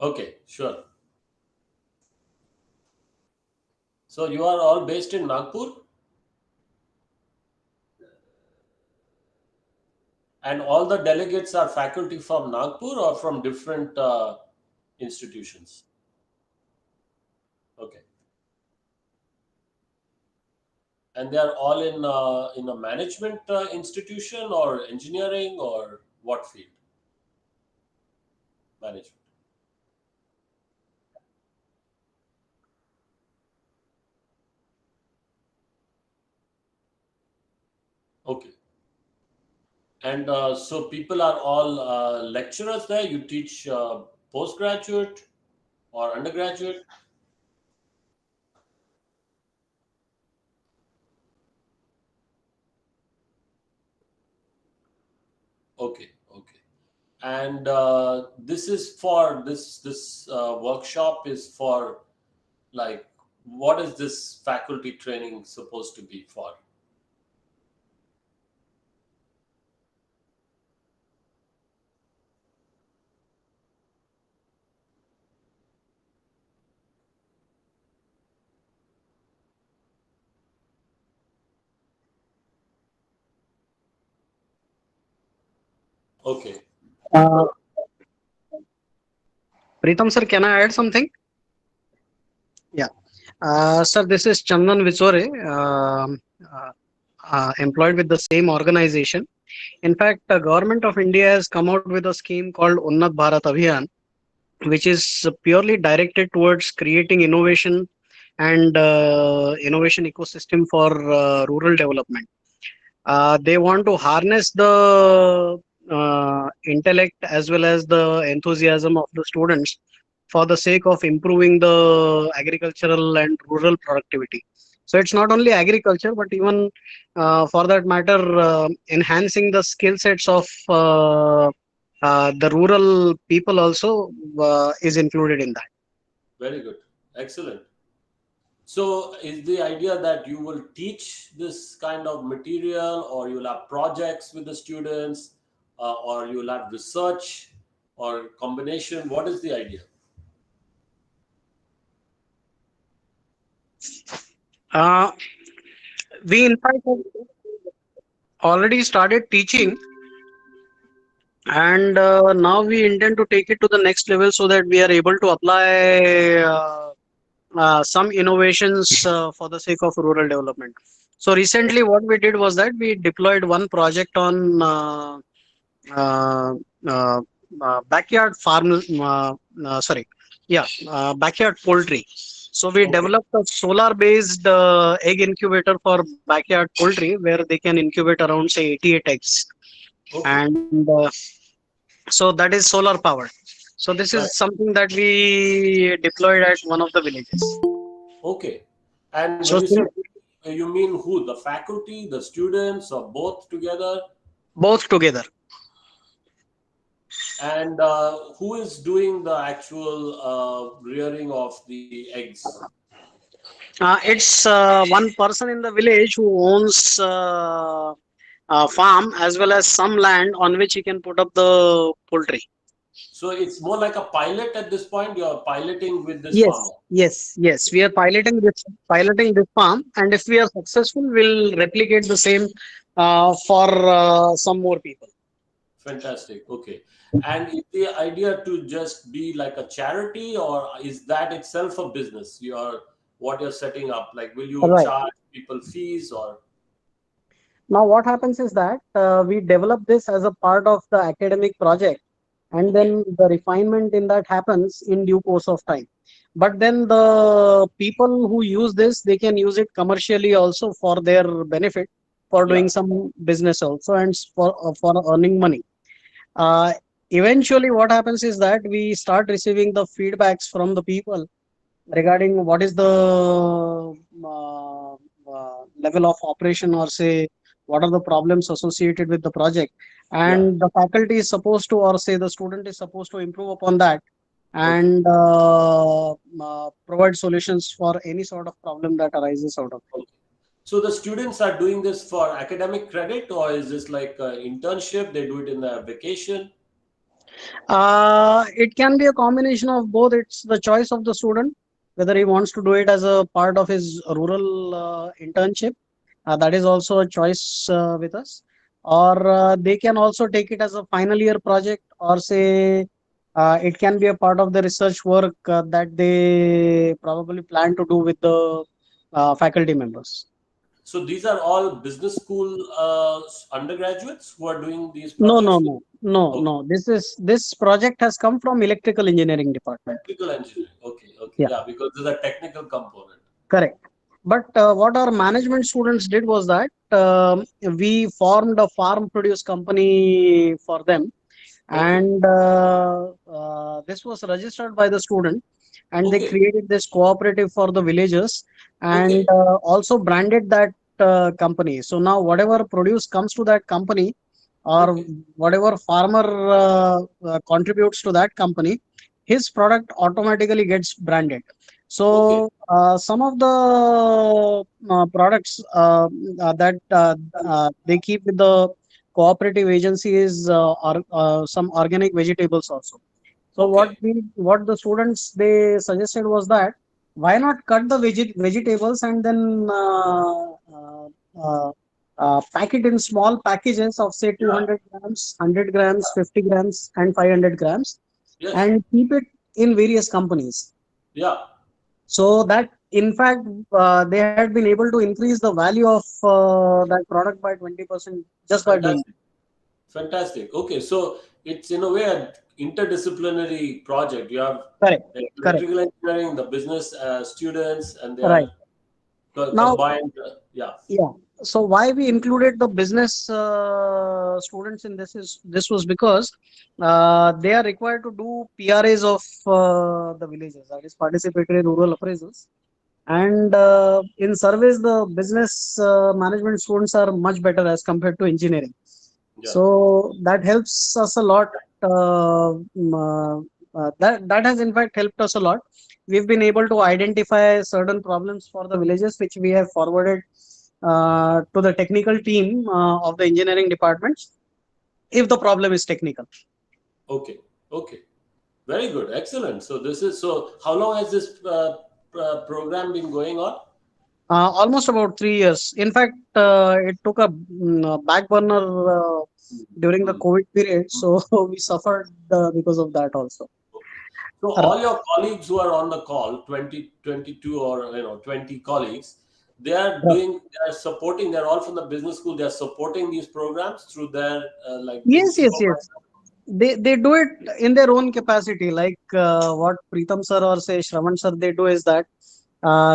Okay, sure. So you are all based in Nagpur, and all the delegates are faculty from Nagpur or from different institutions. Okay, and they are all in a management institution or engineering or what field? Management. Okay, and so people are all lecturers there. You teach postgraduate or undergraduate. Okay, okay. And this is for this workshop is for, like, what is this faculty training supposed to be for? Okay, Uh, Pritam sir, can I add something? Yeah. Sir, this is Chandan Vichore, employed with the same organization. In fact, the government of India has come out with a scheme called Unnat Bharat Abhiyan, which is purely directed towards creating innovation and innovation ecosystem for rural development. They want to harness the intellect as well as the enthusiasm of the students for the sake of improving the agricultural and rural productivity. So it's not only agriculture, but even for that matter, enhancing the skill sets of the rural people also is included in that. very good, excellent. So is the idea that you will teach this kind of material, or you'll have projects with the students, or you'll have research, or combination? What is the idea? Uh, we in fact have already started teaching, and now we intend to take it to the next level so that we are able to apply some innovations for the sake of rural development. So recently what we did was that we deployed one project on uh, uh, backyard farm sorry yeah backyard poultry. So we Okay, developed a solar based egg incubator for backyard poultry where they can incubate around say 88 eggs, okay, and so that is solar powered. So this is right, something that we deployed at one of the villages. okay. And when So you say we, you mean who? The faculty, the students, or both together? both together. And who is doing the actual rearing of the eggs? It's one person in the village who owns a farm as well as some land on which he can put up the poultry. So it's more like a pilot at this point. You're piloting with this Yes, farmer. yes, yes. We are piloting this farm, and if we are successful, we'll replicate the same for some more people. Fantastic. Okay. And is the idea to just be like a charity, or is that itself a business? What you're setting up? Like, will you Right. charge people fees or? Now, what happens is that we develop this as a part of the academic project, and Okay. then the refinement in that happens in due course of time. But then the people who use this, they can use it commercially also for their benefit, for Yeah. doing some business also, and for earning money. Uh, Eventually, what happens is that we start receiving the feedbacks from the people regarding what is the level of operation, or say what are the problems associated with the project, Yeah. and the faculty is supposed to, or say the student is supposed to improve upon that, Okay. and provide solutions for any sort of problem that arises out of it. Okay. So the students are doing this for academic credit, or is this like an internship? They do it in their vacation. It can be a combination of both. It's the choice of the student whether he wants to do it as a part of his rural internship. That is also a choice with us. Or they can also take it as a final year project, or say it can be a part of the research work that they probably plan to do with the faculty members. So these are all business school undergraduates who are doing these No, no, projects with. no, no, Okay, no. This project has come from electrical engineering department. electrical engineering. Okay, okay, Yeah. yeah, because there's a technical component. Correct. But what our management students did was that we formed a farm produce company for them, Okay, and this was registered by the student, and they okay, created this cooperative for the villagers, and okay, also branded that company. So now whatever produce comes to that company, or okay, whatever farmer contributes to that company, his product automatically gets branded. okay, So some of the products that they keep with the cooperative agency is some organic vegetables also. So okay, what the students they suggested was that why not cut the vegetables and then pack it in small packages of say yeah, 200 grams, 100 grams, 50 grams, and 500 grams, yes, and keep it in various companies. yeah, So that in fact they had been able to increase the value of that product by 20% just by doing fantastic, fantastic. Okay, so it's in a way a interdisciplinary project. You have that. Correct, the correct, electrical engineering, the business students, and they are right. Now, combined. Yeah, yeah. So why we included the business students in this was because they are required to do PRAs of the villages, that is participatory rural appraisals, and in surveys the business management students are much better as compared to engineering. yeah, So that helps us a lot. That has in fact helped us a lot. We've been able to identify certain problems for the villages, which we have forwarded to the technical team of the engineering departments if the problem is technical. okay, okay. Very good, excellent. So this is so. How long has this program been going on? Almost about 3 years. In fact, it took a back burner during the Hmm. COVID period, so we suffered because of that also. Okay. So Uh, all your colleagues who are on the call, 20, 22, or 20 colleagues, they are doing, they are supporting, they're all from the business school, they're supporting these programs through their like being yes, yes, yes. supervised. They do it in their own capacity, like what Preetham sir or say Shravan sir they do is that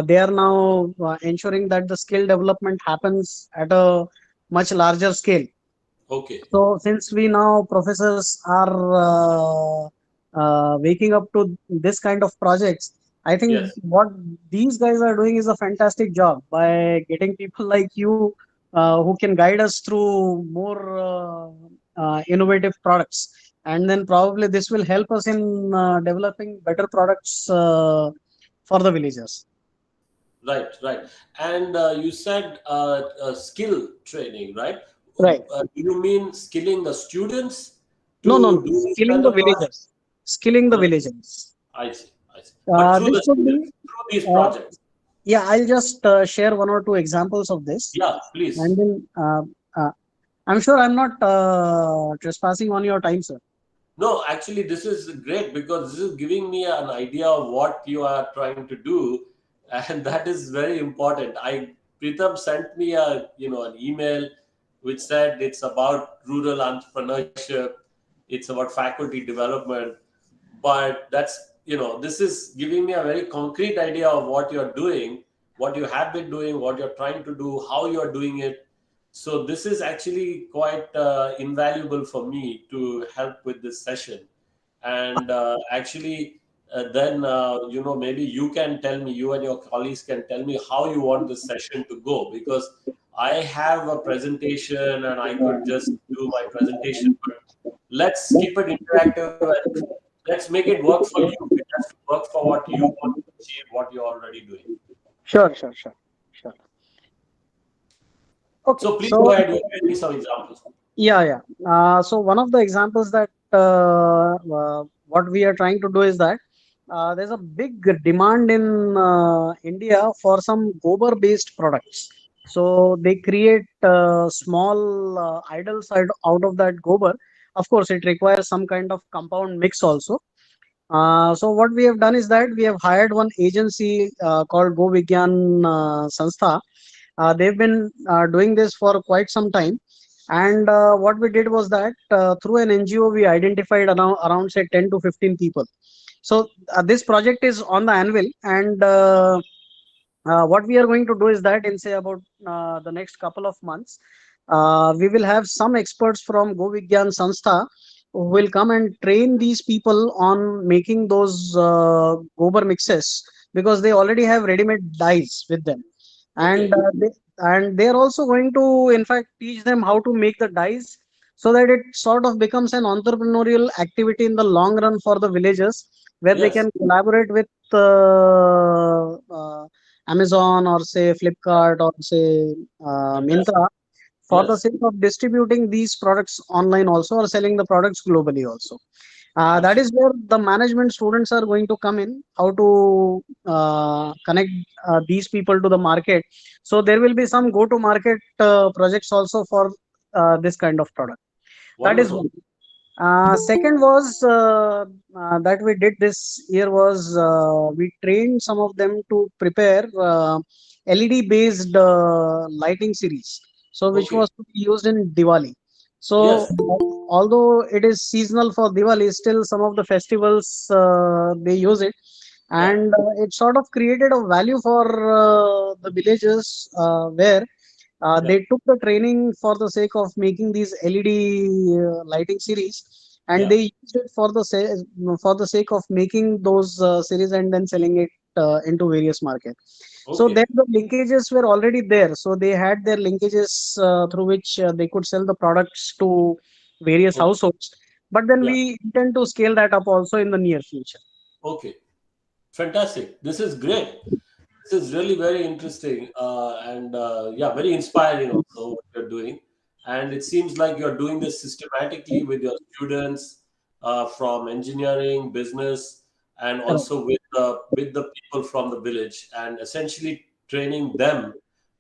they are now ensuring that the skill development happens at a much larger scale. Okay. So since we now professors are waking up to this kind of projects, I think Yes. what these guys are doing is a fantastic job by getting people like you who can guide us through more innovative products, and then probably this will help us in developing better products for the villagers. Right, right. And you said skill training, right? Right. Do you mean skilling the students No, no, to no. do these Skilling kind the of projects? villagers. Skilling the Uh, villagers. I see, I see. But through This the could be. students, through these Uh, projects. Yeah, I'll just share one or two examples of this, Yeah, and please. then I'm sure I'm not trespassing on your time, sir. No, actually, this is great because this is giving me an idea of what you are trying to do, and that is very important. Pritam sent me a an email which said it's about rural entrepreneurship, it's about faculty development, but that's this is giving me a very concrete idea of what you're doing, what you have been doing, what you're trying to do, how you're doing it. So this is actually quite invaluable for me to help with this session. And actually then maybe you can tell me, you and your colleagues can tell me how you want this session to go, because I have a presentation and I could just do my presentation, but let's keep it interactive and let's make it work for you. It has to work for what you want to achieve, what you're already doing. Sure, sure, sure, sure. Okay, So please so go ahead, you give me some examples. yeah, yeah. So one of the examples that what we are trying to do is that there's a big demand in India for some gobar based products. So they create small idols out of that gobar. Of course it requires some kind of compound mix also. So what we have done is that we have hired one agency called Go Vigyan Sanstha. They've been doing this for quite some time. And what we did was that through an NGO, we identified around say 10 to 15 people. So this project is on the anvil, and what we are going to do is that in say about the next couple of months, we will have some experts from Go Vigyan Sanstha who will come and train these people on making those gobar mixes, because they already have ready-made dyes with them. And Okay. they are also going to in fact teach them how to make the dyes, so that it sort of becomes an entrepreneurial activity in the long run for the villagers, where they Yes. can collaborate with Amazon or say Flipkart or say Fantastic. Mintra, for the Yes. sake of distributing these products online also, or selling the products globally also. That is Absolutely. where the management students are going to come in, how to connect these people to the market. So there will be some go to market projects also for this kind of product. That is Wonderful. one. Second was that we did this year was we trained some of them to prepare LED based lighting series, so which Okay. was to be used in Diwali. So Yes. although it is seasonal for Diwali, still some of the festivals they use it, Yeah. and it sort of created a value for the villagers where Yeah. they took the training for the sake of making these LED lighting series, and Yeah. they used it for the sake of making those series and then selling it into various markets. So then Okay. the linkages were already there. So they had their linkages through which they could sell the products to various Okay. households. But then Yeah. we intend to scale that up also in the near future. Okay. Fantastic. This is great. This is really very interesting and yeah, very inspiring also what you're doing. And it seems like you're doing this systematically with your students from engineering, business, and Correct. also with the people from the village, and essentially training them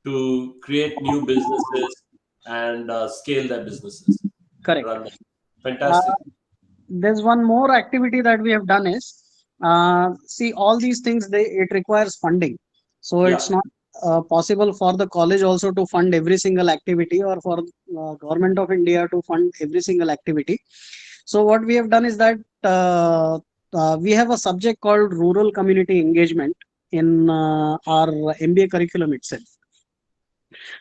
to create new businesses and scale their businesses and Correct. run them. Uh, Fantastic. there's one more activity that we have done is see all these things it requires funding. So it's Yeah. not possible for the college also to fund every single activity, or for government of India to fund every single activity. So what we have done is that we have a subject called rural community engagement in our MBA curriculum itself.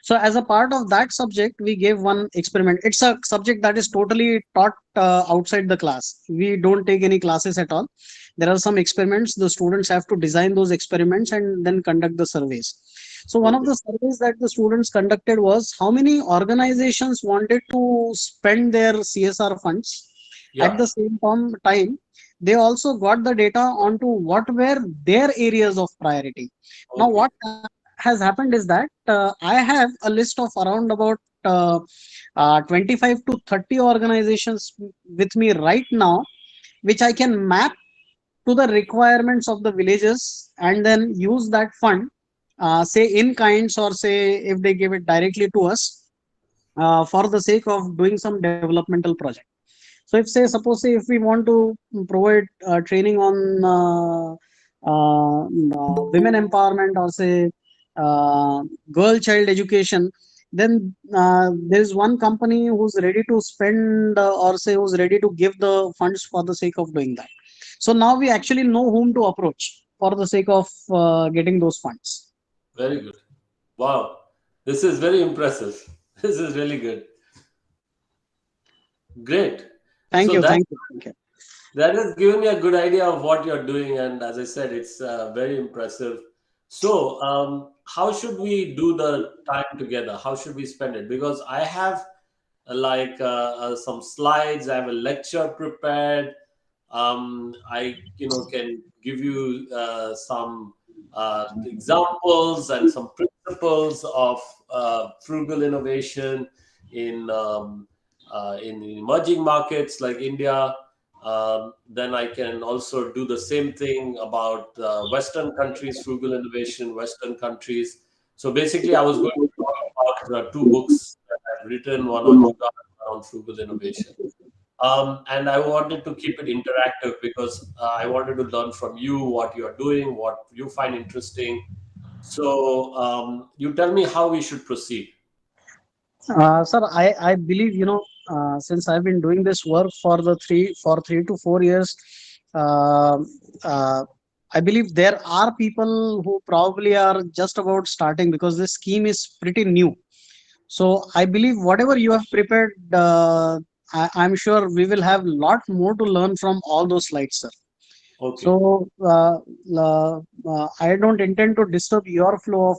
So as a part of that subject, we gave one experiment. It's a subject that is totally taught outside the class. We don't take any classes at all. There are some experiments. The students have to design those experiments and then conduct the surveys. So one of Okay. the surveys that the students conducted was how many organizations wanted to spend their CSR funds. At Yeah. the same time, they also got the data onto what were their areas of priority. Now, Okay. what has happened is that I have a list of around about 25 to 30 organizations with me right now, which I can map to the requirements of the villages and then use that fund, say in kinds, or say if they give it directly to us for the sake of doing some developmental project. So if say suppose say if we want to provide training on women empowerment, or say uh, girl child education, then there is one company who's ready to spend or say who's ready to give the funds for the sake of doing that. So now we actually know whom to approach for the sake of getting those funds. Very good. Wow. This is very impressive. This is really good. Great. Thank So you, that thank you, thank you. that has given me a good idea of what you're doing, and as I said, it's very impressive. So, how should we do the time together? How should we spend it? Because I have some slides. I have a lecture prepared. I can give you some examples and some principles of frugal innovation in in emerging markets like India. Then I can also do the same thing about Western countries, frugal innovation, Western countries. So basically, I was going to talk about two books that I've written, one on Jugaad, one on frugal innovation. And I wanted to keep it interactive because I wanted to learn from you what you're doing, what you find interesting. So you tell me how we should proceed. Sir, I believe, since I've been doing this work for 3 to 4 years, uh, uh, I believe there are people who probably are just about starting because this scheme is pretty new. So I believe whatever you have prepared, I'm sure we will have lot more to learn from all those slides, sir. Okay. So I don't intend to disturb your flow of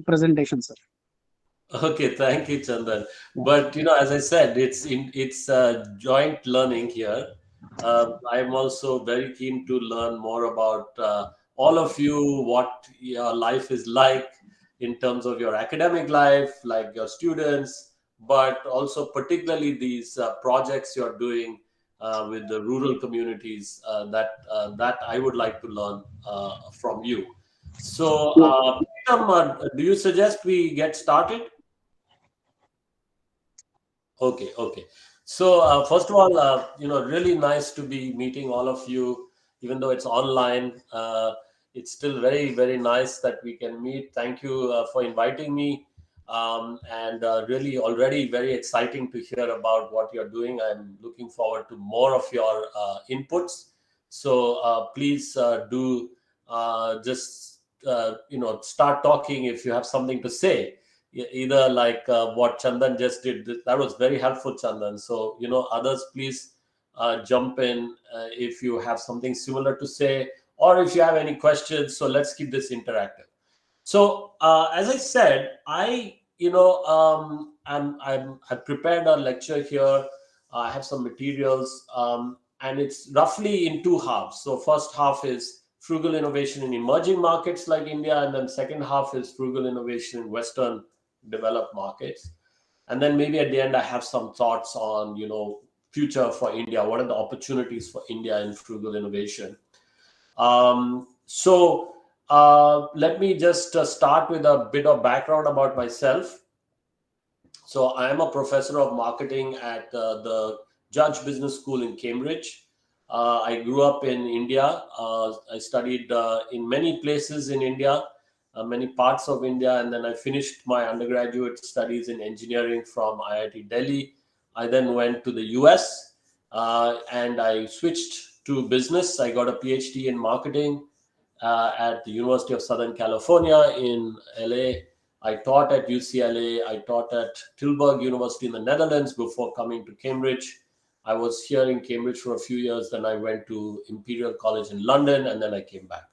presentation, sir. Okay, thank you, Chandan. Yeah. But as I said, it's joint learning here. I'm also very keen to learn more about all of you, what your life is like in terms of your academic life, like your students, but also particularly these projects you're doing with the rural communities that I would like to learn from you. So, Pritam, do you suggest we get started? Okay, okay. So first of all, really nice to be meeting all of you, even though it's online. It's still very, very nice that we can meet. Thank you for inviting me, and really already very exciting to hear about what you're doing. I'm looking forward to more of your inputs. So please do just start talking if you have something to say, either like what Chandan just did. That was very helpful, Chandan. So, others, please jump in if you have something similar to say, or if you have any questions. So let's keep this interactive. So, as I said, I prepared a lecture here. I have some materials, and it's roughly in two halves. So, first half is frugal innovation in emerging markets like India, and then second half is frugal innovation in Western developed markets. And then maybe at the end, I have some thoughts on future for India. What are the opportunities for India in frugal innovation? So let me just start with a bit of background about myself. So I am a professor of marketing at the Judge Business School in Cambridge. I grew up in India. I studied in many places in India, many parts of India, and then I finished my undergraduate studies in engineering from IIT Delhi. I then went to the US and I switched to business. I got a PhD in marketing at the University of Southern California in LA. I taught at UCLA. I taught at Tilburg University in the Netherlands before coming to Cambridge. I was here in Cambridge for a few years. Then I went to Imperial College in London, and then I came back.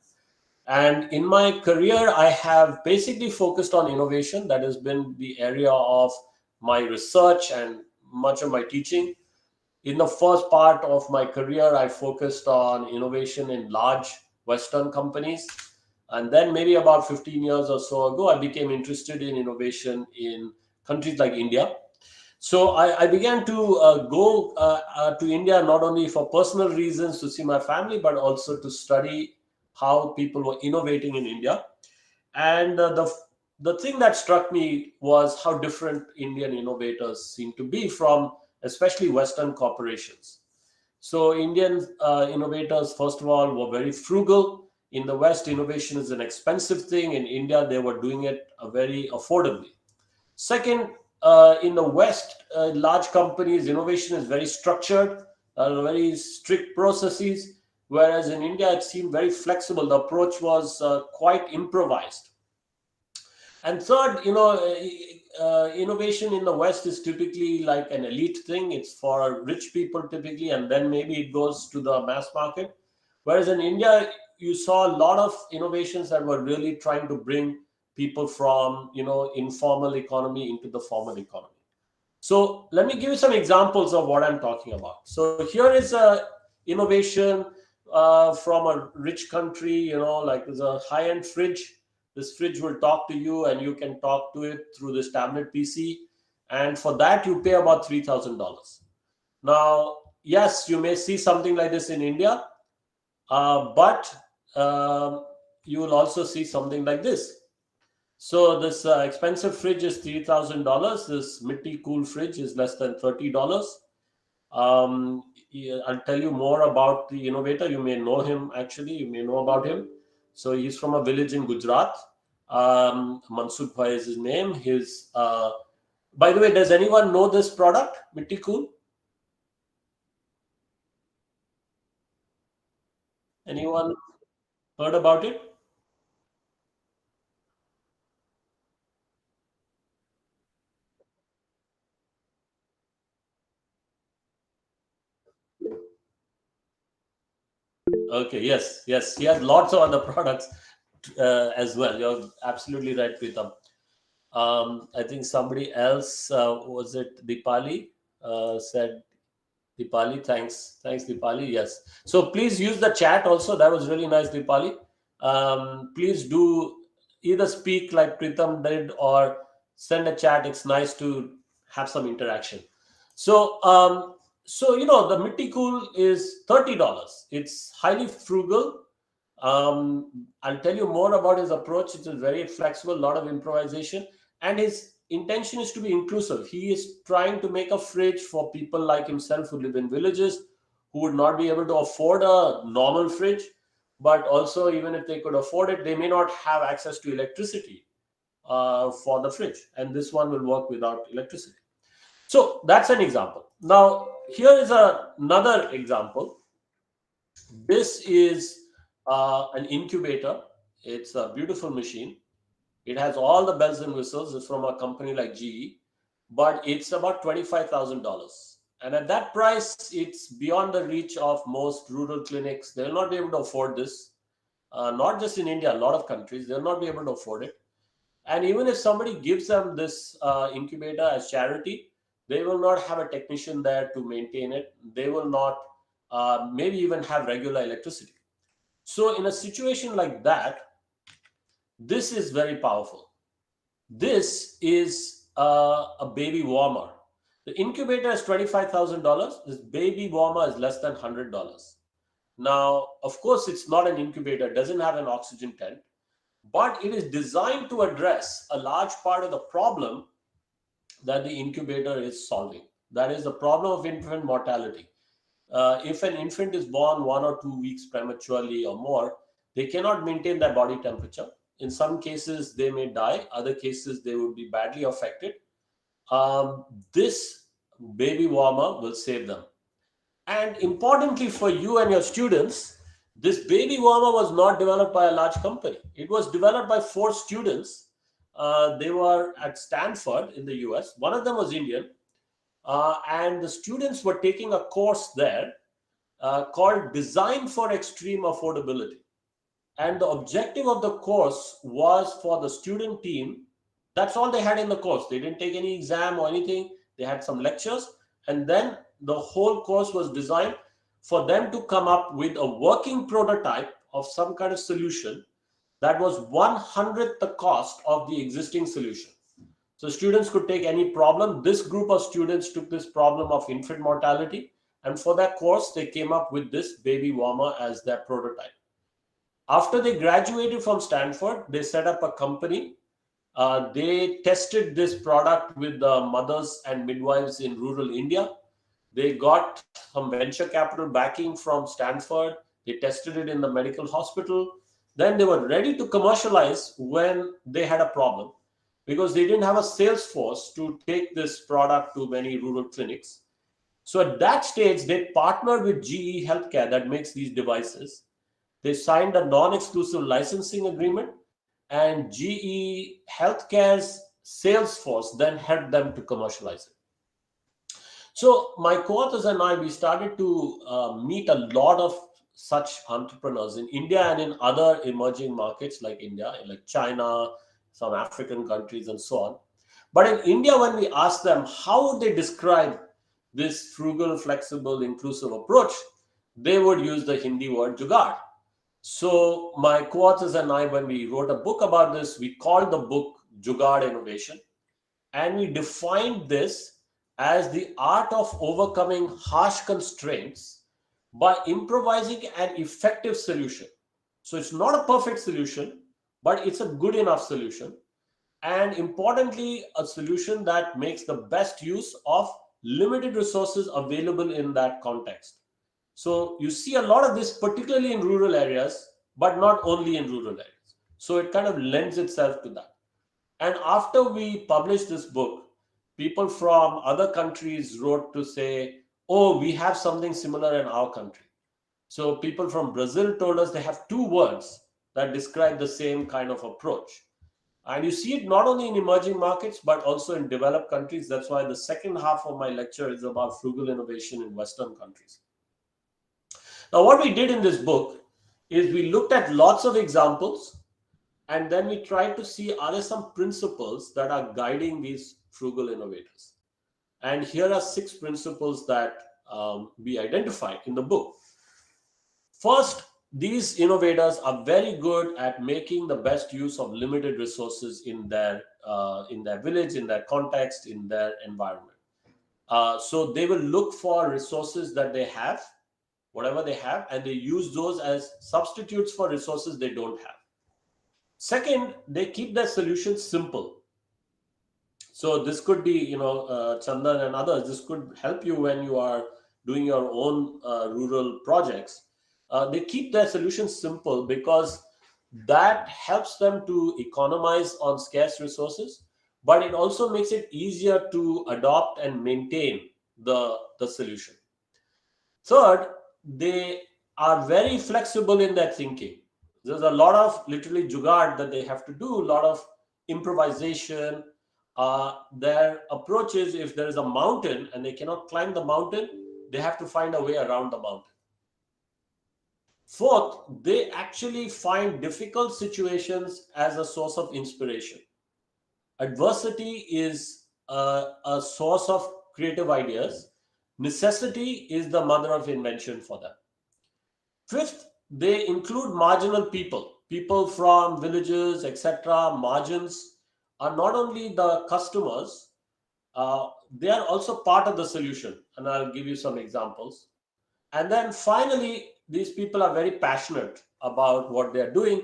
And in my career, I have basically focused on innovation. That has been the area of my research and much of my teaching. In the first part of my career, I focused on innovation in large Western companies. And then, maybe about 15 years or so ago, I became interested in innovation in countries like India. So I began to go to India not only for personal reasons to see my family, but also to study how people were innovating in India. And the thing that struck me was how different Indian innovators seem to be from especially Western corporations. So Indian innovators, first of all, were very frugal. In the West, innovation is an expensive thing. In India, they were doing it very affordably. Second, in the West, large companies, innovation is very structured, very strict processes. Whereas in India, it seemed very flexible. The approach was quite improvised. And third, innovation in the West is typically like an elite thing. It's for rich people typically, and then maybe it goes to the mass market. Whereas in India, you saw a lot of innovations that were really trying to bring people from, informal economy into the formal economy. So let me give you some examples of what I'm talking about. So here is a innovation from a rich country, like there's a high-end fridge. This fridge will talk to you and you can talk to it through this tablet PC. and for that you pay about $3,000. Now, yes, you may see something like this in India, but um, you will also see something like this. So this expensive fridge is $3,000. This Mitti Cool fridge is less than $30. Yeah, I'll tell you more about the innovator. You may know him actually. You may know about him. So he's from a village in Gujarat. Mansukh Bhai is his name. By the way, does anyone know this product, Mitti Cool? Anyone heard about it? Okay, yes, yes. He has lots of other products as well. You're absolutely right, Pritam. I think somebody else, was it Dipali, said Dipali. Thanks, Dipali. Yes. So please use the chat also. That was really nice, Dipali. Please do either speak like Pritam did or send a chat. It's nice to have some interaction. So, the Mitti Cool is $30. It's highly frugal. I'll tell you more about his approach. It is very flexible, a lot of improvisation, and his intention is to be inclusive. He is trying to make a fridge for people like himself who live in villages, who would not be able to afford a normal fridge, but also, even if they could afford it, they may not have access to electricity for the fridge, and this one will work without electricity. So that's an example. Now, here is another example. This is an incubator. It's a beautiful machine. It has all the bells and whistles. It's from a company like GE, but it's about $25,000. And at that price, it's beyond the reach of most rural clinics. They'll not be able to afford this. Not just in India, a lot of countries, they'll not be able to afford it. And even if somebody gives them this incubator as charity, they will not have a technician there to maintain it. They will not maybe even have regular electricity. So, in a situation like that, this is very powerful. This is a baby warmer. The incubator is $25,000. This baby warmer is less than $100. Now, of course, it's not an incubator, it doesn't have an oxygen tank, but it is designed to address a large part of the problem that the incubator is solving. That is the problem of infant mortality. If an infant is born 1 or 2 weeks prematurely or more, they cannot maintain their body temperature. In some cases, they may die. Other cases, they would be badly affected. This baby warmer will save them. And importantly for you and your students, this baby warmer was not developed by a large company. It was developed by four students. They were at Stanford in the US. One of them was Indian. And the students were taking a course there called Design for Extreme Affordability. And the objective of the course was for the student team. That's all they had in the course. They didn't take any exam or anything. They had some lectures. And then the whole course was designed for them to come up with a working prototype of some kind of solution that was 1/100th the cost of the existing solution. So students could take any problem. This group of students took this problem of infant mortality, and for that course, they came up with this baby warmer as their prototype. After they graduated from Stanford, they set up a company. They tested this product with the mothers and midwives in rural India. They got some venture capital backing from Stanford. They tested it in the medical hospital. Then they were ready to commercialize when they had a problem, because they didn't have a sales force to take this product to many rural clinics. So at that stage, they partnered with GE Healthcare that makes these devices. They signed a non-exclusive licensing agreement, and GE Healthcare's sales force then helped them to commercialize it. So my co-authors and I, we started to meet a lot of such entrepreneurs in India and in other emerging markets like India, like China, some African countries, and so on. But in India, when we asked them how would they describe this frugal, flexible, inclusive approach, they would use the Hindi word jugaad. So my co-authors and I, when we wrote a book about this, we called the book Jugaad Innovation. And we defined this as the art of overcoming harsh constraints by improvising an effective solution. So it's not a perfect solution, but it's a good enough solution. And importantly, a solution that makes the best use of limited resources available in that context. So you see a lot of this, particularly in rural areas, but not only in rural areas. So it kind of lends itself to that. And after we published this book, people from other countries wrote to say, oh, we have something similar in our country. So people from Brazil told us they have two words that describe the same kind of approach. And you see it not only in emerging markets, but also in developed countries. That's why the second half of my lecture is about frugal innovation in Western countries. Now, what we did in this book is we looked at lots of examples, and then we tried to see, are there some principles that are guiding these frugal innovators? And here are 6 principles that we identified in the book. First, these innovators are very good at making the best use of limited resources in their village, in their context, in their environment. So they will look for resources that they have, whatever they have, and they use those as substitutes for resources they don't have. Second, they keep their solutions simple. So this could be, Chandan and others, this could help you when you are doing your own rural projects. They keep their solutions simple because that helps them to economize on scarce resources, but it also makes it easier to adopt and maintain the solution. Third, they are very flexible in their thinking. There's a lot of literally jugaad that they have to do, a lot of improvisation. Their approach is, if there is a mountain and they cannot climb the mountain, they have to find a way around the mountain. Fourth, they actually find difficult situations as a source of inspiration. Adversity is a source of creative ideas. Necessity is the mother of invention for them. Fifth, they include marginal people, people from villages, etc. Margins are not only the customers, they are also part of the solution. And I'll give you some examples. And then finally, these people are very passionate about what they're doing,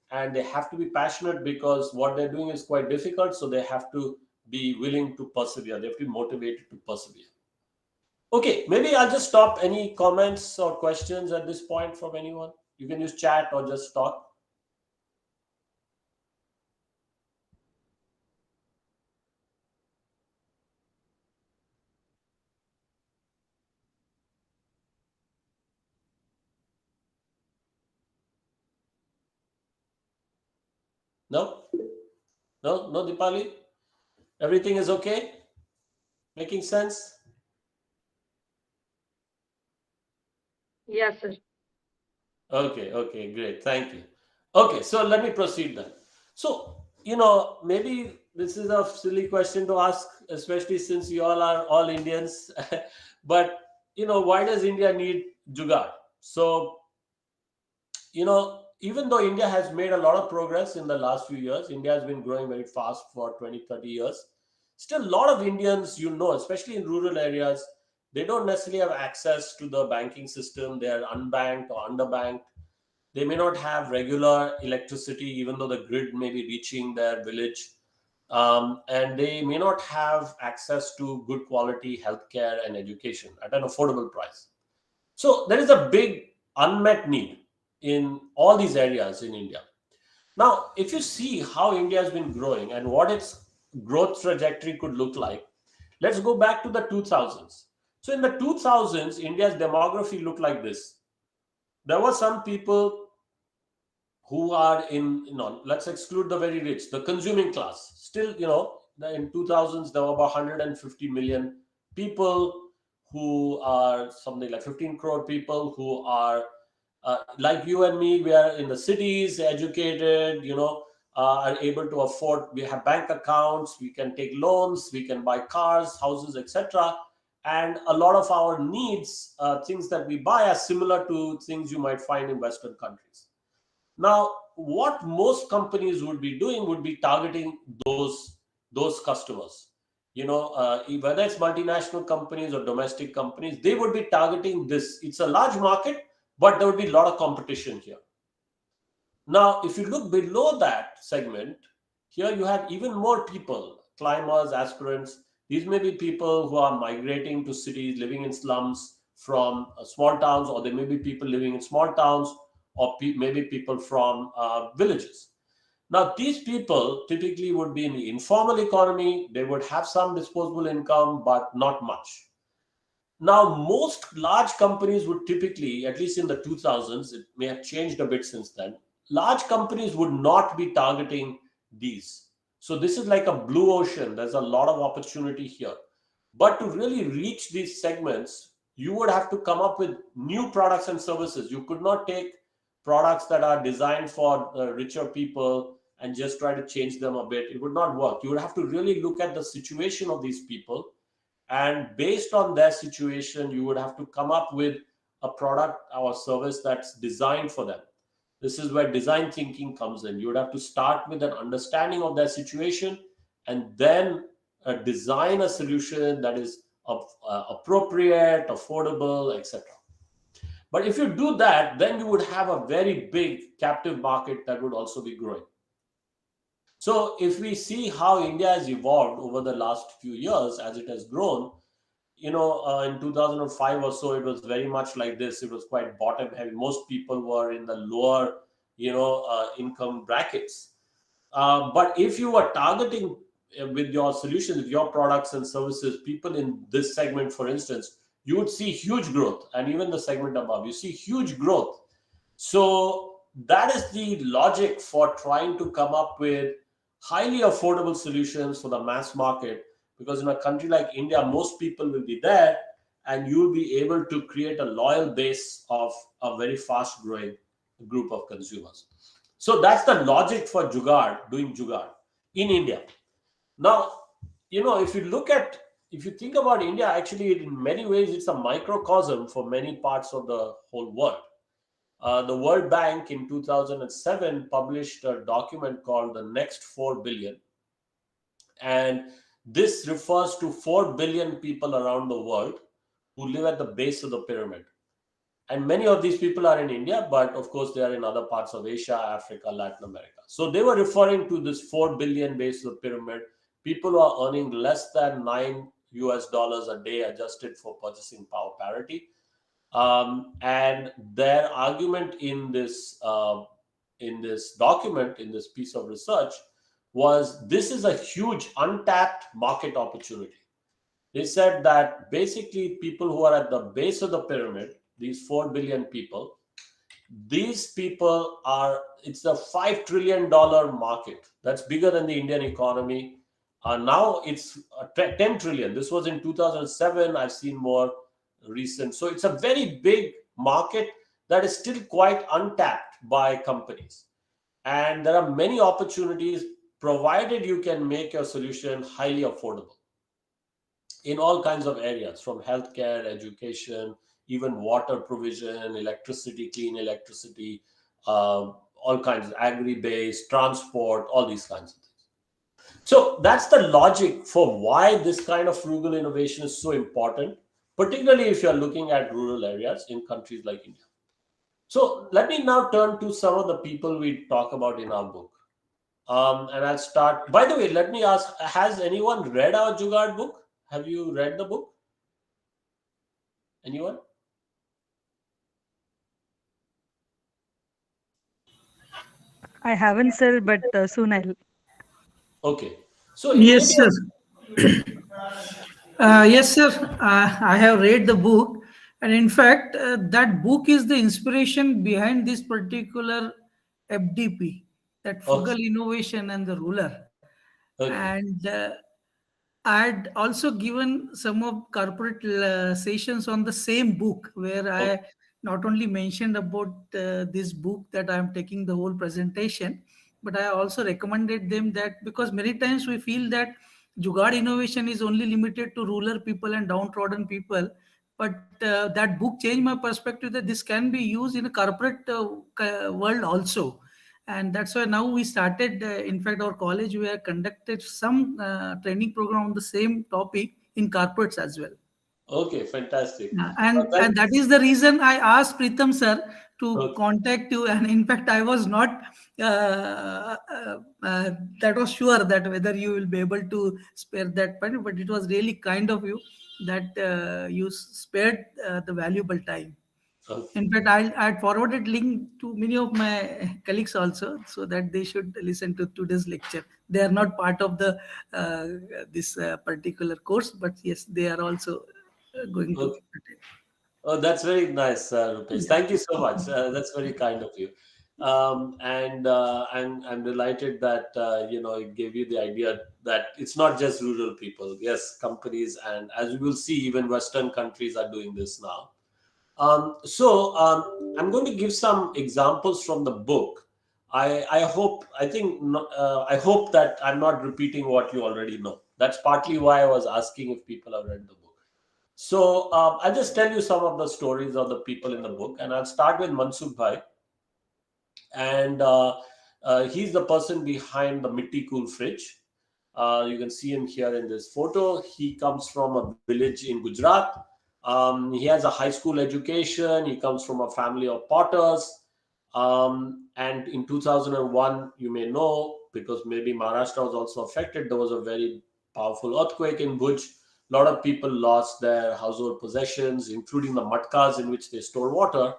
and they have to be passionate because what they're doing is quite difficult. So they have to be willing to persevere, they have to be motivated to persevere. Okay, maybe I'll just stop. Any comments or questions at this point from anyone? You can use chat or just talk. No? No? No, Dipali? Everything is okay? Making sense? Yes, sir. Okay, great. Thank you. Okay, so let me proceed then. So, maybe this is a silly question to ask, especially since you all are all Indians. But, why does India need Jugaad? So, even though India has made a lot of progress in the last few years, India has been growing very fast for 20, 30 years. Still, a lot of Indians, especially in rural areas, they don't necessarily have access to the banking system. They are unbanked or underbanked. They may not have regular electricity, even though the grid may be reaching their village. And they may not have access to good quality healthcare and education at an affordable price. So there is a big unmet need in all these areas in India. Now, if you see how India has been growing and what its growth trajectory could look like, let's go back to the 2000s. So in the 2000s, India's demography looked like this. There were some people who are in, let's exclude the very rich, the consuming class. Still, in 2000s, there were about 150 million people who are something like 15 crore people who are like you and me. We are in the cities, educated, are able to afford, we have bank accounts, we can take loans, we can buy cars, houses, etc. And a lot of our needs, things that we buy, are similar to things you might find in Western countries. Now, what most companies would be doing would be targeting those customers. whether it's multinational companies or domestic companies, they would be targeting this. It's a large market, but there would be a lot of competition here. Now, if you look below that segment, here you have even more people, climbers, aspirants. These may be people who are migrating to cities, living in slums from small towns, or there may be people living in small towns, or maybe people from villages. Now, these people typically would be in the informal economy. They would have some disposable income, but not much. Now, most large companies would typically, at least in the 2000s, it may have changed a bit since then, large companies would not be targeting these. So, this is like a blue ocean. There's a lot of opportunity here. But to really reach these segments, you would have to come up with new products and services. You could not take products that are designed for richer people and just try to change them a bit. It would not work. You would have to really look at the situation of these people, and based on their situation you would have to come up with a product or service that's designed for them. This is where design thinking comes in. You would have to start with an understanding of their situation, and then design a solution that is appropriate, affordable, etc. But if you do that, then you would have a very big captive market that would also be growing. So if we see how India has evolved over the last few years as it has grown, in 2005 or so, it was very much like this. It was quite bottom heavy. Most people were in the lower, income brackets. But if you are targeting with your solutions, with your products and services, people in this segment, for instance, you would see huge growth, and even the segment above, you see huge growth. So that is the logic for trying to come up with highly affordable solutions for the mass market, because in a country like India, most people will be there, and you will be able to create a loyal base of a very fast growing group of consumers. So that's the logic for doing Jugaad in India. Now, if you think about India, actually, in many ways, it's a microcosm for many parts of the whole world. The World Bank in 2007 published a document called the Next 4 Billion. And this refers to 4 billion people around the world who live at the base of the pyramid. And many of these people are in India, but of course, they are in other parts of Asia, Africa, Latin America. So they were referring to this 4 billion base of the pyramid, people who are earning less than $9 a day adjusted for purchasing power parity. And their argument in this document, in this piece of research, was this is a huge untapped market opportunity. They said that basically people who are at the base of the pyramid, these 4 billion people, these people it's a $5 trillion market. That's bigger than the Indian economy. Now it's 10 trillion. This was in 2007. I've seen more recent. So it's a very big market that is still quite untapped by companies. And there are many opportunities provided you can make your solution highly affordable in all kinds of areas, from healthcare, education, even water provision, electricity, clean electricity, all kinds of agri-based, transport, all these kinds of things. So that's the logic for why this kind of frugal innovation is so important, particularly if you're looking at rural areas in countries like India. So let me now turn to some of the people we talk about in our book. And I'll start. By the way, let me ask, has anyone read our Jugaad book? Have you read the book? Anyone? I haven't, sir, but soon I'll. Okay. So it may Yes, be sir. Yes, sir. I have read the book, and in fact, that book is the inspiration behind this particular FDP, that frugal okay. innovation and the ruler. Okay. And I had also given some of corporate sessions on the same book, where Okay. I not only mentioned about this book that I am taking the whole presentation, but I also recommended them that, because many times we feel that Jugaad innovation is only limited to rural people and downtrodden people. But that book changed my perspective that this can be used in a corporate world also. And that's why now we started, in fact, our college, we have conducted some training program on the same topic in corporates as well. Okay, fantastic. Yeah, That, and that is the reason I asked Pritam sir to okay, contact you. And in fact, I was not that was sure that whether you will be able to spare that point, but it was really kind of you that you spared the valuable time. okay, In fact, I forwarded link to many of my colleagues also, so that they should listen to today's lecture. They are not part of the uh, this particular course, but yes, they are also going to okay. attend. Oh, that's very nice, Rupesh. Yeah. Thank you so much. That's very kind of you. And I'm delighted that it gave you the idea that it's not just rural people. Yes, companies, and as we will see, even Western countries are doing this now. I'm going to give some examples from the book. I hope that I'm not repeating what you already know. That's partly why I was asking if people have read the book. So I'll just tell you some of the stories of the people in the book, and I'll start with Mansukh Bhai, and he's the person behind the Mitti Cool fridge. You can see him here in this photo. He comes from a village in Gujarat. He has a high school education. He comes from a family of potters. And in 2001, you may know, because maybe Maharashtra was also affected, there was a very powerful earthquake in Bhuj. A lot of people lost their household possessions, including the matkas in which they store water.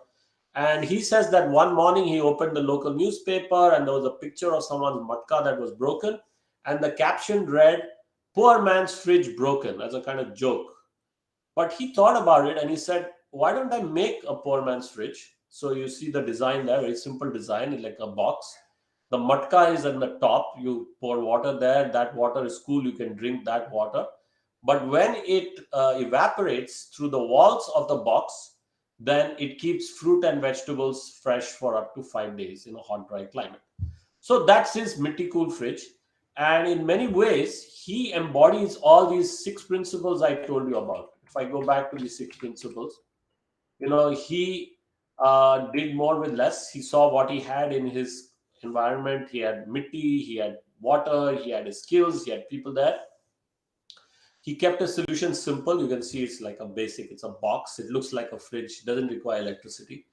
And he says that one morning he opened the local newspaper and there was a picture of someone's matka that was broken. And the caption read, "Poor man's fridge broken," as a kind of joke. But he thought about it and he said, "Why don't I make a poor man's fridge?" So you see the design there, very simple design, it's like a box. The matka is on the top. You pour water there. That water is cool. You can drink that water. But when it evaporates through the walls of the box, then it keeps fruit and vegetables fresh for up to 5 days in a hot, dry climate. So that's his Mythical fridge. And in many ways, he embodies all these six principles I told you about. If I go back to these six principles, he did more with less. He saw what he had in his environment. He had mitti, he had water, he had his skills, he had people there. He kept a solution simple. You can see it's like a basic, it's a box. It looks like a fridge, doesn't require electricity.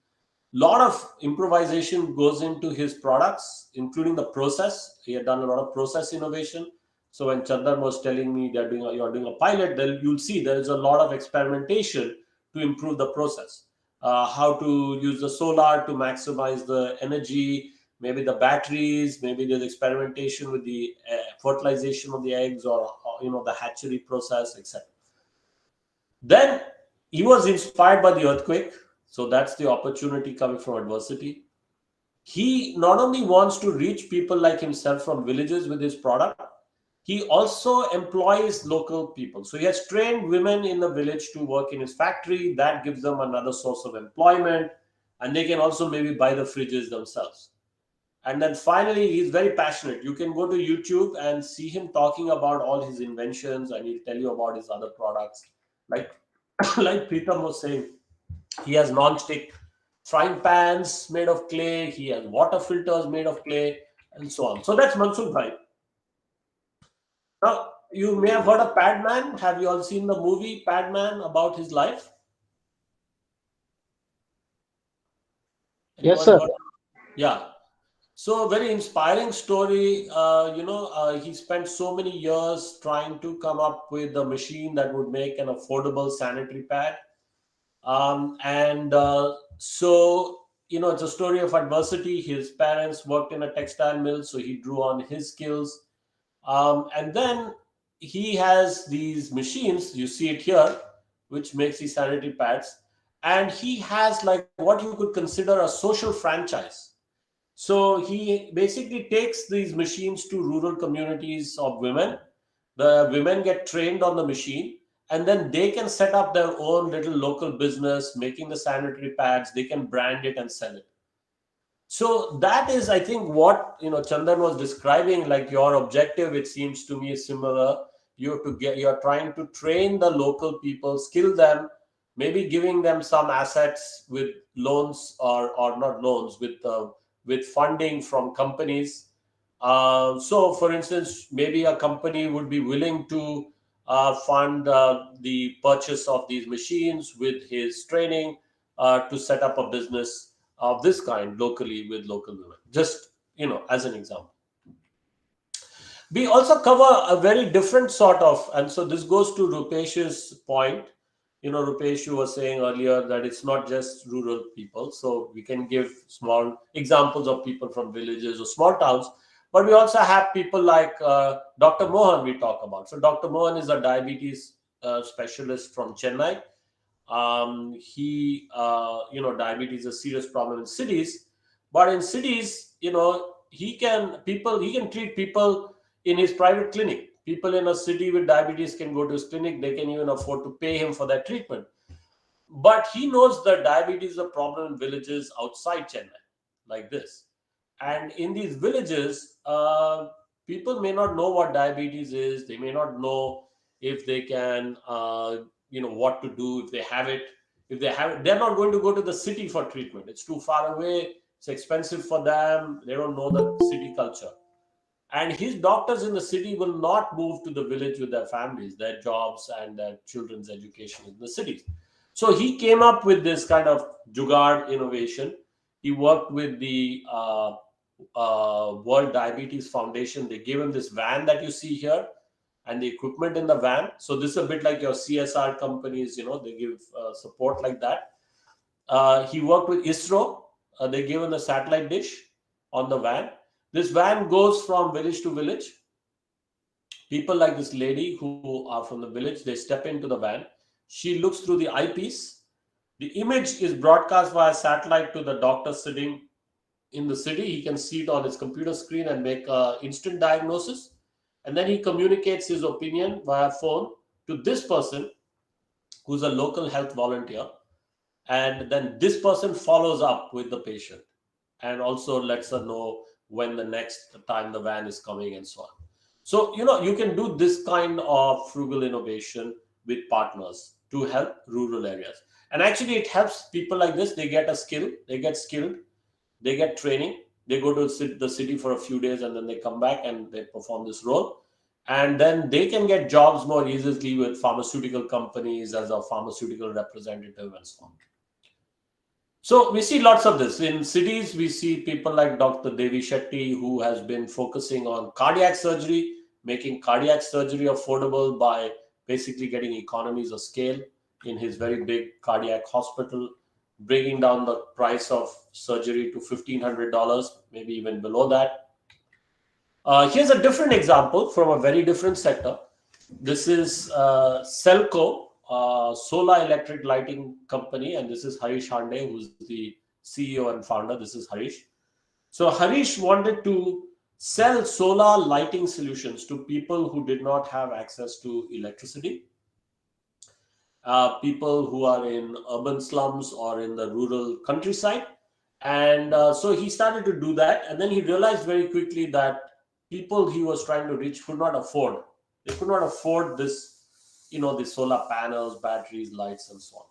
Lot of improvisation goes into his products, including the process. He had done a lot of process innovation. So when Chandan was telling me you're doing a pilot, then you'll see there is a lot of experimentation to improve the process. How to use the solar to maximize the energy, maybe the batteries, maybe there's experimentation with the fertilization of the eggs, or the hatchery process, etc. Then he was inspired by the earthquake. So that's the opportunity coming from adversity. He not only wants to reach people like himself from villages with his product, he also employs local people. So he has trained women in the village to work in his factory. That gives them another source of employment. And they can also maybe buy the fridges themselves. And then finally, he's very passionate. You can go to YouTube and see him talking about all his inventions, and he'll tell you about his other products. Like, like Pritam was saying, he has non-stick frying pans made of clay. He has water filters made of clay, and so on. So that's Mansukh Bhai. Now, you may have heard of Padman. Have you all seen the movie Padman about his life? Yes, Anyone sir. heard? Yeah. So very inspiring story. He spent so many years trying to come up with a machine that would make an affordable sanitary pad. And it's a story of adversity. His parents worked in a textile mill, so he drew on his skills. And then he has these machines, you see it here, which makes these sanitary pads. And he has like what you could consider a social franchise. So he basically takes these machines to rural communities of women. The women get trained on the machine, and then they can set up their own little local business making the sanitary pads. They can brand it and sell it. So that is, I think, what Chandan was describing. Like your objective, it seems to me, is similar. You're trying to train the local people, skill them, maybe giving them some assets with loans or not loans with with funding from companies. So, for instance, maybe a company would be willing to fund the purchase of these machines with his training to set up a business of this kind locally with local women. Just, as an example. We also cover a very different sort of, and so this goes to Rupesh's point. Rupesh, you were saying earlier that it's not just rural people. So we can give small examples of people from villages or small towns, but we also have people like Dr. Mohan we talk about. So Dr. Mohan is a diabetes specialist from Chennai. Diabetes is a serious problem in cities, but in cities, he can treat people in his private clinic. People in a city with diabetes can go to his clinic. They can even afford to pay him for that treatment. But he knows that diabetes is a problem in villages outside Chennai, like this. And in these villages, people may not know what diabetes is. They may not know if they can, what to do if they have it. If they have it, they're not going to go to the city for treatment. It's too far away. It's expensive for them. They don't know the city culture. And his doctors in the city will not move to the village with their families, their jobs, and their children's education in the cities. So he came up with this kind of jugaad innovation. He worked with the World Diabetes Foundation. They gave him this van that you see here and the equipment in the van. So this is a bit like your CSR companies, they give support like that. He worked with ISRO. They gave him a satellite dish on the van. This van goes from village to village. People like this lady who are from the village, they step into the van. She looks through the eyepiece. The image is broadcast via satellite to the doctor sitting in the city. He can see it on his computer screen and make an instant diagnosis. And then he communicates his opinion via phone to this person who's a local health volunteer. And then this person follows up with the patient and also lets her know when the next time the van is coming and so on. So, you can do this kind of frugal innovation with partners to help rural areas. And actually, it helps people like this. They get a skill, they get skilled, they get training, they go to the city for a few days and then they come back and they perform this role. And then they can get jobs more easily with pharmaceutical companies as a pharmaceutical representative and so on. So we see lots of this. In cities, we see people like Dr. Devi Shetty, who has been focusing on cardiac surgery, making cardiac surgery affordable by basically getting economies of scale in his very big cardiac hospital, bringing down the price of surgery to $1,500, maybe even below that. Here's a different example from a very different sector. This is Celco, solar electric lighting company, and this is Harish Hande, who's the CEO and founder. This is Harish. So Harish wanted to sell solar lighting solutions to people who did not have access to electricity, people who are in urban slums or in the rural countryside. And so he started to do that, and then he realized very quickly that people he was trying to reach could not afford. They could not afford this, the solar panels, batteries, lights, and so on.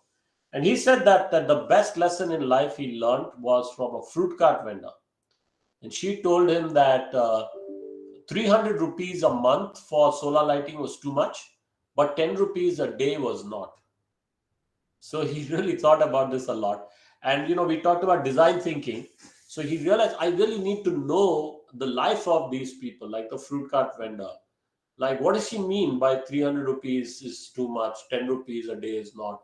And he said that the best lesson in life he learned was from a fruit cart vendor. And she told him that 300 rupees a month for solar lighting was too much, but 10 rupees a day was not. So he really thought about this a lot. And, we talked about design thinking. So he realized, I really need to know the life of these people, like the fruit cart vendor. Like, what does she mean by 300 rupees is too much, 10 rupees a day is not?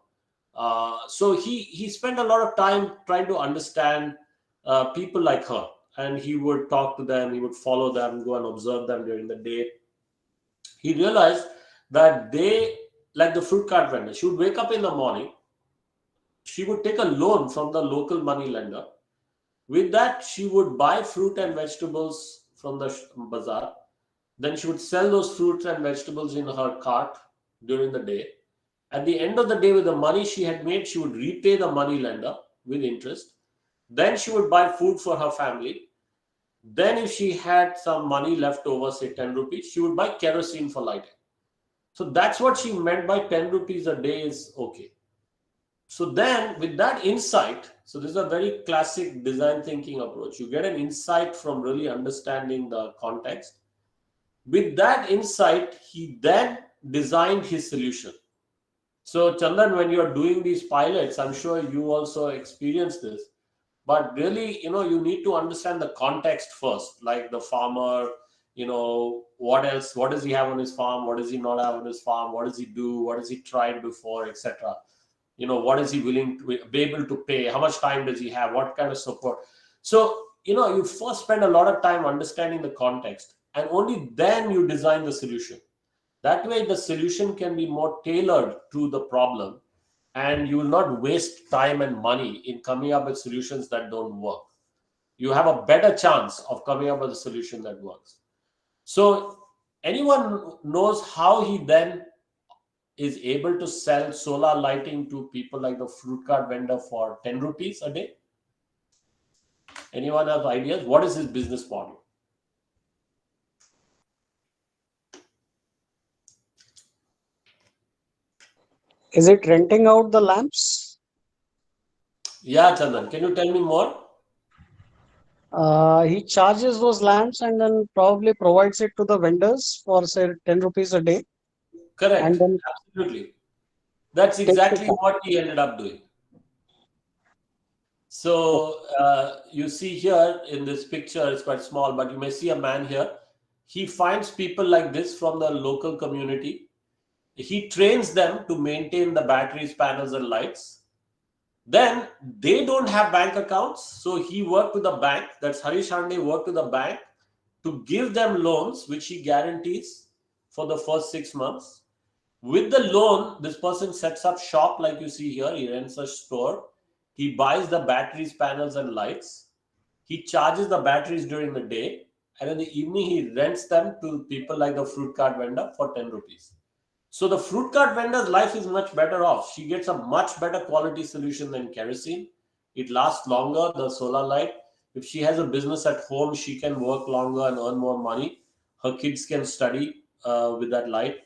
So he spent a lot of time trying to understand people like her. And he would talk to them, he would follow them, go and observe them during the day. He realized that they, like the fruit cart vendor, she would wake up in the morning, she would take a loan from the local money lender. With that, she would buy fruit and vegetables from the bazaar. Then she would sell those fruits and vegetables in her cart during the day. At the end of the day, with the money she had made, she would repay the money lender with interest. Then she would buy food for her family. Then if she had some money left over, say 10 rupees, she would buy kerosene for lighting. So that's what she meant by 10 rupees a day is okay. So then with that insight, So this is a very classic design thinking approach. You get an insight from really understanding the context. With that insight, he then designed his solution. So Chandan, when you're doing these pilots, I'm sure you also experience this. But really, you need to understand the context first, like the farmer, what else, what does he have on his farm, what does he not have on his farm, what does he do, what has he tried before, etc. What is he willing to be able to pay, how much time does he have, what kind of support. So you first spend a lot of time understanding the context, and only then you design the solution. That way the solution can be more tailored to the problem, and you will not waste time and money in coming up with solutions that don't work. You have a better chance of coming up with a solution that works. So anyone knows how he then is able to sell solar lighting to people like the fruit cart vendor for 10 rupees a day? Anyone have ideas? What is his business model? Is it renting out the lamps? Yeah, Chandan, can you tell me more? He charges those lamps and then probably provides it to the vendors for say 10 rupees a day, and Correct. then Absolutely. That's takes it exactly back. what he ended up doing. So you see here in this picture, it's quite small, but you may see a man here. He finds people like this from the local community. He trains them to maintain the batteries, panels, and lights. Then they don't have bank accounts. So he worked with the bank. That's Harish Hande worked with the bank to give them loans, which he guarantees for the first 6 months. With the loan, this person sets up shop like you see here. He rents a store. He buys the batteries, panels, and lights. He charges the batteries during the day. And in the evening, he rents them to people like the fruit cart vendor for 10 rupees. So the fruit cart vendor's life is much better off. She gets a much better quality solution than kerosene. It lasts longer, the solar light. If she has a business at home, she can work longer and earn more money. Her kids can study with that light.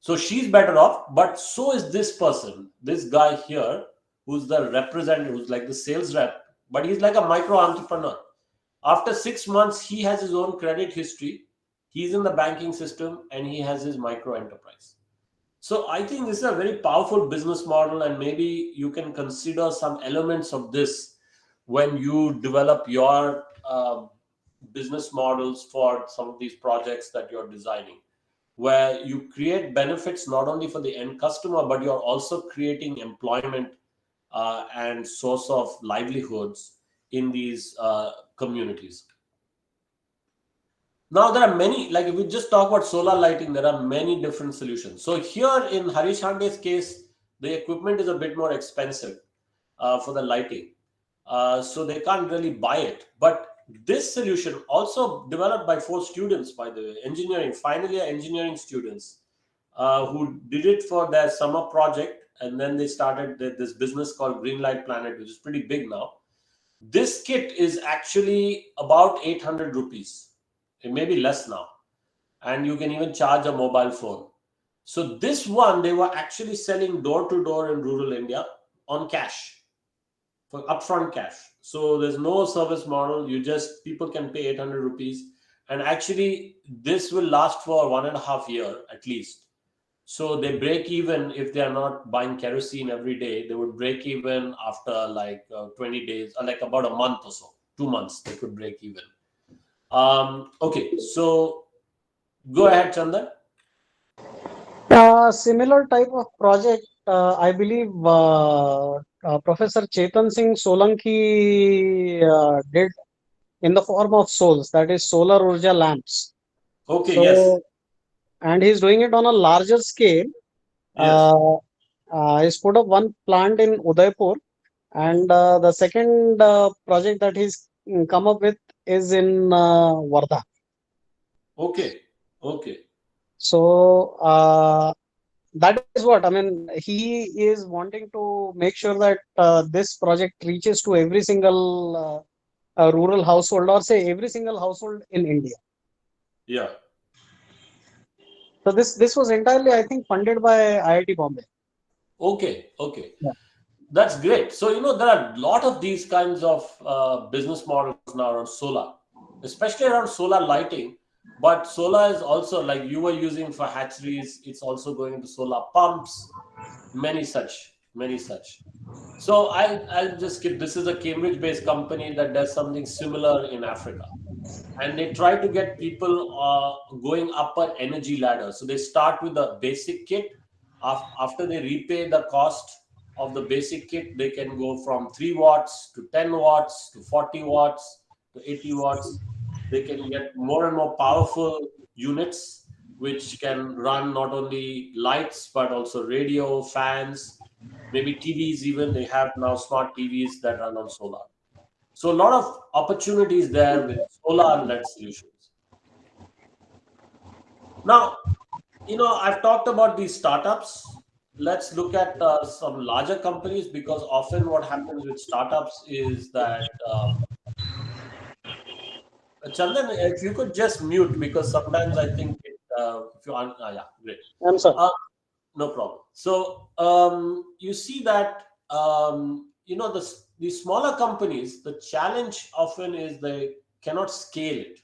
So she's better off, but so is this person, this guy here, who's the representative, who's like the sales rep, but he's like a micro entrepreneur. After 6 months, he has his own credit history, he's in the banking system, and he has his micro enterprise. So I think this is a very powerful business model, and maybe you can consider some elements of this when you develop your business models for some of these projects that you're designing, where you create benefits not only for the end customer, but you're also creating employment and source of livelihoods in these communities. Now, there are many, like if we just talk about solar lighting, there are many different solutions. So here in Harish Hande's case, the equipment is a bit more expensive for the lighting. So they can't really buy it. But this solution, also developed by 4 students, by the way, engineering, final year engineering students, who did it for their summer project. And then they started this business called Green Light Planet, which is pretty big now. This kit is actually about 800 rupees. It may be less now. And you can even charge a mobile phone. So this one, they were actually selling door to door in rural India on cash, for upfront cash. So there's no service model. People can pay 800 rupees. And actually, this will last for 1.5 years at least. So they break even if they are not buying kerosene every day. They would break even after like 20 days, or like about a month or so, 2 months, they could break even. Okay, so go ahead, Chandan. Similar type of project, I believe Professor Chetan Singh Solanki did in the form of souls, that is solar urja lamps. Okay, yes, So, and he's doing it on a larger scale. yes. He's put up one plant in Udaipur, and the second project that he's come up with is in Wardha. Okay, okay. So that is what I mean. He is wanting to make sure that this project reaches to every single rural household, or say every single household in India. Yeah. So this was entirely, I think, funded by IIT Bombay. Okay, okay. Yeah. That's great. So, there are a lot of these kinds of business models now around solar, especially around solar lighting. But solar is also, like you were using for hatcheries, it's also going into solar pumps, many such, many such. So I'll just skip. This is a Cambridge-based company that does something similar in Africa, and they try to get people going up an energy ladder. So they start with the basic kit. After they repay the cost of the basic kit, they can go from 3 watts to 10 watts to 40 watts to 80 watts. They can get more and more powerful units which can run not only lights but also radio, fans, maybe TVs. Even they have now smart TVs that run on solar. So a lot of opportunities there with solar and LED solutions. Now, I've talked about these startups. Let's look at some larger companies, because often what happens with startups is that, Chandan, if you could just mute, because sometimes I think if you are, yeah, great. I'm sorry. No problem. So you see that these smaller companies, the challenge often is they cannot scale it.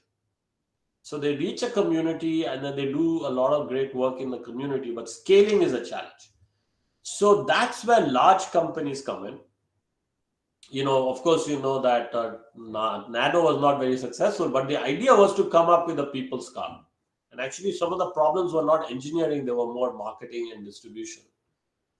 So they reach a community and then they do a lot of great work in the community, but scaling is a challenge. So that's where large companies come in. Of course, that Nano was not very successful, but the idea was to come up with a people's car. And actually, some of the problems were not engineering, they were more marketing and distribution.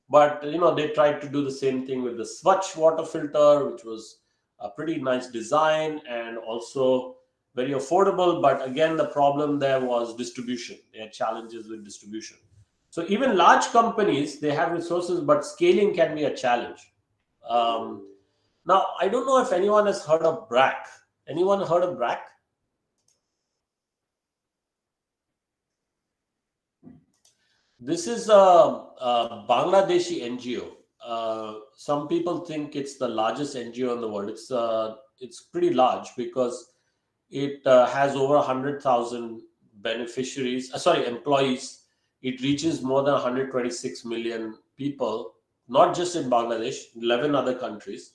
But they tried to do the same thing with the Swatch water filter, which was a pretty nice design and also very affordable. But again, the problem there was distribution. They had challenges with distribution. So even large companies, they have resources, but scaling can be a challenge. um, Now, I don't know if anyone has heard of BRAC. Anyone heard of BRAC? This is a Bangladeshi NGO. Some people think it's the largest NGO in the world. It's pretty large because it has over 100,000 beneficiaries. Employees. It reaches more than 126 million people, not just in Bangladesh, 11 other countries.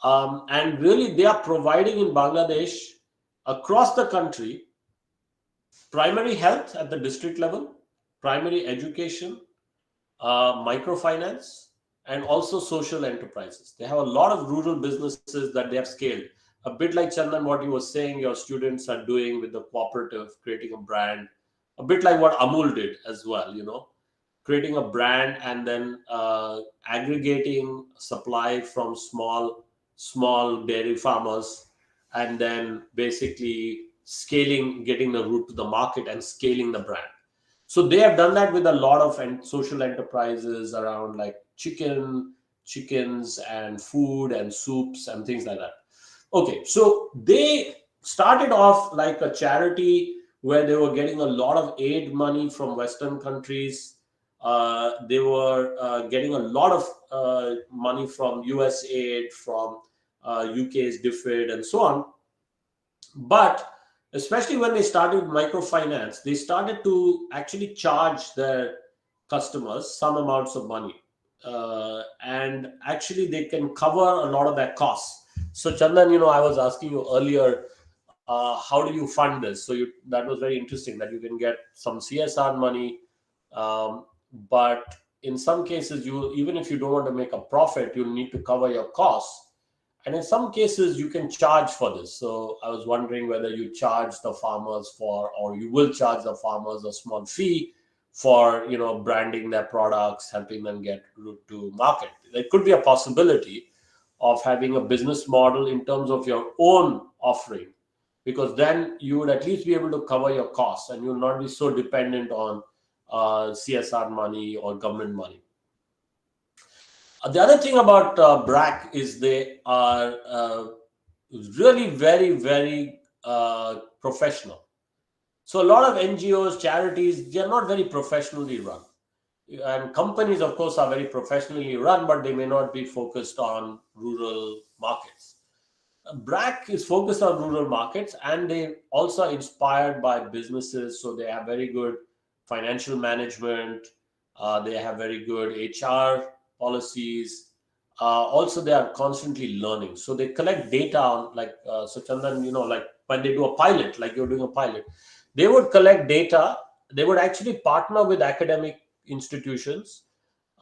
And really, they are providing in Bangladesh across the country primary health at the district level, primary education, microfinance, and also social enterprises. They have a lot of rural businesses that they have scaled. A bit like Chandan, what you were saying, your students are doing with the cooperative, creating a brand. A bit like what Amul did as well, creating a brand and then aggregating supply from small dairy farmers, and then basically scaling, getting the route to the market and scaling the brand. So they have done that with a lot of social enterprises around, like chickens and food and soups and things like that. Okay, so they started off like a charity where they were getting a lot of aid money from Western countries. They were getting a lot of money from US aid, from UK's DFID, and so on. But especially when they started microfinance, they started to actually charge their customers some amounts of money. And actually, they can cover a lot of their costs. So, Chandan, I was asking you earlier, how do you fund this? So, that was very interesting that you can get some CSR money. But in some cases, even if you don't want to make a profit, you'll need to cover your costs. And in some cases, you can charge for this. So I was wondering whether you charge the farmers or you will charge the farmers a small fee for, branding their products, helping them get route to market. There could be a possibility of having a business model in terms of your own offering, because then you would at least be able to cover your costs and you'll not be so dependent on CSR money or government money. The other thing about BRAC is they are really very, very professional. So a lot of NGOs, charities, they are not very professionally run. And companies, of course, are very professionally run, but they may not be focused on rural markets. BRAC is focused on rural markets, and they also are inspired by businesses. So they have very good financial management. They have very good HR policies. Also they are constantly learning. So they collect data on, like, so Chandan, like when they do a pilot, like you're doing a pilot, they would collect data. They would actually partner with academic institutions,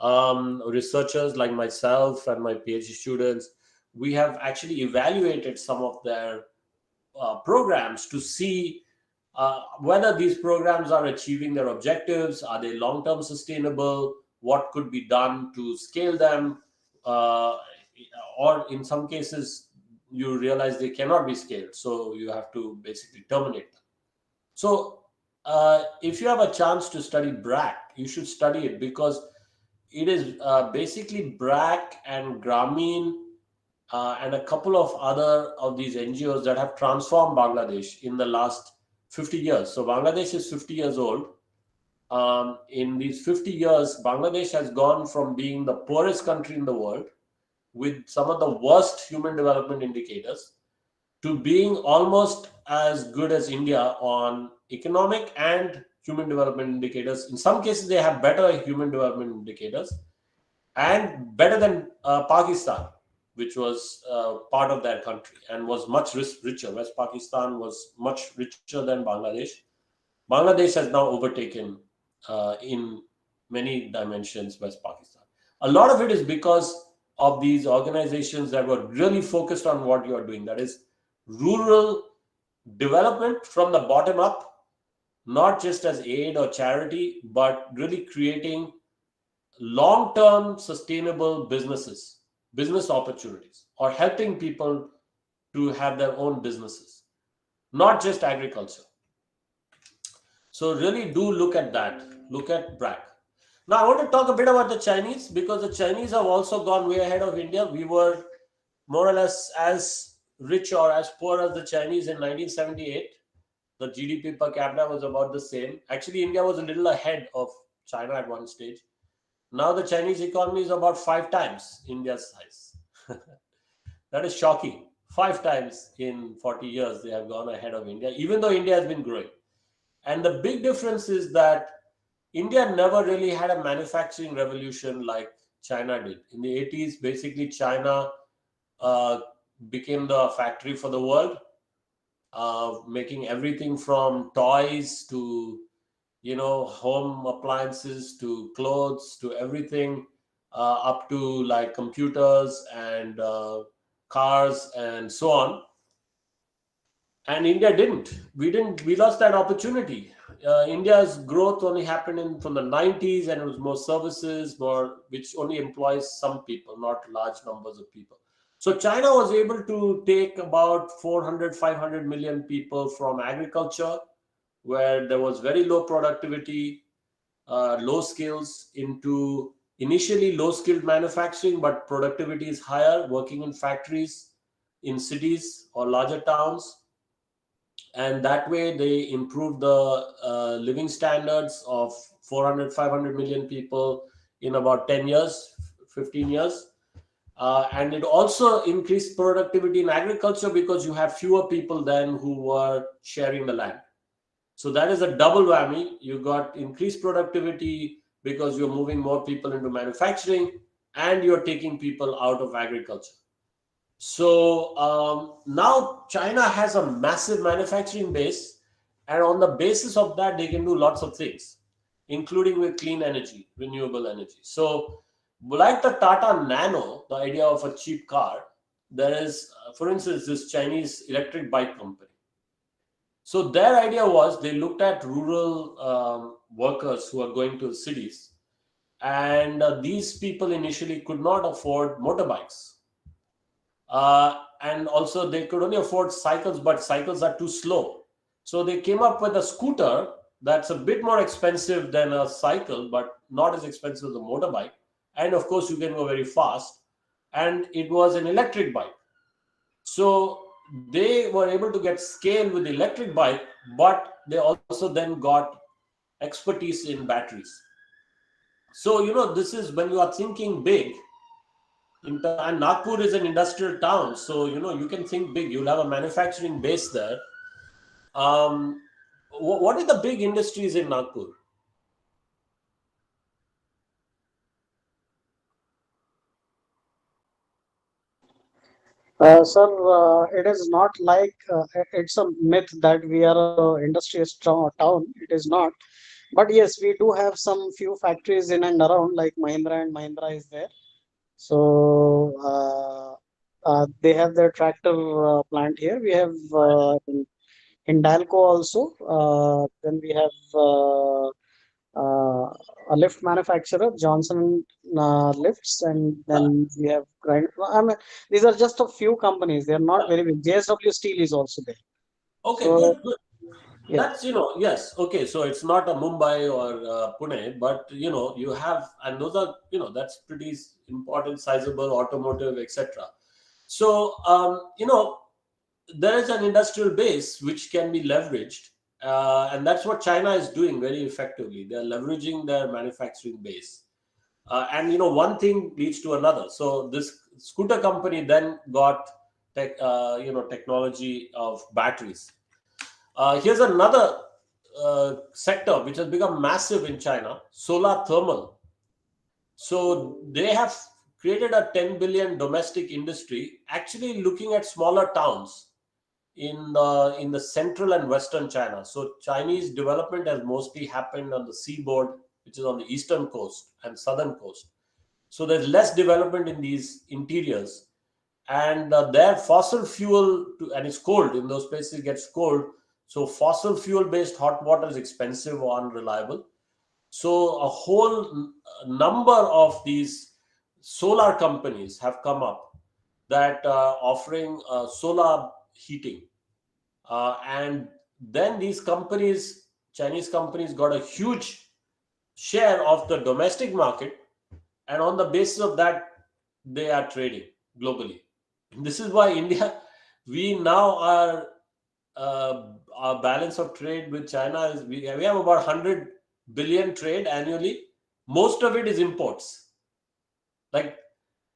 researchers like myself and my PhD students. We have actually evaluated some of their programs to see whether these programs are achieving their objectives. Are they long term sustainable? What could be done to scale them? Uh, or in some cases, you realize they cannot be scaled. So you have to basically terminate them. So if you have a chance to study BRAC, you should study it, because it is basically BRAC and Grameen and a couple of other of these NGOs that have transformed Bangladesh in the last 50 years. So Bangladesh is 50 years old. In these 50 years, Bangladesh has gone from being the poorest country in the world with some of the worst human development indicators to being almost as good as India on economic and human development indicators. In some cases, they have better human development indicators and better than Pakistan, which was part of that country and was much richer. West Pakistan was much richer than Bangladesh. Bangladesh has now overtaken in many dimensions West Pakistan. A lot of it is because of these organizations that were really focused on what you are doing. That is rural development from the bottom up, not just as aid or charity, but really creating long-term sustainable business opportunities, or helping people to have their own businesses, not just agriculture. So really do look at that. Look at BRAC. Now I want to talk a bit about the Chinese, because the Chinese have also gone way ahead of India. We were more or less as rich or as poor as the Chinese in 1978. The GDP per capita was about the same. Actually, India was a little ahead of China at one stage. Now the Chinese economy is about 5 times India's size. That is shocking. 5 times in 40 years they have gone ahead of India, even though India has been growing. And the big difference is that India never really had a manufacturing revolution like China did. In the 80s, basically China uh, became the factory for the world, making everything from toys to home appliances to clothes to everything, up to like computers and cars and so on. And India didn't. We lost that opportunity. India's growth only happened in from the 90s, and it was more services, more, which only employs some people, not large numbers of people. So China was able to take about 400, 500 million people from agriculture, where there was very low productivity, low skills, into initially low skilled manufacturing, but productivity is higher, working in factories in cities or larger towns. And that way they improved the living standards of 400, 500 million people in about 10 years, 15 years. And it also increased productivity in agriculture, because you have fewer people then who were sharing the land. So that is a double whammy. You got increased productivity because you're moving more people into manufacturing, and you're taking people out of agriculture. So now China has a massive manufacturing base, and on the basis of that, they can do lots of things, including with clean energy, renewable energy. So, like the Tata Nano, the idea of a cheap car, there is, for instance, this Chinese electric bike company. So their idea was, they looked at rural workers who are going to cities, and these people initially could not afford motorbikes, and also they could only afford cycles, but cycles are too slow. So they came up with a scooter that's a bit more expensive than a cycle, but not as expensive as a motorbike. And of course, you can go very fast. And it was an electric bike. So they were able to get scale with the electric bike, but they also then got expertise in batteries. So, this is when you are thinking big. And Nagpur is an industrial town, so you can think big. You'll have a manufacturing base there. Um, what are the big industries in Nagpur? Sir, it is not like it's a myth that we are a industrious town. It is not. But yes, we do have some few factories in and around, like Mahindra and Mahindra is there. So they have their tractor plant here. We have in Dalco also. Then we have a lift manufacturer, Johnson Lifts, and then we have Grind. I mean, these are just a few companies. They are not very big. JSW Steel is also there. Okay, So good. yeah, That's, yes. Okay, so it's not a Mumbai or Pune, but you have, and those are, that's pretty important, sizable automotive, etc. So, there is an industrial base which can be leveraged, and that's what China is doing very effectively. They're leveraging their manufacturing base, and one thing leads to another. So this scooter company then got technology of batteries. Here's another sector which has become massive in China: solar thermal. So they have created a 10 billion domestic industry, actually looking at smaller towns in the central and western China. So Chinese development has mostly happened on the seaboard, which is on the eastern coast and southern coast. So there's less development in these interiors, and their fossil fuel and it's cold in those places. It gets cold, so fossil fuel based hot water is expensive or unreliable. So a whole number of these solar companies have come up that offering solar heating, and then these companies, Chinese companies, got a huge share of the domestic market, and on the basis of that, they are trading globally. This is why India, we now are our balance of trade with China is, we have about 100 billion trade annually. Most of it is imports, like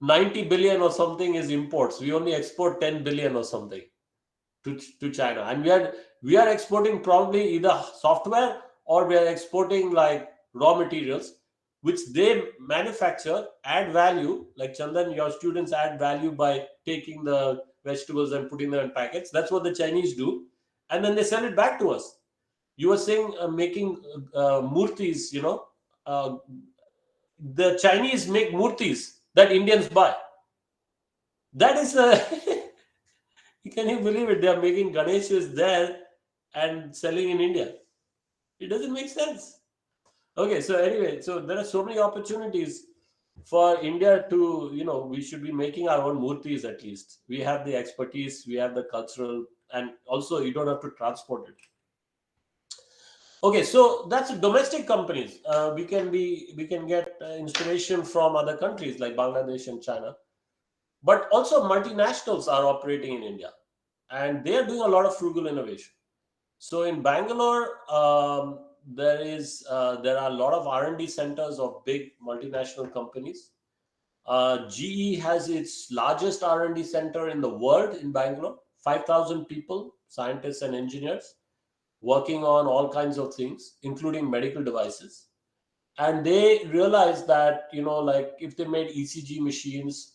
90 billion or something is imports. We only export 10 billion or something to China, and we are exporting probably either software, or we are exporting like raw materials which they manufacture, add value. Like Chandan, your students add value by taking the vegetables and putting them in packets. That's what the Chinese do, and then they sell it back to us. You were saying making murtis. Uh, the Chinese make murtis that Indians buy. That is can you believe it? They are making Ganeshas there and selling in India. It doesn't make sense. Okay, so anyway, so there are so many opportunities for India to, we should be making our own murtis at least. We have the expertise, we have the cultural, and also you don't have to transport it. Okay, so that's domestic companies. We can get inspiration from other countries like Bangladesh and China, but also multinationals are operating in India, and they are doing a lot of frugal innovation. So in Bangalore, there are a lot of R&D centers of big multinational companies. GE has its largest R&D center in the world in Bangalore. 5,000 people, scientists and engineers, working on all kinds of things, including medical devices. And they realized that, like if they made ECG machines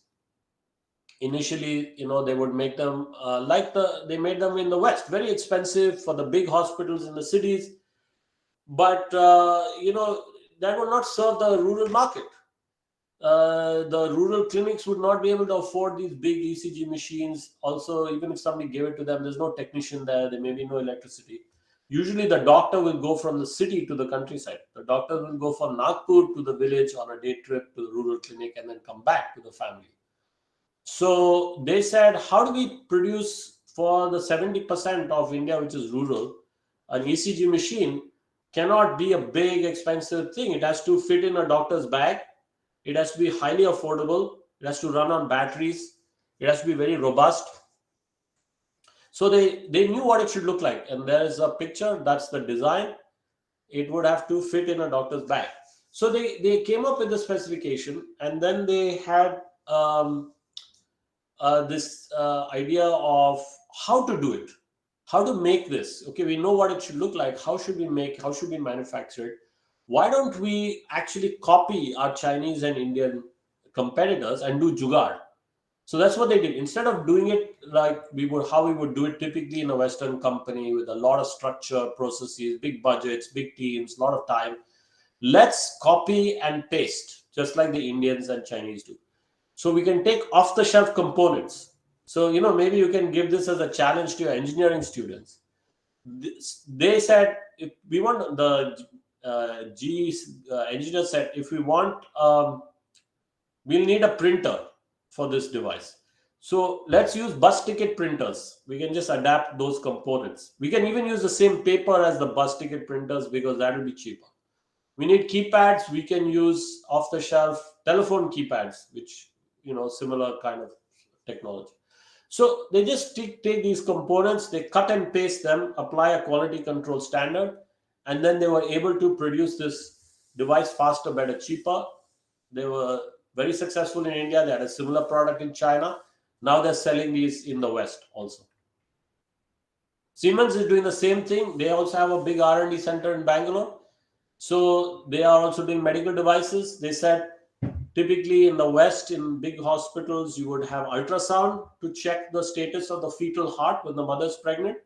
initially, they would make them they made them in the West, very expensive for the big hospitals in the cities, but that would not serve the rural market. The rural clinics would not be able to afford these big ECG machines. Also, even if somebody gave it to them, there's no technician there, there may be no electricity. Usually the doctor will go from the city to the countryside. The doctor will go from Nagpur to the village on a day trip to the rural clinic and then come back to the family. So they said, how do we produce for the 70% of India which is rural? An ECG machine cannot be a big expensive thing. It has to fit in a doctor's bag. It has to be highly affordable. It has to run on batteries. It has to be very robust. So they knew what it should look like. And there is a picture, that's the design. It would have to fit in a doctor's bag. So they came up with the specification, and then they had this idea of how to do it, how to make this. Okay, we know what it should look like. How should we manufacture it? Why don't we actually copy our Chinese and Indian competitors and do jugaad? So that's what they did. Instead of doing it like how we would do it typically in a Western company with a lot of structure, processes, big budgets, big teams, a lot of time, let's copy and paste, just like the Indians and Chinese do. So we can take off-the-shelf components. So, maybe you can give this as a challenge to your engineering students. They said, if we want the GE engineer said, if we want, we'll need a printer for this device. So let's use bus ticket printers. We can just adapt those components. We can even use the same paper as the bus ticket printers because that will be cheaper. We need keypads. We can use off-the-shelf telephone keypads, which, similar kind of technology. So they just take these components, they cut and paste them, apply a quality control standard, and then they were able to produce this device faster, better, cheaper. They were very successful in India. They had a similar product in China. Now they're selling these in the West also. Siemens is doing the same thing. They also have a big R&D center in Bangalore. So they are also doing medical devices. They said typically in the West, in big hospitals, you would have ultrasound to check the status of the fetal heart when the mother's pregnant.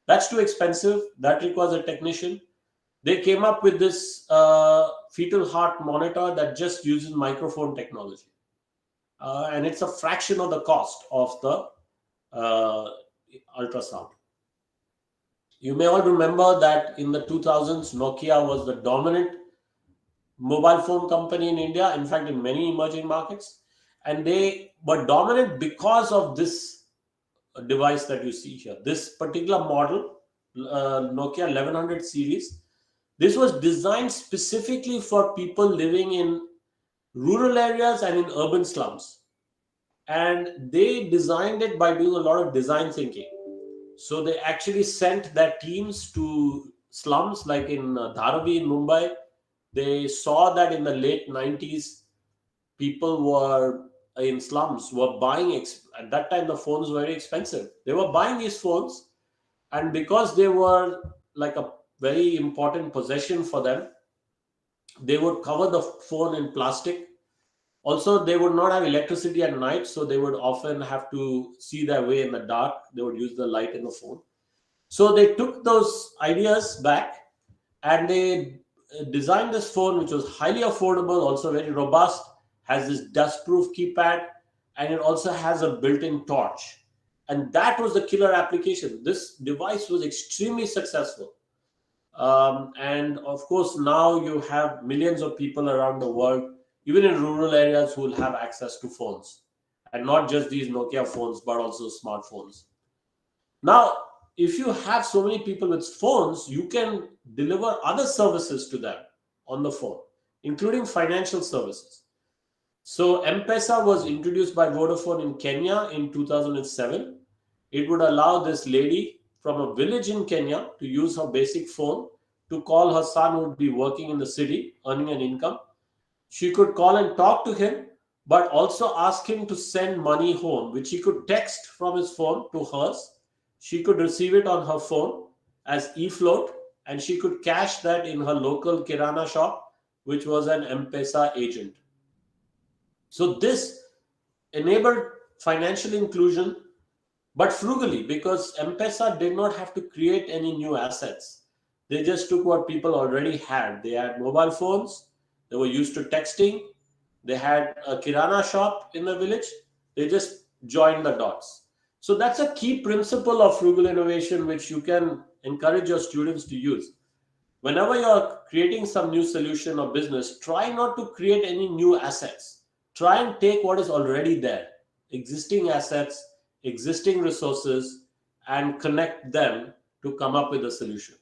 That's too expensive. That requires a technician. They came up with this fetal heart monitor that just uses microphone technology. And it's a fraction of the cost of the ultrasound. You may all remember that in the 2000s, Nokia was the dominant mobile phone company in India, in fact, in many emerging markets. And they were dominant because of this device that you see here. This particular model, Nokia 1100 series, this was designed specifically for people living in rural areas and in urban slums. And they designed it by doing a lot of design thinking. So they actually sent their teams to slums like in Dharavi in Mumbai. They saw that in the late 90s, people were in slums were buying, at that time the phones were very expensive. They were buying these phones, and because they were like a very important possession for them, they would cover the phone in plastic. Also, they would not have electricity at night, so they would often have to see their way in the dark. They would use the light in the phone. So they took those ideas back and they designed this phone, which was highly affordable, also very robust, has this dust-proof keypad, and it also has a built-in torch. And that was the killer application. This device was extremely successful. And of course, now you have millions of people around the world, even in rural areas, who will have access to phones. And not just these Nokia phones, but also smartphones. Now, if you have so many people with phones, you can deliver other services to them on the phone, including financial services. So M-Pesa was introduced by Vodafone in Kenya in 2007. It would allow this lady from a village in Kenya to use her basic phone to call her son who would be working in the city, earning an income. She could call and talk to him, but also ask him to send money home, which he could text from his phone to hers. She could receive it on her phone as e-float, and she could cash that in her local Kirana shop, which was an M-Pesa agent. So this enabled financial inclusion, but frugally, because M-Pesa did not have to create any new assets. They just took what people already had. They had mobile phones, they were used to texting, they had a Kirana shop in the village, they just joined the dots. So that's a key principle of frugal innovation, which you can encourage your students to use. Whenever you're creating some new solution or business, try not to create any new assets. Try and take what is already there, existing assets, existing resources, and connect them to come up with a solution.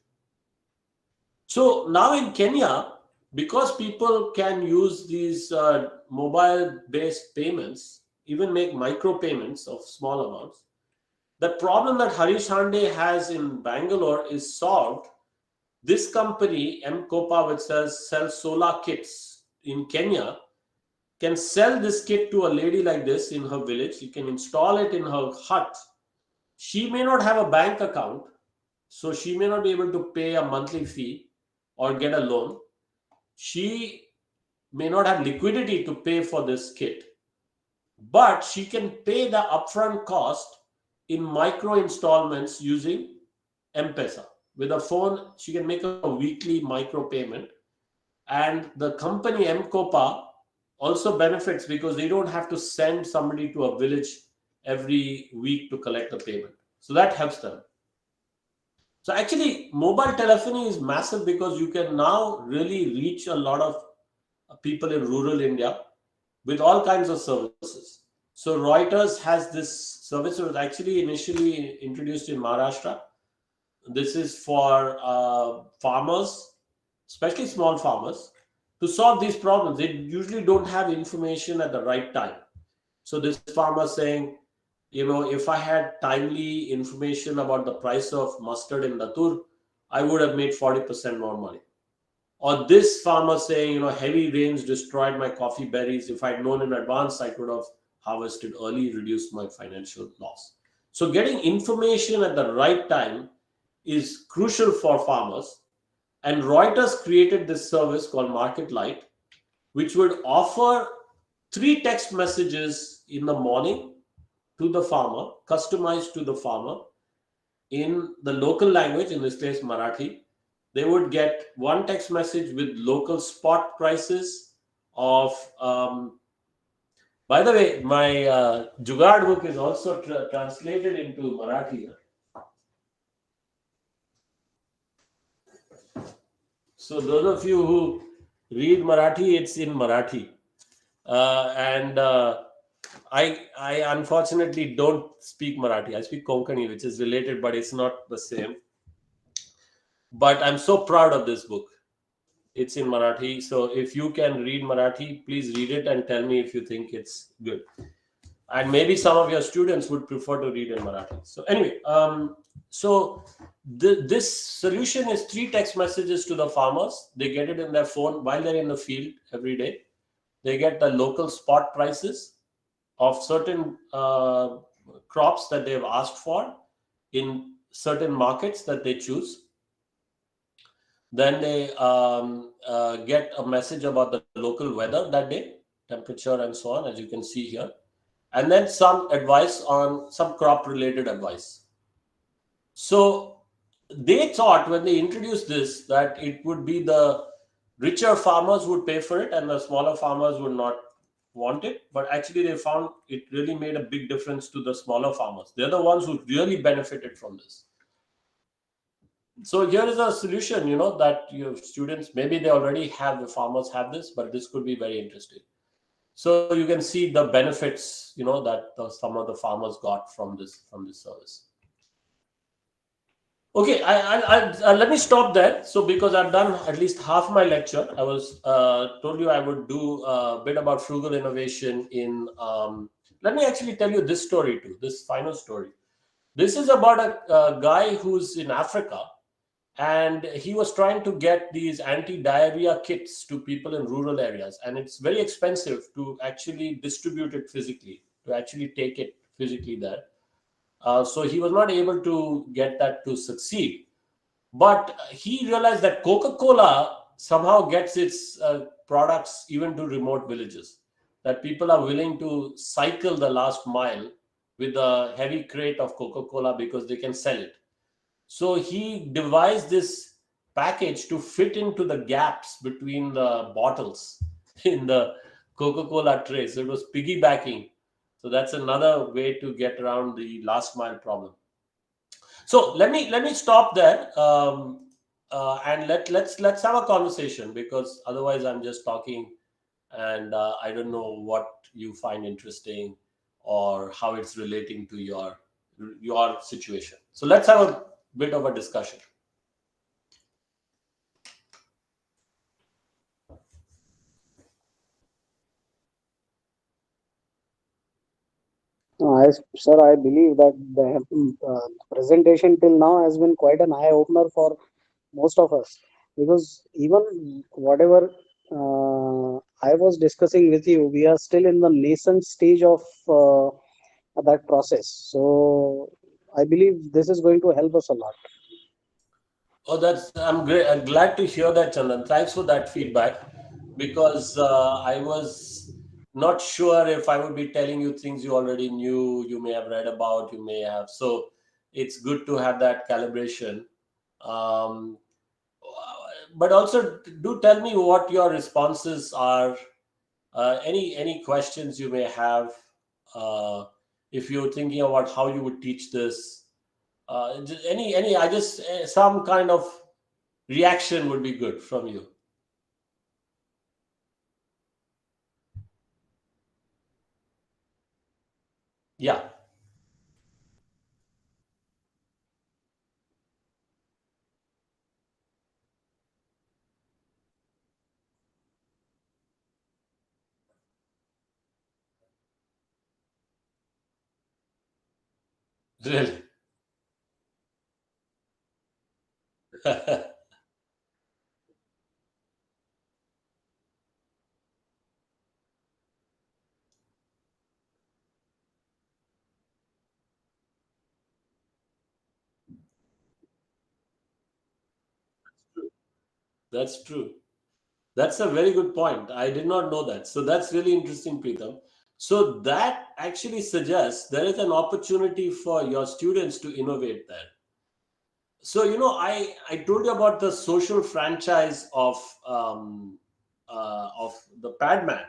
So now in Kenya, because people can use these mobile-based payments, even make micro payments of small amounts, the problem that Harish Hande has in Bangalore is solved. This company, M-Copa, which sells solar kits in Kenya, can sell this kit to a lady like this in her village. You can install it in her hut. She may not have a bank account, so she may not be able to pay a monthly fee or get a loan. She may not have liquidity to pay for this kit. but she can pay the upfront cost in micro installments using M-Pesa. With a phone, she can make a weekly micro payment, and the company M-Copa also benefits because they don't have to send somebody to a village every week to collect the payment. So that helps them. So actually, mobile telephony is massive because you can now really reach a lot of people in rural India with all kinds of services. So Reuters has this service. It was actually initially introduced in Maharashtra. This is for farmers, especially small farmers, to solve these problems. They usually don't have information at the right time. So this farmer saying, if I had timely information about the price of mustard in Latur, I would have made 40% more money. Or this farmer saying, heavy rains destroyed my coffee berries. If I'd known in advance, I could have harvested early, reduced my financial loss. So getting information at the right time is crucial for farmers. And Reuters created this service called Market Light, which would offer 3 text messages in the morning to the farmer, customized to the farmer in the local language, in this case Marathi. They would get one text message with local spot prices of. By the way, my Jugaad book is also translated into Marathi. So those of you who read Marathi, it's in Marathi, and I unfortunately don't speak Marathi. I speak Konkani, which is related, but it's not the same. But I'm so proud of this book. It's in Marathi. So if you can read Marathi, please read it and tell me if you think it's good. And maybe some of your students would prefer to read in Marathi. So anyway, this solution is 3 text messages to the farmers. They get it in their phone while they're in the field every day. They get the local spot prices of certain crops that they've asked for in certain markets that they choose. Then they get a message about the local weather that day, temperature and so on, as you can see here. And then some advice on some crop related advice. So they thought when they introduced this that it would be the richer farmers would pay for it and the smaller farmers would not want it. But actually they found it really made a big difference to the smaller farmers. They're the ones who really benefited from this. So here is a solution, that your students, maybe they already have, the farmers have this, but this could be very interesting. So you can see the benefits, that some of the farmers got from this service. Okay, I let me stop there. So because I've done at least half my lecture, I was told you I would do a bit about frugal innovation in. Let me actually tell you this story too. This final story. This is about a guy who's in Africa. And he was trying to get these anti-diarrhea kits to people in rural areas. And it's very expensive to actually distribute it physically, to actually take it physically there. So he was not able to get that to succeed. But he realized that Coca-Cola somehow gets its products even to remote villages, that people are willing to cycle the last mile with a heavy crate of Coca-Cola because they can sell it. So he devised this package to fit into the gaps between the bottles in the Coca-Cola tray. So it was piggybacking. So that's another way to get around the last mile problem. So let me stop there, and let's have a conversation, because otherwise I'm just talking, and I don't know what you find interesting or how it's relating to your situation. So let's have a bit of a discussion. Sir, I believe that the presentation till now has been quite an eye opener for most of us, because even whatever I was discussing with you, we are still in the nascent stage of that process. So I believe this is going to help us a lot. Oh, I'm great. I'm glad to hear that, Chandan. Thanks for that feedback, because I was not sure if I would be telling you things you already knew, you may have read about, you may have. So it's good to have that calibration. Um, but also do tell me what your responses are. Any questions you may have, uh, if you're thinking about how you would teach this. Any I just some kind of reaction would be good from you. Yeah, really. That's true. That's a very good point. I did not know that. So that's really interesting, Preetham. So that actually suggests there is an opportunity for your students to innovate there. So I told you about the social franchise of the Padman,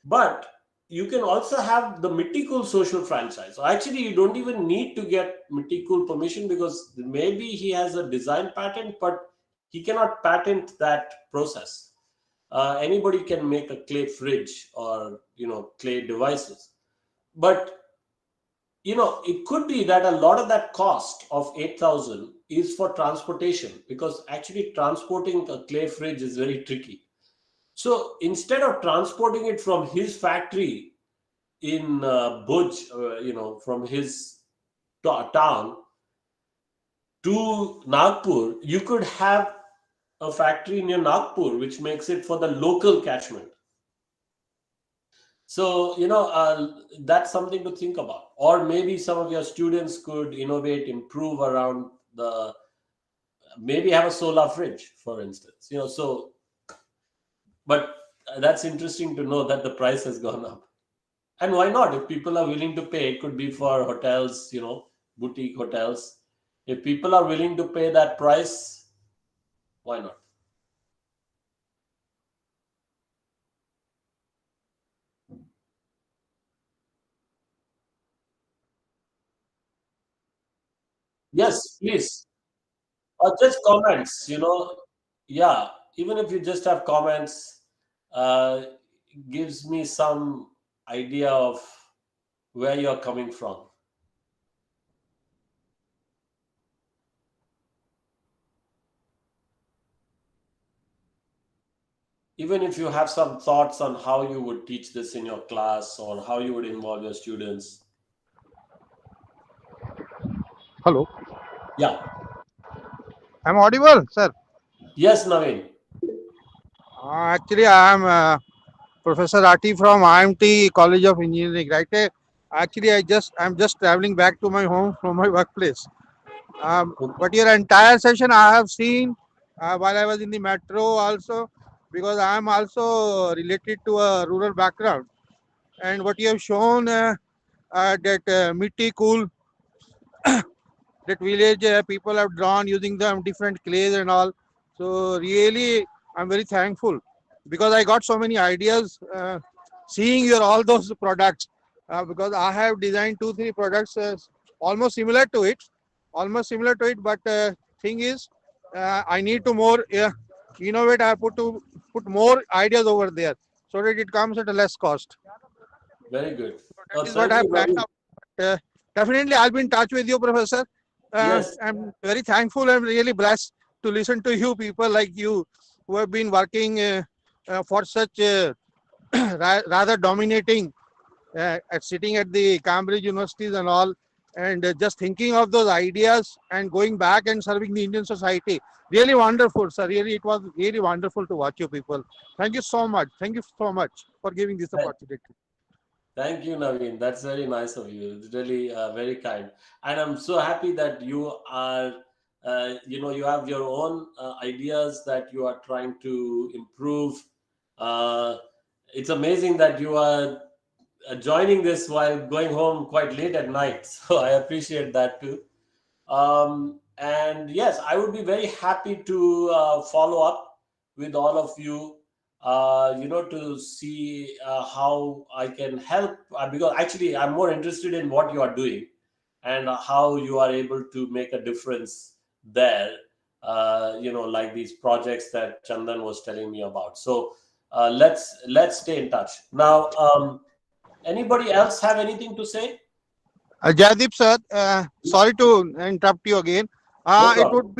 but you can also have the Mythical social franchise. So actually, you don't even need to get Mythical permission, because maybe he has a design patent, but he cannot patent that process. Anybody can make a clay fridge or clay devices, but it could be that a lot of that cost of 8,000 is for transportation, because actually transporting a clay fridge is very tricky. So instead of transporting it from his factory in Bhuj, from his town to Nagpur, you could have a factory near Nagpur, which makes it for the local catchment. So, that's something to think about. Or maybe some of your students could innovate, improve around maybe have a solar fridge, for instance. But that's interesting to know that the price has gone up. And why not? If people are willing to pay, it could be for hotels, boutique hotels. If people are willing to pay that price, why not? Yes, please. Or just comments, yeah, even if you just have comments, uh, gives me some idea of where you're coming from. Even if you have some thoughts on how you would teach this in your class or how you would involve your students. Hello. Yeah. I'm audible, sir. Yes, Naveen. Actually, I am Professor Ati from IMT College of Engineering. Right? Actually, I'm just traveling back to my home from my workplace. Okay. But your entire session I have seen while I was in the metro also, because I am also related to a rural background. And what you have shown that Mitti Cool, that village people have drawn using them different clays and all. So really, I'm very thankful because I got so many ideas seeing your all those products. Because I have designed 2 3 products almost similar to it, But thing is, I need to more innovate. I have to put more ideas over there so that it comes at a less cost. Very good. That is what Thank I you, have planned Naveen. out. Definitely, I'll be in touch with you, Professor. Yes. I'm very thankful and really blessed to listen to you, people like you, who have been working for such rather dominating, sitting at the Cambridge universities and all, and just thinking of those ideas and going back and serving the Indian society. Really wonderful, sir. Really, it was really wonderful to watch you people. Thank you so much. Thank you so much for giving this opportunity. Thank you, Naveen. That's very nice of you. It's really very kind. And I'm so happy that you are, you have your own ideas that you are trying to improve. Uh, It's amazing that you are joining this while going home quite late at night. So I appreciate that too. And yes, I would be very happy to follow up with all of you, to see how I can help. Because actually, I'm more interested in what you are doing and how you are able to make a difference there. Like these projects that Chandan was telling me about. So let's stay in touch. Now, anybody else have anything to say? Jaideep sir, sorry to interrupt you again. No It problem.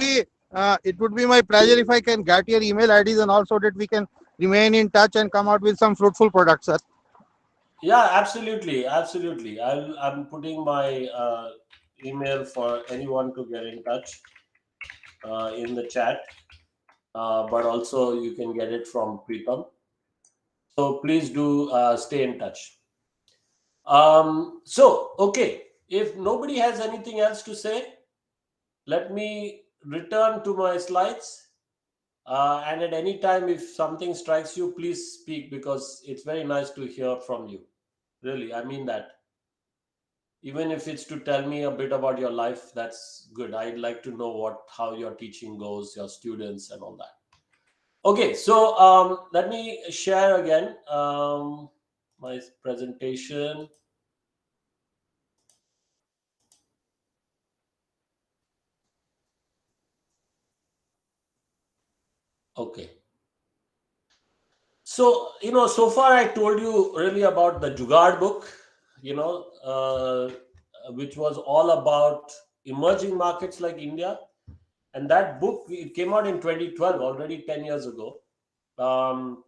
would be my pleasure if I can get your email IDs and also that we can remain in touch and come out with some fruitful products, sir. Yeah, absolutely, absolutely. I'm putting my email for anyone to get in touch in the chat, but also you can get it from Preetham. So please do stay in touch. So okay, if nobody has anything else to say, let me return to my slides. And at any time, if something strikes you, please speak because it's very nice to hear from you. Really, I mean that. Even if it's to tell me a bit about your life, that's good. I'd like to know how your teaching goes, your students and all that. Okay, so let me share again my presentation. Okay, so so far I told you really about the Jugaad book, you know uh, which was all about emerging markets like India. And that book, it came out in 2012, already 10 years ago. um,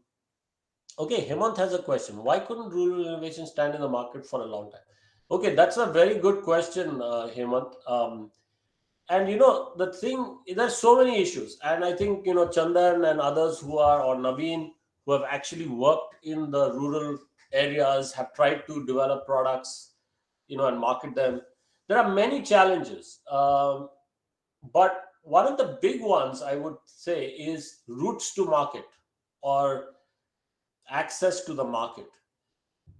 Okay, Hemant has a question. Why couldn't rural innovation stand in the market for a long time? Okay, that's a very good question, Hemant. And the thing, there's so many issues, and I think Chandan and others who are, or Naveen, who have actually worked in the rural areas, have tried to develop products, and market them. There are many challenges, but one of the big ones I would say is routes to market or access to the market.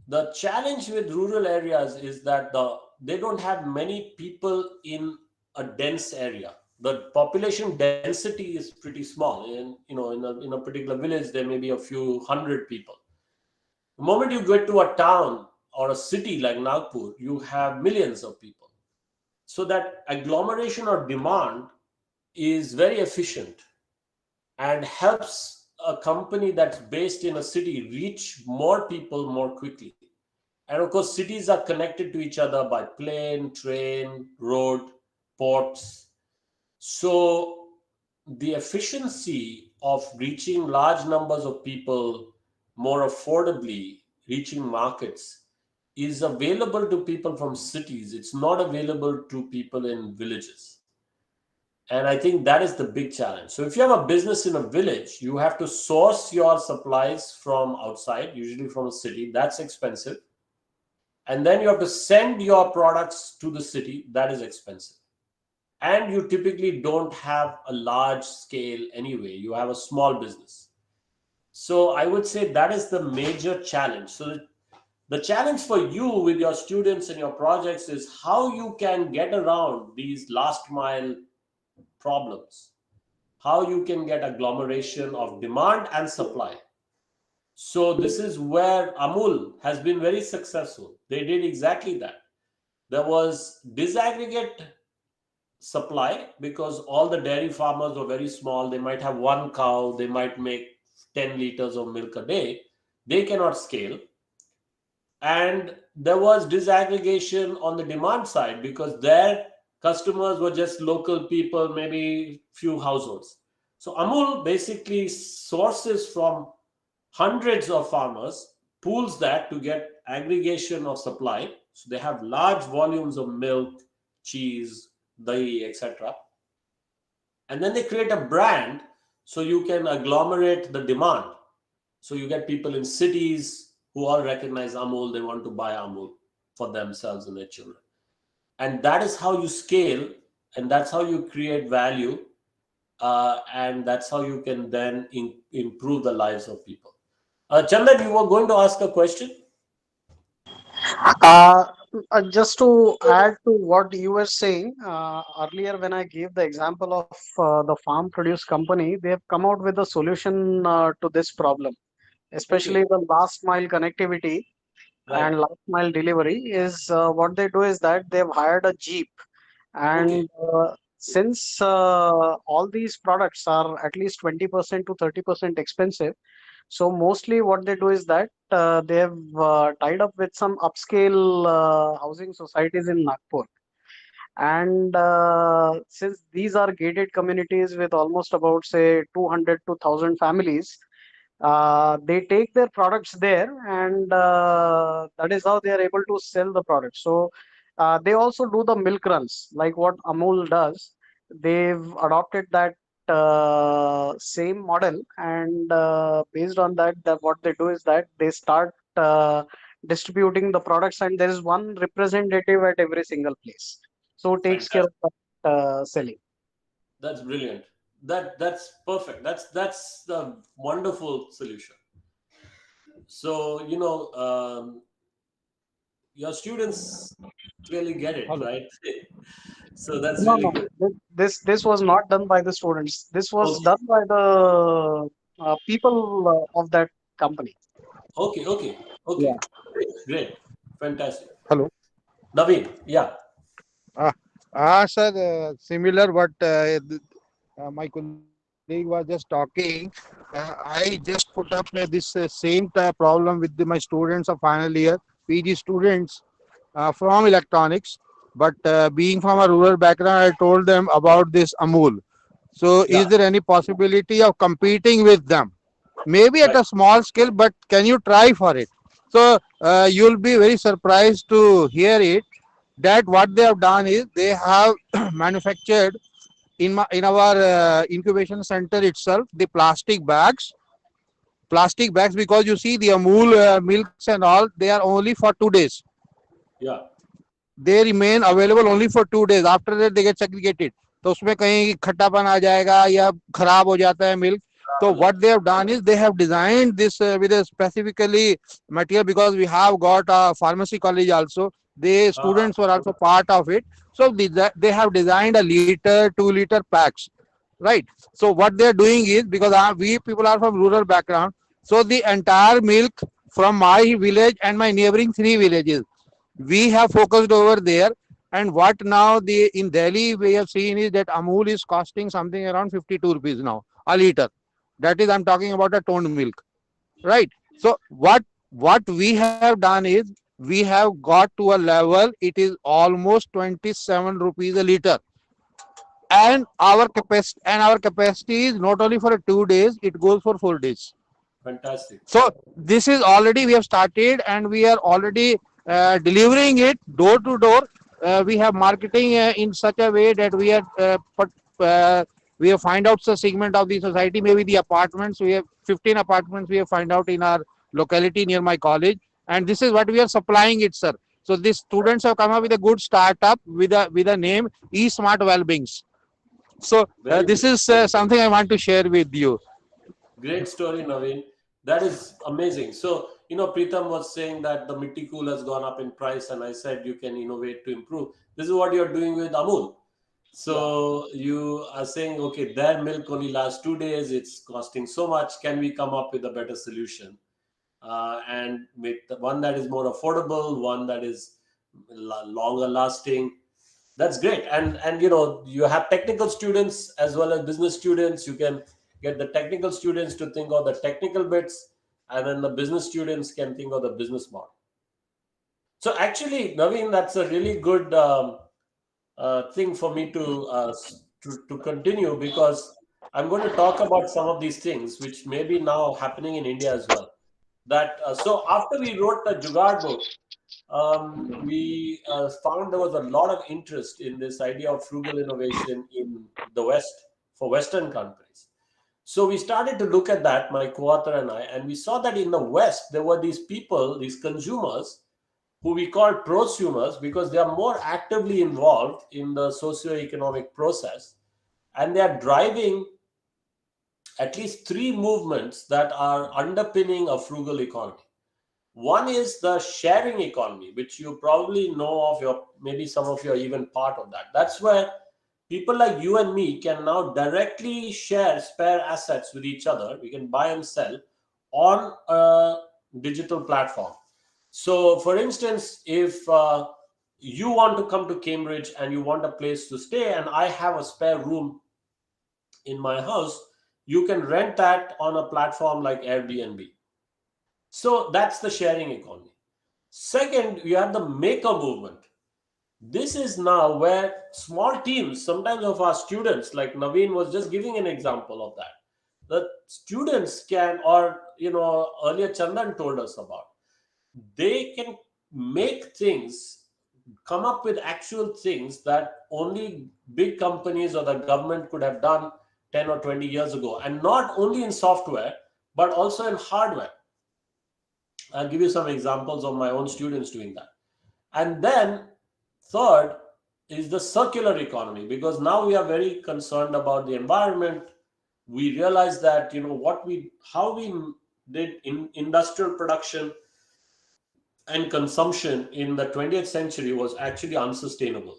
The challenge with rural areas is that they don't have many people in a dense area. The population density is pretty small. In a particular village, there may be a few hundred people. The moment you get to a town or a city like Nagpur, you have millions of people. So that agglomeration or demand is very efficient and helps a company that's based in a city reach more people more quickly. And of course, cities are connected to each other by plane, train, road, ports. So the efficiency of reaching large numbers of people more affordably, reaching markets, is available to people from cities. It's not available to people in villages. And I think that is the big challenge. So if you have a business in a village, you have to source your supplies from outside, usually from a city. That's expensive. And then you have to send your products to the city. That is expensive. And you typically don't have a large scale anyway. You have a small business. So I would say that is the major challenge. So the challenge for you with your students and your projects is how you can get around these last mile problems, how you can get agglomeration of demand and supply. So this is where Amul has been very successful. They did exactly that. There was disaggregate supply because all the dairy farmers were very small. They might have one cow, they might make 10 liters of milk a day. They cannot scale. And there was disaggregation on the demand side because their customers were just local people, maybe few households. So Amul basically sources from hundreds of farmers, pools that to get aggregation of supply. So they have large volumes of milk, cheese, dahi, etc. And then they create a brand so you can agglomerate the demand. So you get people in cities who all recognize Amul, they want to buy Amul for themselves and their children. And that is how you scale, and that's how you create value, and that's how you can then improve the lives of people. Chandan, you were going to ask a question? Uh, just to add to what you were saying earlier, when I gave the example of the farm produce company, they have come out with a solution to this problem, especially Okay, the last mile connectivity right. and last mile delivery. Is what they do is that they've hired a jeep, Okay, and since all these products are at least 20% to 30% expensive, so mostly what they do is that they have tied up with some upscale housing societies in Nagpur. And since these are gated communities with almost about say 200 to 1000 families, they take their products there, and that is how they are able to sell the product. So they also do the milk runs like what Amul does. They've adopted that same model, and based on that, what they do is that they start distributing the products, and there is one representative at every single place, so takes care of fantastic. that selling. That's brilliant. That's perfect. That's the wonderful solution. So, your students clearly get it, Hello. right? So that's No, really no, good. this was not done by the students. This was Okay, done by the people of that company. okay, okay, Yeah. okay. Great, great, fantastic. Hello. Naveen, yeah, Sir, similar what my colleague was just talking. I just put up this same problem with my students of final year, PG students from electronics. But being from a rural background, I told them about this Amul. So, yeah, is there any possibility of competing with them? Maybe at right, a small scale, but can you try for it? So, you'll be very surprised to hear it that what they have done is they have manufactured in our incubation center itself the plastic bags, because you see the Amul milks and all, they are only for 2 days. yeah, They remain available only for 2 days. After that they get segregated. तो उसमें कहीं खट्टापन आ जाएगा या खराब हो जाता है मिल्क. खराब So हो what जाता they have done is they have designed this with a specifically material, because we have got a pharmacy college also. The है. हाँ, students were also part of it. So they have designed a liter, 2 liter packs, right? So what they are doing is, because we people are from rural background, so the entire milk from my village and my neighboring 3 villages, we have focused over there. And what now the in Delhi we have seen is that Amul is costing something around 52 rupees now a liter. That is, I'm talking about a toned milk, right? So what we have done is we have got to a level, it is almost 27 rupees a liter, and our capacity is not only for 2 days, it goes for 4 days. fantastic. So this is already we have started, and we are already delivering it door to door. We have marketing in such a way that we have find out the segment of the society, maybe the apartments. We have 15 apartments we have find out in our locality near my college, and this is what we are supplying it, sir. So these students have come up with a good startup with a name E Smart Wellbeings. So Very this good. is something I want to share with you. Great story, Naveen. That is amazing. So, Preetham was saying that the Mitti Cool has gone up in price, and I said you can innovate to improve. This is what you're doing with Amul. Yeah. So you are saying, okay, their milk only lasts 2 days. It's costing so much. Can we come up with a better solution? And with one that is more affordable, one that is longer lasting. That's great. And you have technical students as well as business students. You can get the technical students to think of the technical bits, and then the business students can think of the business model. So actually, Naveen, that's a really good thing for me to continue, because I'm going to talk about some of these things which may be now happening in India as well. That so after we wrote the Jugaad book, we found there was a lot of interest in this idea of frugal innovation in the West for Western countries. So we started to look at that, my co-author and I, and we saw that in the West there were these people, these consumers, who we call prosumers, because they are more actively involved in the socio-economic process, and they are driving at least three movements that are underpinning a frugal economy. One is the sharing economy, which you probably know of, maybe some of you are even part of that. That's where people like you and me can now directly share spare assets with each other. We can buy and sell on a digital platform. So, for instance, if you want to come to Cambridge and you want a place to stay, and I have a spare room in my house, you can rent that on a platform like Airbnb. So, that's the sharing economy. Second, you have the maker movement. This is now where small teams, sometimes of our students, like Naveen was just giving an example of that. The students can, or earlier Chandan told us about, they can make things, come up with actual things that only big companies or the government could have done 10 or 20 years ago. And not only in software, but also in hardware. I'll give you some examples of my own students doing that. And then third is the circular economy, because now we are very concerned about the environment. We realize that how we did in industrial production and consumption in the 20th century was actually unsustainable,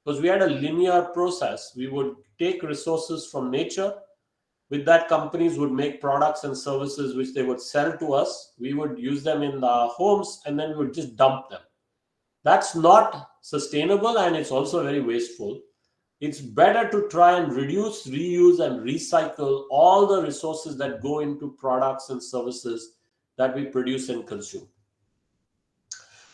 because we had a linear process. We would take resources from nature. With that, companies would make products and services which they would sell to us. We would use them in the homes, and then we would just dump them. That's not sustainable, and it's also very wasteful. It's better to try and reduce, reuse, and recycle all the resources that go into products and services that we produce and consume.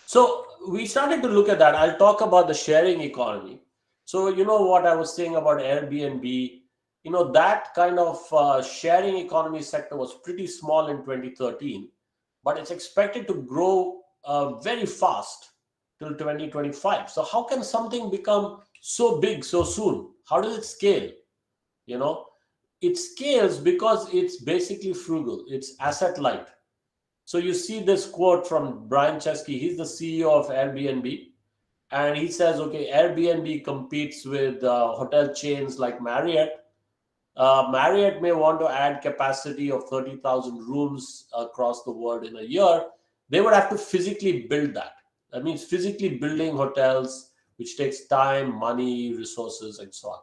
So we started to look at that. I'll talk about the sharing economy. So what I was saying about Airbnb, that kind of sharing economy sector was pretty small in 2013, but it's expected to grow very fast till 2025. So how can something become so big so soon? How does it scale? It scales because it's basically frugal. It's asset light. So you see this quote from Brian Chesky. He's the CEO of Airbnb. And he says, okay, Airbnb competes with hotel chains like Marriott. Marriott may want to add capacity of 30,000 rooms across the world in a year. They would have to physically build that. That means physically building hotels, which takes time, money, resources, and so on.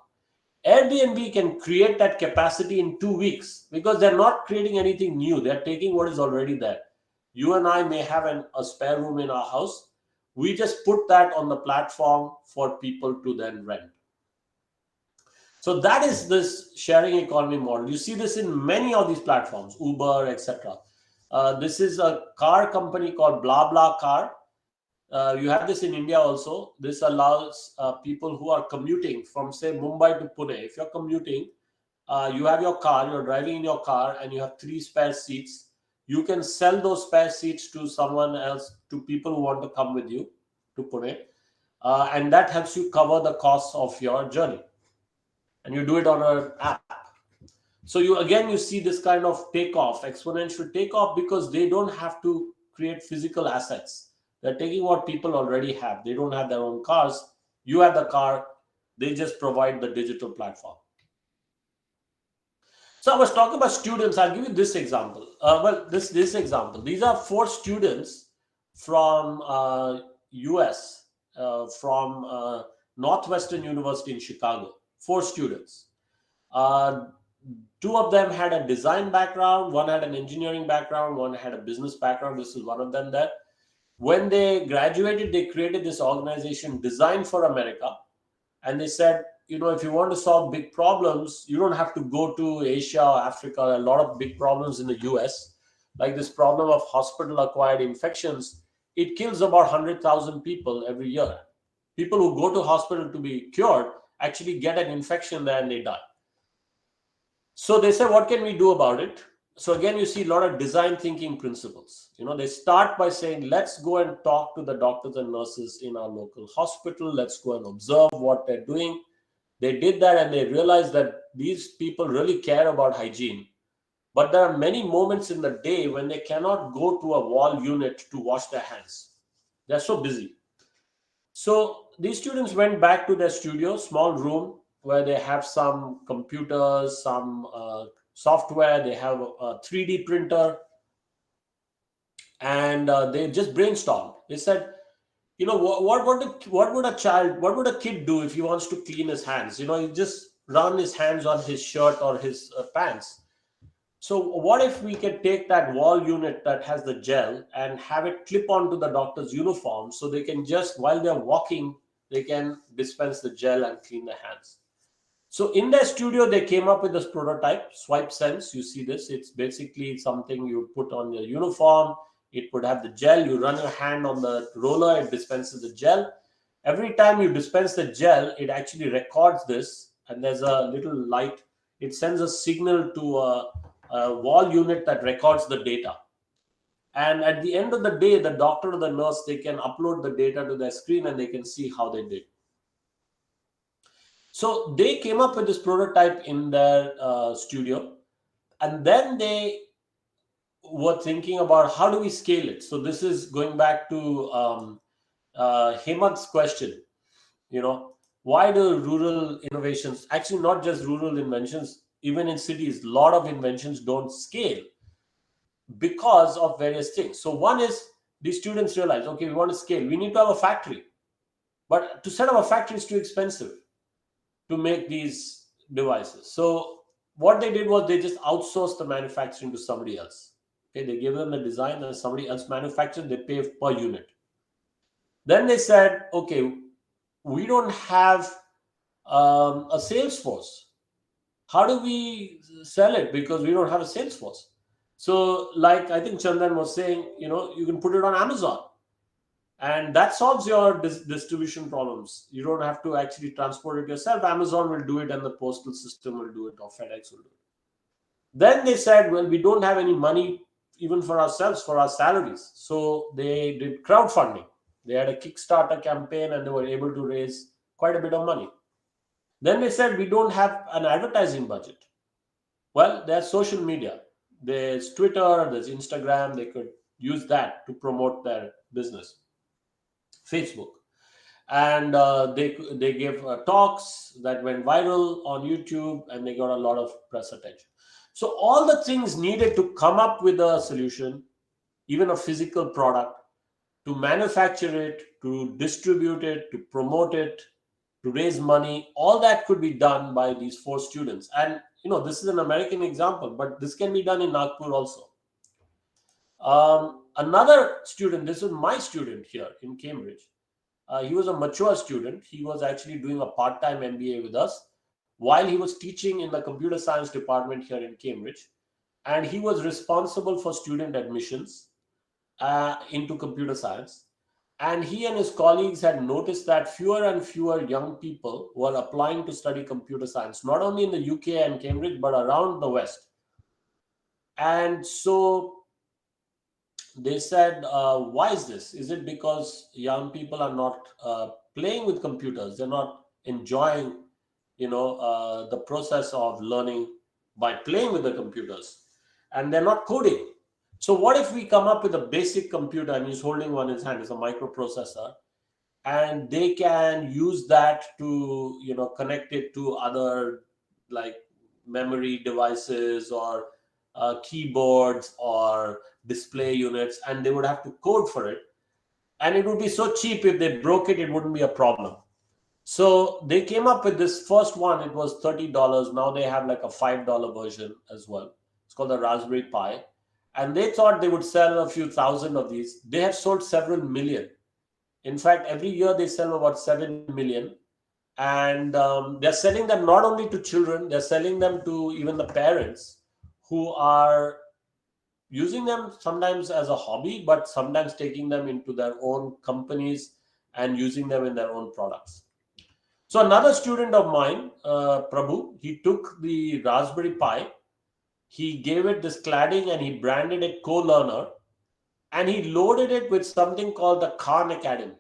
Airbnb can create that capacity in 2 weeks, because they're not creating anything new. They're taking what is already there. You and I may have a spare room in our house. We just put that on the platform for people to then rent. So that is this sharing economy model. You see this in many of these platforms, Uber, etc. This is a car company called BlaBlaCar. You have this in India also. This allows people who are commuting from, say, Mumbai to Pune. If you're commuting, you have your car, you're driving in your car, and you have 3 spare seats. You can sell those spare seats to someone else, to people who want to come with you to Pune. And that helps you cover the costs of your journey. And you do it on an app. So you see this kind of takeoff, exponential takeoff, because they don't have to create physical assets. They're taking what people already have. They don't have their own cars. You have the car. They just provide the digital platform. So I was talking about students. I'll give you this example. This example. These are 4 students from US, from Northwestern University in Chicago. 4 students. 2 of them had a design background. One had an engineering background. One had a business background. This is one of them there. When they graduated, they created this organization, Design for America. And they said, if you want to solve big problems, you don't have to go to Asia or Africa. A lot of big problems in the US, like this problem of hospital-acquired infections, it kills about 100,000 people every year. People who go to hospital to be cured actually get an infection there and they die. So they said, what can we do about it? So again, you see a lot of design thinking principles. They start by saying, let's go and talk to the doctors and nurses in our local hospital. Let's go and observe what they're doing. They did that, and they realized that these people really care about hygiene. But there are many moments in the day when they cannot go to a wall unit to wash their hands. They're so busy. So these students went back to their studio, small room, where they have some computers, some software, they have a 3D printer, and they just brainstormed. They said, what would a kid do if he wants to clean his hands? He just run his hands on his shirt or his pants. So what if we can take that wall unit that has the gel and have it clip onto the doctor's uniform, so they can just, while they're walking, they can dispense the gel and clean their hands. So in their studio, they came up with this prototype, Swipe Sense. You see this, it's basically something you put on your uniform. It would have the gel. You run your hand on the roller, it dispenses the gel. Every time you dispense the gel, it actually records this, and there's a little light. It sends a signal to a wall unit that records the data. And at the end of the day, the doctor or the nurse, they can upload the data to their screen and they can see how they did. So they came up with this prototype in their studio, and then they were thinking about how do we scale it. So this is going back to Hemant's question. Why do rural innovations, actually not just rural inventions, even in cities, a lot of inventions don't scale because of various things. So one is, the students realize, okay, we want to scale, we need to have a factory, but to set up a factory is too expensive to make these devices. So what they did was they just outsourced the manufacturing to somebody else. Okay, they gave them the design and somebody else manufactured, they pay per unit. Then they said, okay, we don't have a sales force. How do we sell it? Because we don't have a sales force. So like I think Chandan was saying, you can put it on Amazon, and that solves your distribution problems. You don't have to actually transport it yourself. Amazon will do it, and the postal system will do it, or FedEx will do it. Then they said, well, we don't have any money even for ourselves, for our salaries. So they did crowdfunding. They had a Kickstarter campaign, and they were able to raise quite a bit of money. Then they said, we don't have an advertising budget. Well, there's social media. There's Twitter, there's Instagram. They could use that to promote their business. Facebook. And they gave talks that went viral on YouTube, and they got a lot of press attention. So all the things needed to come up with a solution, even a physical product, to manufacture it, to distribute it, to promote it, to raise money, all that could be done by these 4 students. And this is an American example, but this can be done in Nagpur also. Another student, this is my student here in Cambridge. He was a mature student. He was actually doing a part-time MBA with us while he was teaching in the computer science department here in Cambridge. And he was responsible for student admissions into computer science. And he and his colleagues had noticed that fewer and fewer young people were applying to study computer science, not only in the UK and Cambridge, but around the West. And so they said, why is this? Is it because young people are not playing with computers? They're not enjoying, the process of learning by playing with the computers, and they're not coding. So what if we come up with a basic computer, and he's holding one in his hand, it's a microprocessor, and they can use that to, connect it to other like memory devices or keyboards or display units, and they would have to code for it. And it would be so cheap, if they broke it, it wouldn't be a problem. So they came up with this first one. It was $30. Now they have like a $5 version as well. It's called the Raspberry Pi. And they thought they would sell a few thousand of these. They have sold several million. In fact, every year they sell about 7 million. And they're selling them not only to children, they're selling them to even the parents who are using them sometimes as a hobby, but sometimes taking them into their own companies and using them in their own products. So another student of mine, Prabhu, he took the Raspberry Pi, he gave it this cladding, and he branded it Co-Learner, and he loaded it with something called the Khan Academy.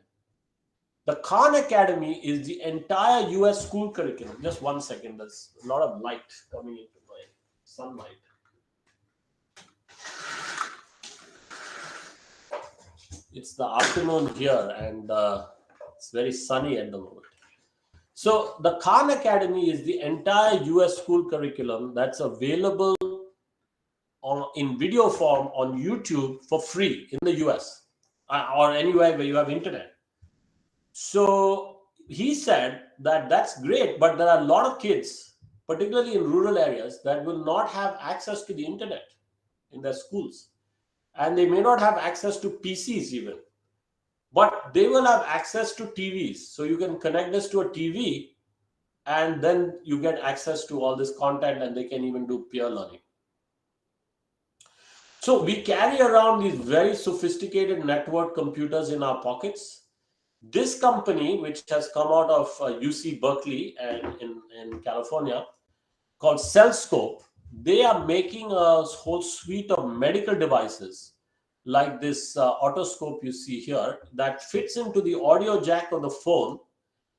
The Khan Academy is the entire US school curriculum. Just one second, there's a lot of light coming into my sunlight. It's the afternoon here, and it's very sunny at the moment. So the Khan Academy is the entire US school curriculum that's available in video form on YouTube for free in the US or anywhere where you have internet. So he said that that's great, but there are a lot of kids, particularly in rural areas, that will not have access to the internet in their schools. And they may not have access to PCs even, but they will have access to TVs. So you can connect this to a TV and then you get access to all this content, and they can even do peer learning. So we carry around these very sophisticated network computers in our pockets. This company, which has come out of UC Berkeley and in California, called Cellscope, they are making a whole suite of medical devices like this otoscope you see here that fits into the audio jack of the phone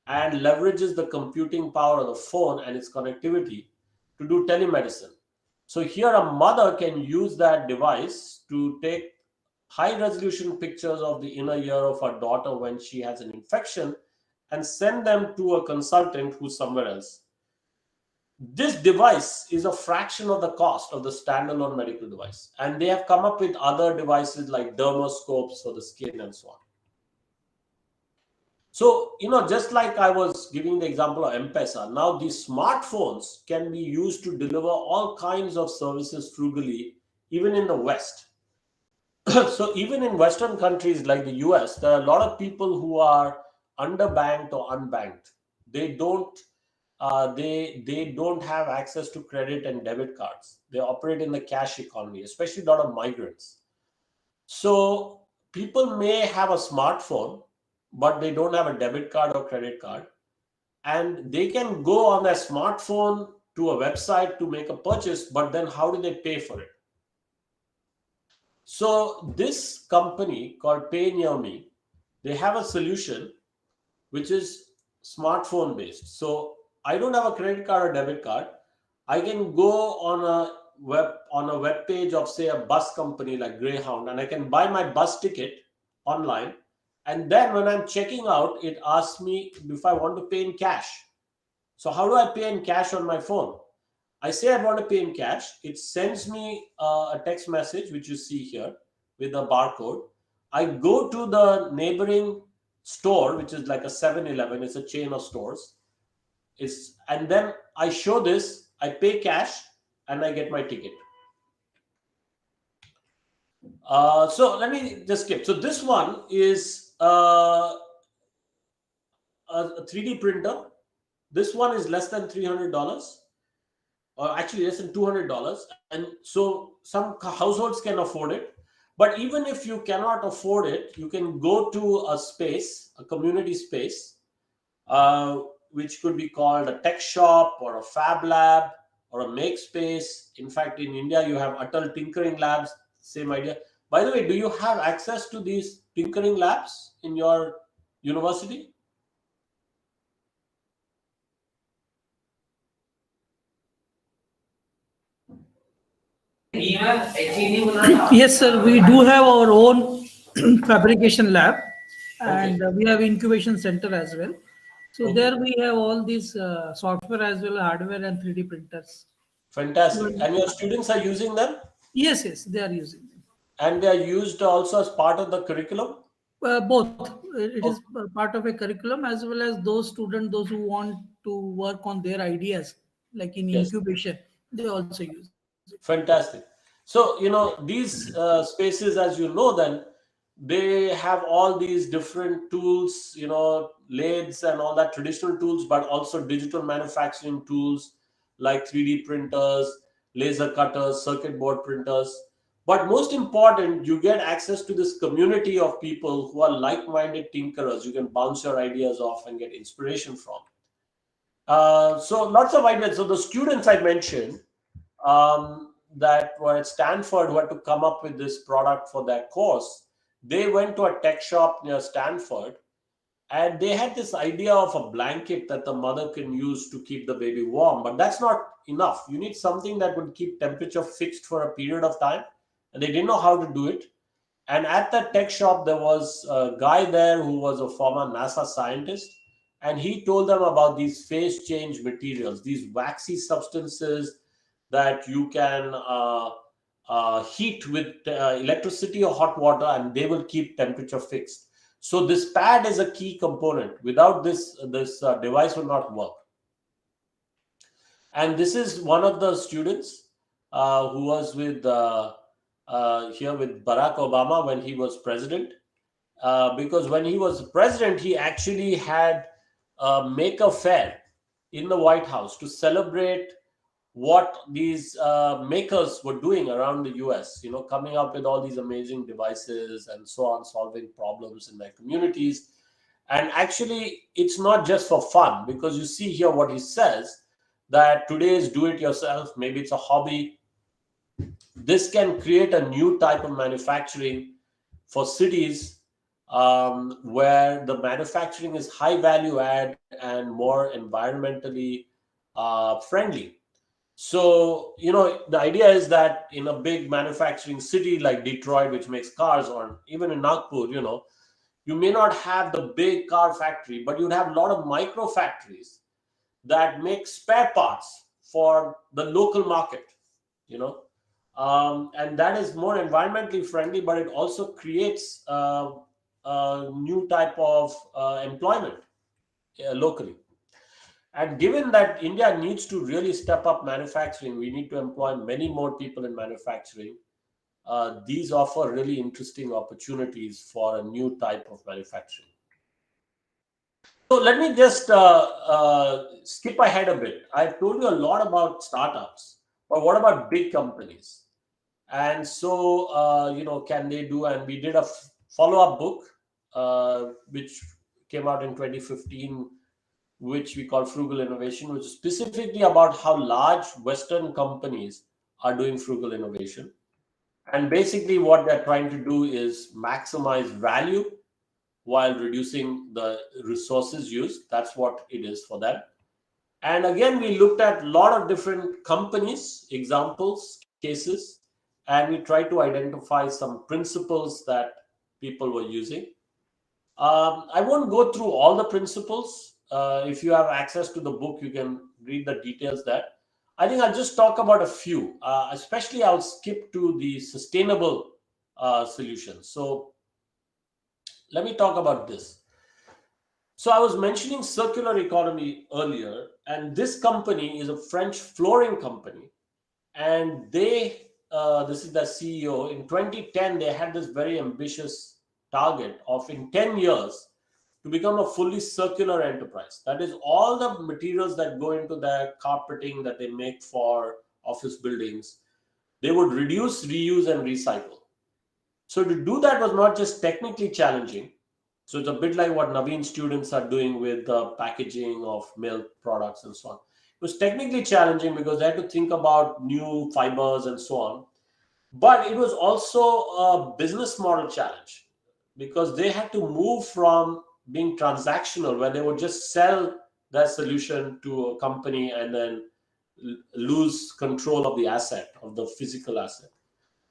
and leverages the computing power of the phone and its connectivity to do telemedicine. So here a mother can use that device to take high resolution pictures of the inner ear of her daughter when she has an infection and send them to a consultant who's somewhere else. This device is a fraction of the cost of the standalone medical device. And they have come up with other devices like dermoscopes for the skin and so on. So, just like I was giving the example of M-Pesa, now these smartphones can be used to deliver all kinds of services frugally, even in the West. So even in Western countries like the US, there are a lot of people who are underbanked or unbanked. They don't they don't have access to credit and debit cards. They operate in the cash economy, especially a lot of migrants. So people may have a smartphone, but they don't have a debit card or credit card, and they can go on their smartphone to a website to make a purchase, but then how do they pay for it? So this company called Pay Near Me, they have a solution which is smartphone based. So I don't have a credit card or debit card. I can go on a web page of, say, a bus company like Greyhound, and I can buy my bus ticket online. And then when I'm checking out, it asks me if I want to pay in cash. So how do I pay in cash on my phone? I say I want to pay in cash. It sends me a text message, which you see here with a barcode. I go to the neighboring store, which is like a 7-Eleven. It's a chain of stores. And then I show this, I pay cash, and I get my ticket. So let me just skip. So this one is a 3D printer. This one is less than $300. Or actually less than $200, and so some households can afford it. But even if you cannot afford it, you can go to a space, a community space, which could be called a tech shop or a fab lab or a make space. In fact, in India, you have Atal Tinkering Labs, same idea. By the way, do you have access to these tinkering labs in your university? Yes, sir. We do have our own fabrication lab, and we have incubation center as well. So there we have all these software as well, hardware and 3D printers. Fantastic. And your students are using them? Yes, they are using them. And they are used also as part of the curriculum? Both. It is part of a curriculum, as well as those students, those who want to work on their ideas, like in Yes. incubation, they also use it. Fantastic. So, these spaces, as you know, then they have all these different tools, lathes and all that, traditional tools, but also digital manufacturing tools like 3D printers, laser cutters, circuit board printers. But most important, you get access to this community of people who are like-minded tinkerers. You can bounce your ideas off and get inspiration from. So lots of ideas. So the students I mentioned, that were at Stanford, who had to come up with this product for their course, they went to a tech shop near Stanford, and they had this idea of a blanket that the mother can use to keep the baby warm. But that's not enough. You need something that would keep temperature fixed for a period of time, and they didn't know how to do it. And at that tech shop, there was a guy there who was a former NASA scientist, and he told them about these phase change materials, these waxy substances that you can heat with electricity or hot water, and they will keep temperature fixed. So this pad is a key component. Without this, device will not work. And this is one of the students who was with here with Barack Obama when he was president. Because when he was president, he actually had a maker fair in the White House to celebrate what these makers were doing around the US, coming up with all these amazing devices and so on, solving problems in their communities. And actually, it's not just for fun, because you see here what he says, that today's do it yourself, maybe it's a hobby. This can create a new type of manufacturing for cities where the manufacturing is high value add and more environmentally friendly. So, the idea is that in a big manufacturing city like Detroit, which makes cars, or even in Nagpur, you may not have the big car factory, but you'd have a lot of micro factories that make spare parts for the local market, and that is more environmentally friendly, but it also creates a new type of employment locally. And given that India needs to really step up manufacturing, we need to employ many more people in manufacturing. These offer really interesting opportunities for a new type of manufacturing. So let me just skip ahead a bit. I've told you a lot about startups, but what about big companies? And so, can they do? And we did a follow-up book, which came out in 2015, which we call Frugal Innovation, which is specifically about how large Western companies are doing frugal innovation. And basically, what they're trying to do is maximize value while reducing the resources used. That's what it is for them. And again, we looked at a lot of different companies, examples, cases, and we tried to identify some principles that people were using. I won't go through all the principles. If you have access to the book, you can read the details there. I think I'll just talk about a few, especially I'll skip to the sustainable solutions. So let me talk about this. So I was mentioning circular economy earlier, and this company is a French flooring company, and this is the CEO. In 2010, they had this very ambitious target of in 10 years to become a fully circular enterprise. That is, all the materials that go into their carpeting that they make for office buildings, they would reduce, reuse, and recycle. So to do that was not just technically challenging. So it's a bit like what Naveen students are doing with the packaging of milk products and so on. It was technically challenging because they had to think about new fibers and so on. But it was also a business model challenge because they had to move from being transactional, where they would just sell their solution to a company and then lose control of the asset, of the physical asset,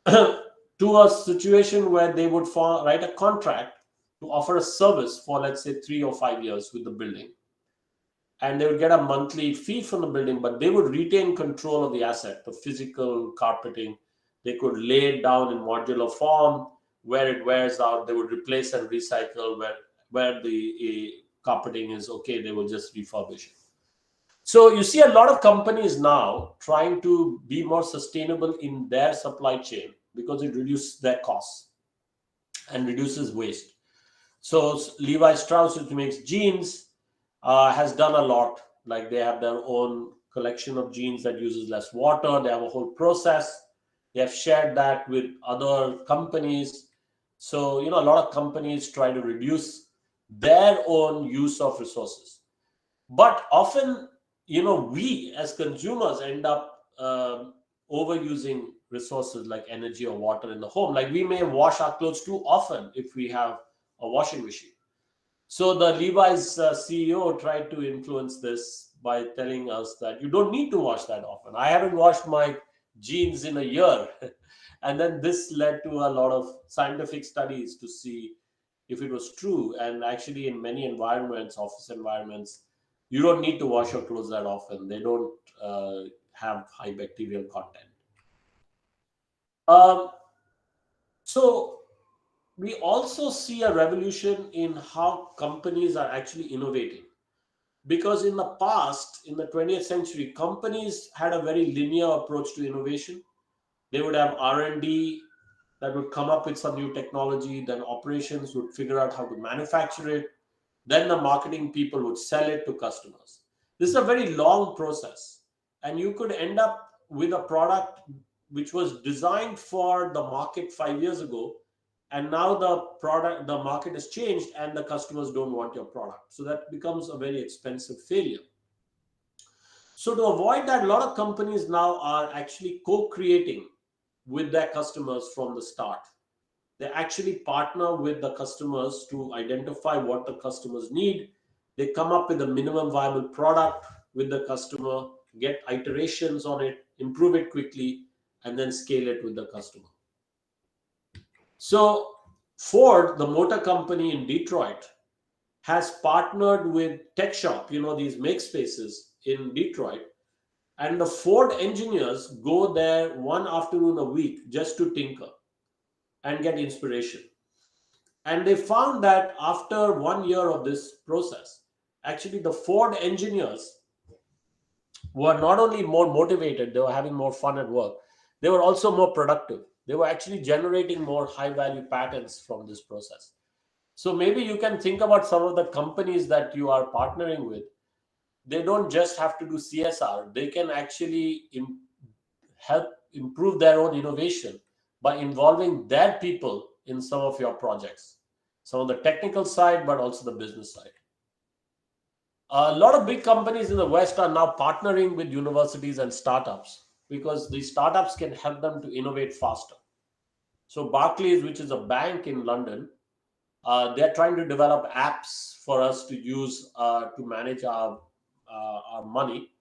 to a situation where they would write a contract to offer a service for, let's say, 3 or 5 years with the building. And they would get a monthly fee from the building, but they would retain control of the asset, the physical carpeting. They could lay it down in modular form. Where it wears out, they would replace and recycle. Where the carpeting is okay, they will just refurbish it. So you see a lot of companies now trying to be more sustainable in their supply chain because it reduces their costs and reduces waste. So Levi Strauss, which makes jeans, has done a lot. Like they have their own collection of jeans that uses less water. They have a whole process. They have shared that with other companies. So, a lot of companies try to reduce their own use of resources. But often, we as consumers end up overusing resources like energy or water in the home. Like we may wash our clothes too often if we have a washing machine. So the Levi's CEO tried to influence this by telling us that you don't need to wash that often. I haven't washed my jeans in a year. And then this led to a lot of scientific studies to see if it was true. And actually, in many environments, office environments, you don't need to wash your clothes that often. They don't have high bacterial content. Um, so we also see a revolution in how companies are actually innovating, because in the past, in the 20th century, companies had a very linear approach to innovation. They would have R&D that would come up with some new technology, then operations would figure out how to manufacture it, then the marketing people would sell it to customers. This is a very long process, and you could end up with a product which was designed for the market 5 years ago, and now the market has changed and the customers don't want your product, so that becomes a very expensive failure. So to avoid that, a lot of companies now are actually co-creating with their customers from the start. They actually partner with the customers to identify what the customers need. They come up with a minimum viable product with the customer, get iterations on it, improve it quickly, and then scale it with the customer. So Ford, the motor company in Detroit, has partnered with Tech Shop, these make spaces in Detroit, and the Ford engineers go there one afternoon a week just to tinker and get inspiration. And they found that after 1 year of this process, actually the Ford engineers were not only more motivated, they were having more fun at work, they were also more productive. They were actually generating more high value patterns from this process. So maybe you can think about some of the companies that you are partnering with. They don't just have to do CSR, they can actually help improve their own innovation by involving their people in some of your projects, some of the technical side, but also the business side. A lot of big companies in the West are now partnering with universities and startups because these startups can help them to innovate faster. So Barclays, which is a bank in London, they're trying to develop apps for us to use to manage our money,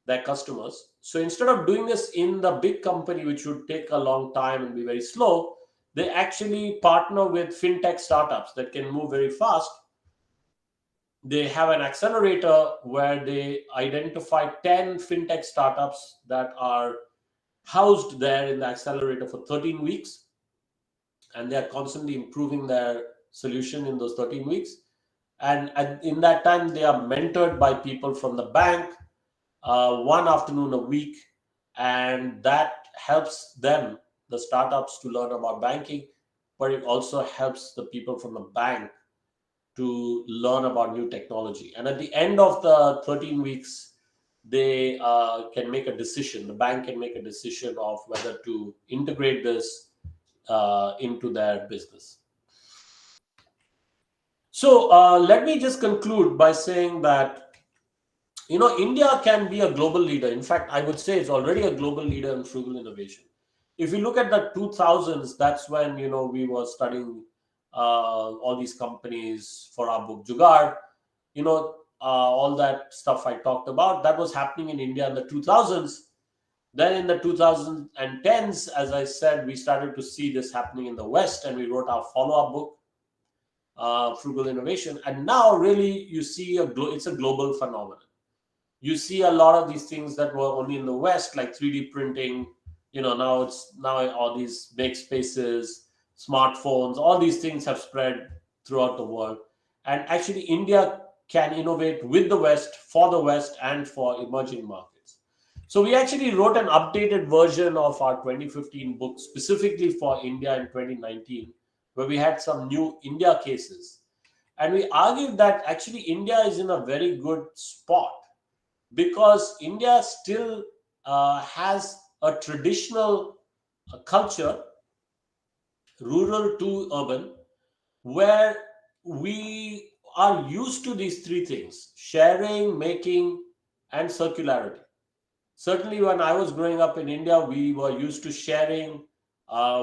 their customers. So instead of doing this in the big company, which would take a long time and be very slow, they actually partner with fintech startups that can move very fast. They have an accelerator where they identify 10 fintech startups that are housed there in the accelerator for 13 weeks, and they are constantly improving their solution in those 13 weeks. And in that time, they are mentored by people from the bank one afternoon a week, and that helps them, the startups, to learn about banking, but it also helps the people from the bank to learn about new technology. And at the end of the 13 weeks, they can make a decision. The bank can make a decision of whether to integrate this into their business. So let me just conclude by saying that India can be a global leader. In fact, I would say it's already a global leader in frugal innovation. If you look at the 2000s, that's when we were studying all these companies for our book Jugaad. All that stuff I talked about, that was happening in India in the 2000s. Then in the 2010s, as I said, we started to see this happening in the West, and we wrote our follow-up book, Frugal Innovation. And now, really, you see it's a global phenomenon. You see a lot of these things that were only in the West, like 3D printing. Now all these make spaces, smartphones, all these things have spread throughout the world. And actually, India can innovate with the West, for the West, and for emerging markets. So we actually wrote an updated version of our 2015 book specifically for India in 2019, where we had some new India cases. And we argued that actually India is in a very good spot because India still has a traditional culture, rural to urban, where we are used to these three things: sharing, making, and circularity. Certainly, when I was growing up in India, we were used to sharing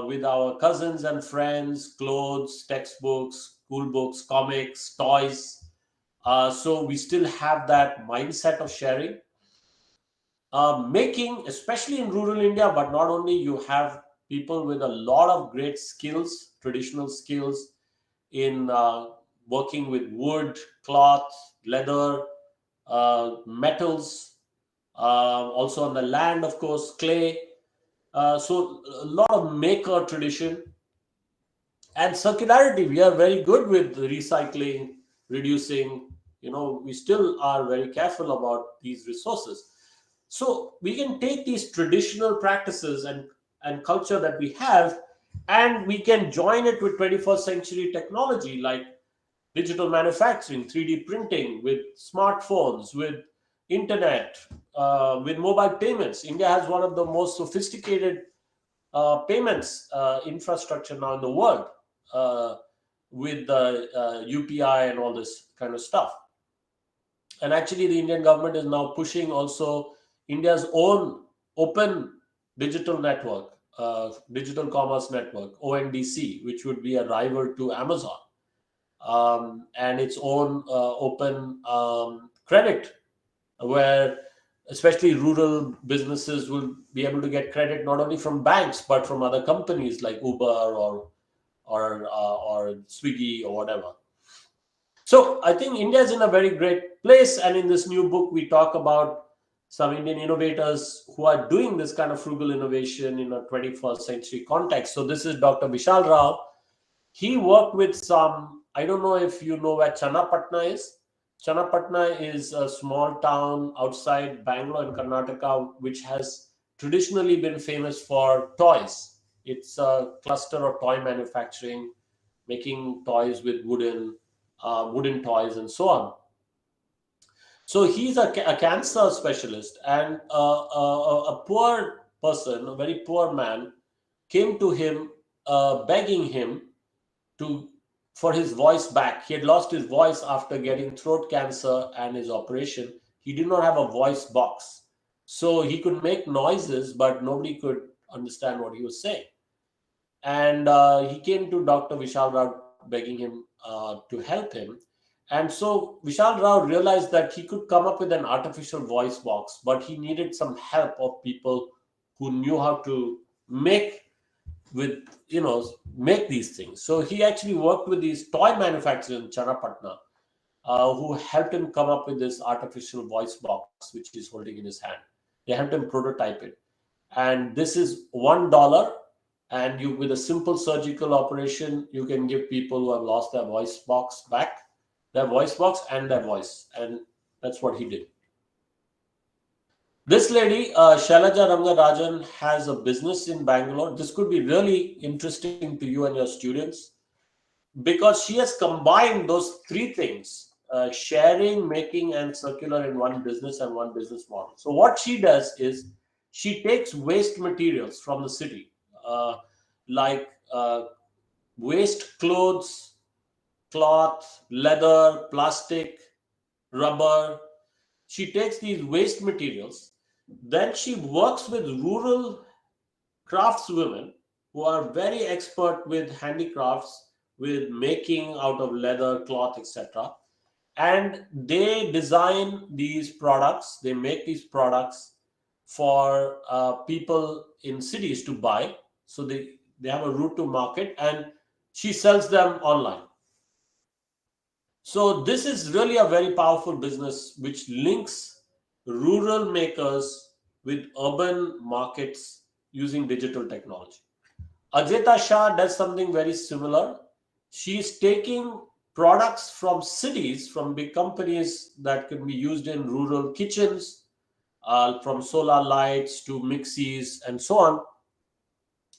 with our cousins and friends clothes, textbooks, school books, comics, toys. So we still have that mindset of sharing. Making, especially in rural India, but not only, you have people with a lot of great skills, traditional skills in working with wood, cloth, leather, metals, also on the land, of course, clay. So a lot of maker tradition and circularity. We are very good with recycling, reducing. We still are very careful about these resources. So we can take these traditional practices and culture that we have, and we can join it with 21st century technology like digital manufacturing, 3D printing, with smartphones, with internet, with mobile payments. India has one of the most sophisticated payments infrastructure now in the world, uh, with the UPI and all this kind of stuff. And actually, the Indian government is now pushing also India's own open digital network, digital commerce network, ONDC, which would be a rival to Amazon, and its own open credit, where especially rural businesses will be able to get credit not only from banks but from other companies like Uber or Swiggy or whatever. So I think India is in a very great place, and in this new book we talk about some Indian innovators who are doing this kind of frugal innovation in a 21st century context. So this is Dr. Vishal Rao. He worked with some, I don't know if you know where Channapatna is. Channapatna is a small town outside Bangalore in Karnataka, which has traditionally been famous for toys. It's a cluster of toy manufacturing, making toys with wooden toys and so on. So he's a cancer specialist, and a poor person, a very poor man, came to him begging him to for his voice back. He had lost his voice after getting throat cancer and his operation. He did not have a voice box, so he could make noises, but nobody could understand what he was saying. And he came to Dr. Vishal Rao begging him to help him. And so Vishal Rao realized that he could come up with an artificial voice box, but he needed some help of people who knew how to make with make these things. So he actually worked with these toy manufacturers in Channapatna, who helped him come up with this artificial voice box, which he's holding in his hand. They helped him prototype it, and this is $1. And you, with a simple surgical operation, you can give people who have lost their voice box back their voice box and their voice. And that's what he did. This lady, Shailaja Rangarajan, has a business in Bangalore. This could be really interesting to you and your students, because she has combined those three things: sharing, making, and circular in one business and one business model. So, what she does is she takes waste materials from the city, like waste clothes, cloth, leather, plastic, rubber. She takes these waste materials, then she works with rural craftswomen who are very expert with handicrafts, with making out of leather, cloth, etc. And they design these products, they make these products for people in cities to buy. So they have a route to market, and she sells them online. So this is really a very powerful business which links rural makers with urban markets using digital technology. Ajita Shah does something very similar. She's taking products from cities, from big companies that can be used in rural kitchens, from solar lights to mixies and so on,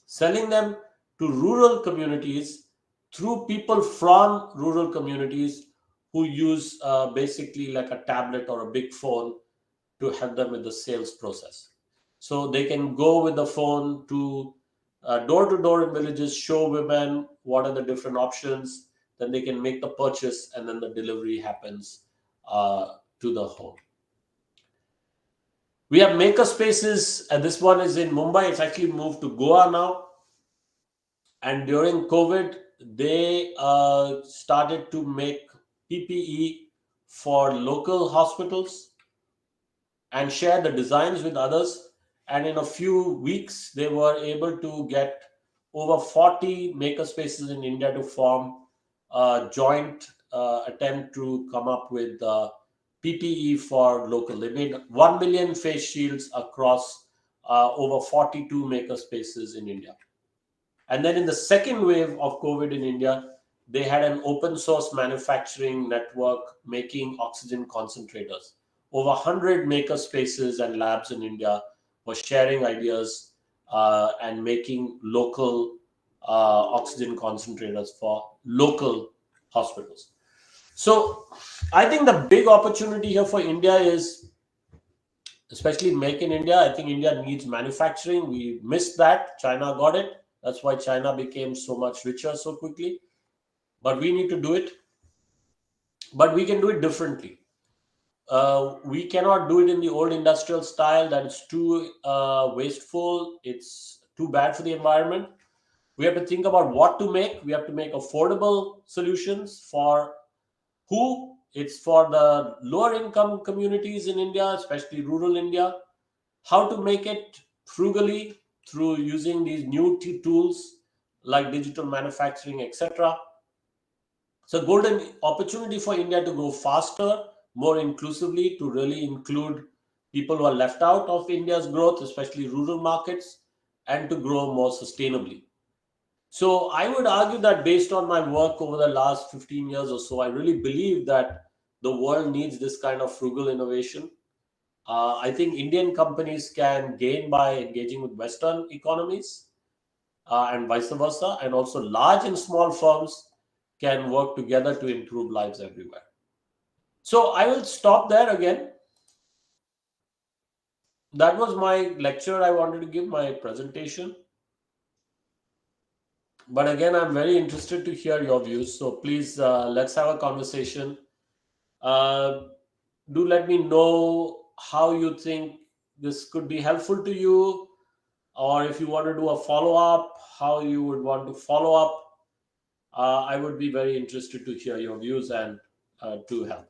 selling them to rural communities through people from rural communities who use basically like a tablet or a big phone to help them with the sales process. So they can go with the phone to door to door in villages, show women what are the different options, then they can make the purchase, and then the delivery happens to the home. We have maker spaces, and this one is in Mumbai. It's actually moved to Goa now. And during COVID, they started to make PPE for local hospitals and share the designs with others. And in a few weeks, they were able to get over 40 maker spaces in India to form a joint attempt to come up with PPE for local. They made 1 million face shields across over 42 maker spaces in India. And then in the second wave of COVID in India, they had an open source manufacturing network making oxygen concentrators. Over 100 maker spaces and labs in India were sharing ideas and making local oxygen concentrators for local hospitals. So I think the big opportunity here for India is, especially Make in India. I think India needs manufacturing. We missed that. China got it. That's why China became so much richer so quickly. But we need to do it. But we can do it differently. We cannot do it in the old industrial style. That is too wasteful. It's too bad for the environment. We have to think about what to make. We have to make affordable solutions for who? It's for the lower income communities in India, especially rural India. How to make it frugally through using these new tools like digital manufacturing, etc. So golden opportunity for India to go faster, more inclusively, to really include people who are left out of India's growth, especially rural markets, and to grow more sustainably. So I would argue that based on my work over the last 15 years or so, I really believe that the world needs this kind of frugal innovation. I think Indian companies can gain by engaging with Western economies and vice versa. And also large and small firms can work together to improve lives everywhere. So I will stop there again. That was my lecture I wanted to give, my presentation. But again, I'm very interested to hear your views. So please, let's have a conversation. Do let me know how you think this could be helpful to you, or if you want to do a follow-up, how you would want to follow up. I would be very interested to hear your views and to help.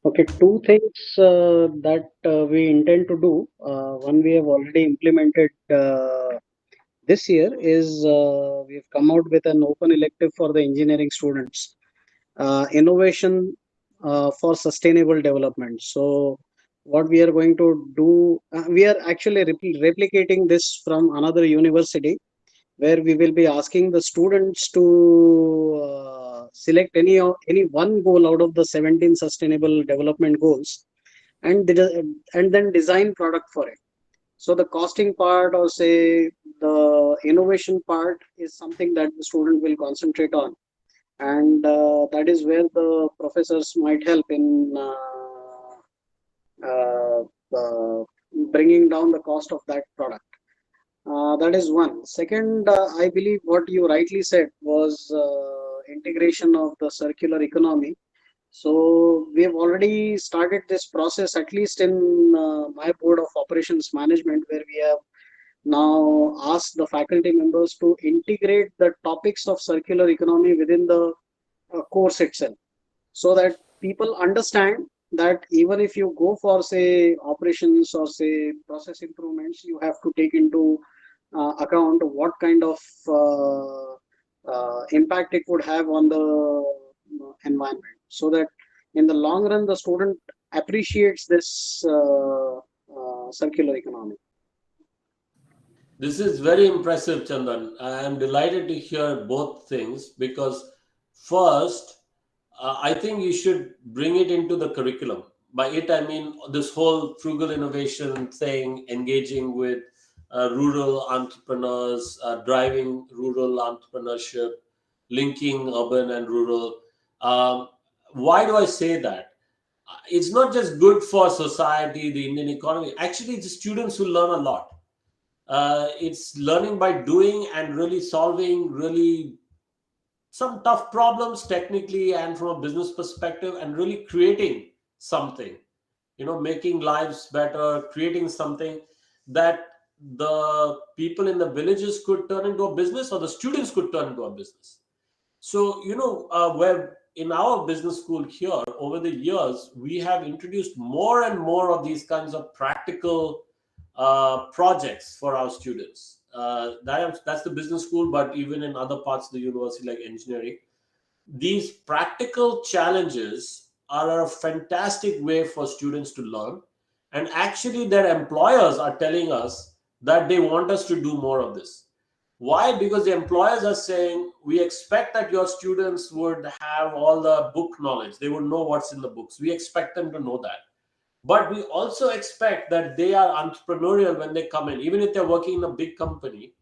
Okay, two things that we intend to do. One we have already implemented this year is we have come out with an open elective for the engineering students, innovation for sustainable development. So what we are going to do, we are actually replicating this from another university, where we will be asking the students to select any one goal out of the 17 sustainable development goals, and and then design product for it. So the costing part, or say the innovation part, is something that the student will concentrate on, and that is where the professors might help in uh, uh, bringing down the cost of that product. That is one. Second, I believe what you rightly said was integration of the circular economy. So we have already started this process, at least in my board of operations management, where we have now asked the faculty members to integrate the topics of circular economy within the course itself, so that people understand that even if you go for, say, operations or say process improvements, you have to take into account what kind of impact it would have on the environment, so that in the long run the student appreciates this circular economy. This is very impressive, Chandan. I am delighted to hear both things because, first, I think you should bring it into the curriculum. By it, I mean this whole frugal innovation thing, engaging with rural entrepreneurs, driving rural entrepreneurship, linking urban and rural. Um, why do I say that? It's not just good for society, the Indian economy. Actually, it's the students who learn a lot. It's learning by doing and really solving really some tough problems technically and from a business perspective, and really creating something, making lives better, creating something that the people in the villages could turn into a business, or the students could turn into a business. So, where in our business school here, over the years, we have introduced more and more of these kinds of practical projects for our students. That's the business school, but even in other parts of the university, like engineering, these practical challenges are a fantastic way for students to learn. And actually, their employers are telling us that they want us to do more of this. Why? Because the employers are saying, we expect that your students would have all the book knowledge. They would know what's in the books. We expect them to know that. But we also expect that they are entrepreneurial when they come in. Even if they're working in a big company,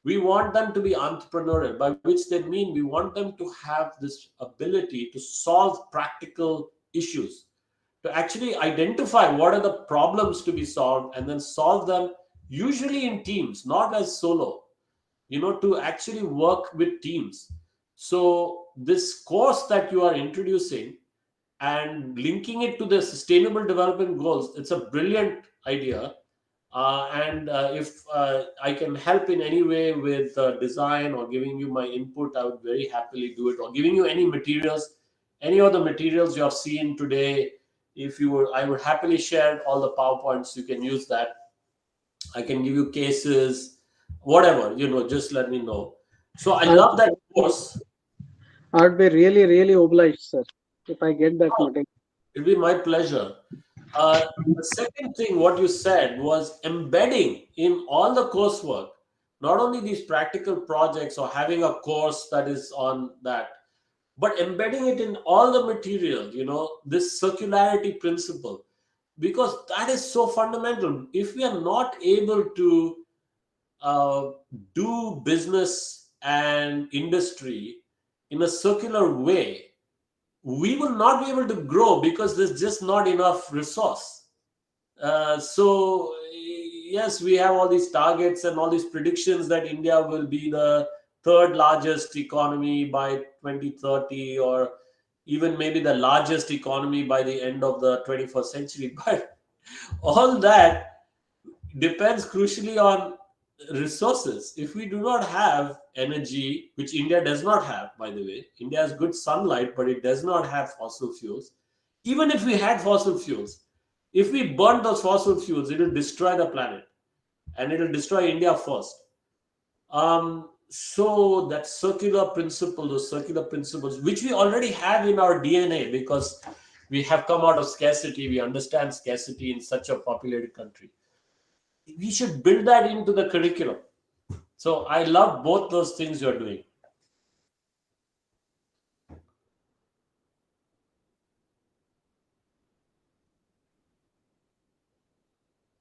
we want them to be entrepreneurial, by which they mean we want them to have this ability to solve practical issues, to actually identify what are the problems to be solved and then solve them, usually in teams, not as solo, to actually work with teams. So this course that you are introducing and linking it to the sustainable development goals, it's a brilliant idea. And if I can help in any way with design or giving you my input, I would very happily do it, or giving you any materials, any of the materials you have seen today. If you were, I would happily share all the PowerPoints. You can use that. I can give you cases, whatever, just let me know. So I I'll, love that course. I'd be really, really obliged, sir, if I get that material. It'll be my pleasure. The second thing, what you said, was embedding in all the coursework, not only these practical projects or having a course that is on that, but embedding it in all the material, this circularity principle, because that is so fundamental. If we are not able to uh, do business and industry in a circular way, we will not be able to grow because there's just not enough resource. So yes, we have all these targets and all these predictions that India will be the third largest economy by 2030, or even maybe the largest economy by the end of the 21st century. But all that depends crucially on resources. If we do not have energy, which India does not have, by the way, India has good sunlight, but it does not have fossil fuels. Even if we had fossil fuels, if we burn those fossil fuels, it will destroy the planet, and it will destroy India first. So that circular principle, those circular principles, which we already have in our DNA, because we have come out of scarcity, we understand scarcity in such a populated country. We should build that into the curriculum. So I love both those things you're doing.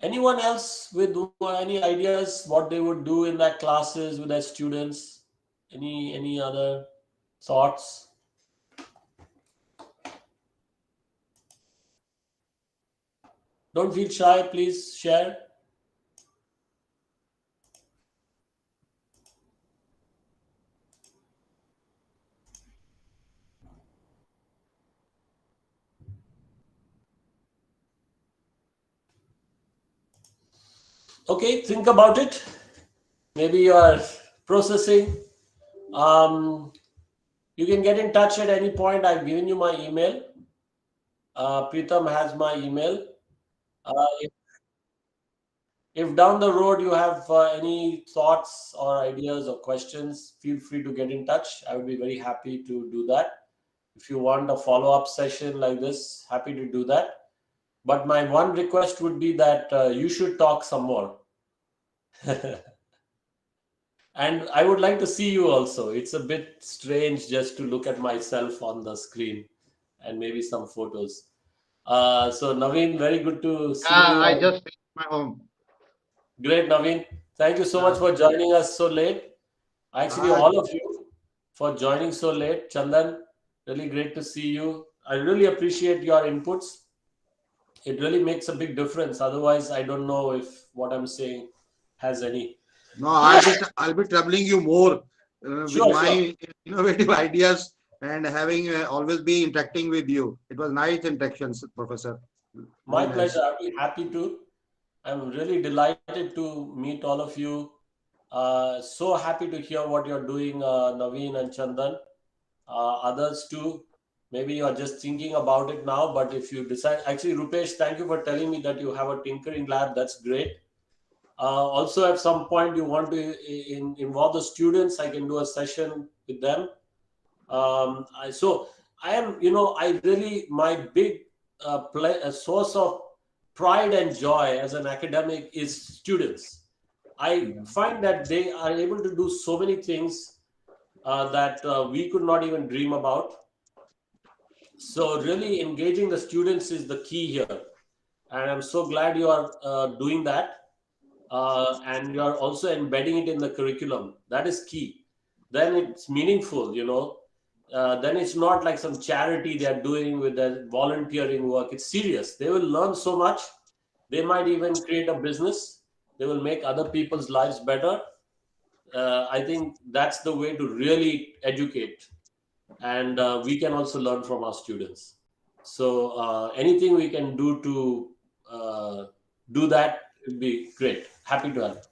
Anyone else with any ideas what they would do in their classes with their students? Any other thoughts? Don't feel shy, please share. Okay, think about it. Maybe you are processing. You can get in touch at any point. I've given you my email. Pritam has my email. If down the road you have any thoughts or ideas or questions, feel free to get in touch. I would be very happy to do that. If you want a follow-up session like this, happy to do that. But my one request would be that you should talk some more. And I would like to see you also. It's a bit strange just to look at myself on the screen and maybe some photos. So Naveen, very good to see Yeah, you. I just reached my home. Great, Naveen. Thank you so much for joining us so late. Actually, Uh, all of you for joining so late. Chandan, really great to see you. I really appreciate your inputs. It really makes a big difference. Otherwise, I don't know if what I'm saying has any. no, I'll be troubling you more with Sure, sure. my innovative ideas and having always be interacting with you. It was nice interactions, Professor. My Very pleasure. nice. I'll be happy to. I'm really delighted to meet all of you. So happy to hear what you're doing, Naveen and Chandan. Others too. Maybe you're just thinking about it now, but if you decide, actually, Rupesh, thank you for telling me that you have a tinkering lab. That's great. Also, at some point, you want to involve the students, I can do a session with them. So I am, I really, my big source of pride and joy as an academic is students. I find that they are able to do so many things that we could not even dream about. So really engaging the students is the key here. And I'm so glad you are doing that. And you are also embedding it in the curriculum. That is key. Then it's meaningful, then it's not like some charity they are doing with their volunteering work. It's serious. They will learn so much. They might even create a business. They will make other people's lives better. I think that's the way to really educate. And we can also learn from our students. So anything we can do to do that would be great. Happy to help.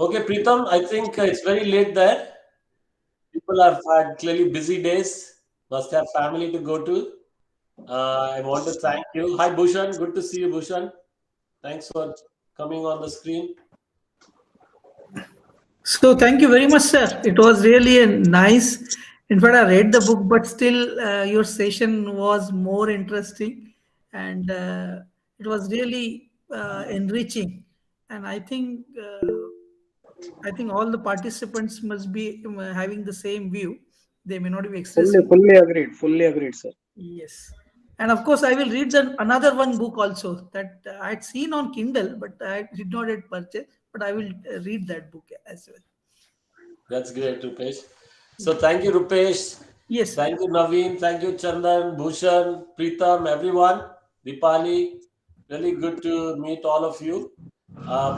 Okay, Preetham, I think it's very late there. People have had clearly busy days, must have family to go to. I want to thank you. Hi, Bhushan. Good to see you, Bhushan. Thanks for coming on the screen. So thank you very much, sir. It was really a nice. In fact, I read the book, but still, your session was more interesting, and it was really enriching. And I think all the participants must be having the same view. They may not be expressing. Fully agreed, sir. Yes. And of course, I will read another one book also that I had seen on Kindle, but I did not yet purchase. But I will read that book as well. That's great, Rupesh. So thank you, Rupesh. Yes. Thank you, Naveen. Thank you, Chandan, Bhushan, Preetham, everyone. Dipali, really good to meet all of you.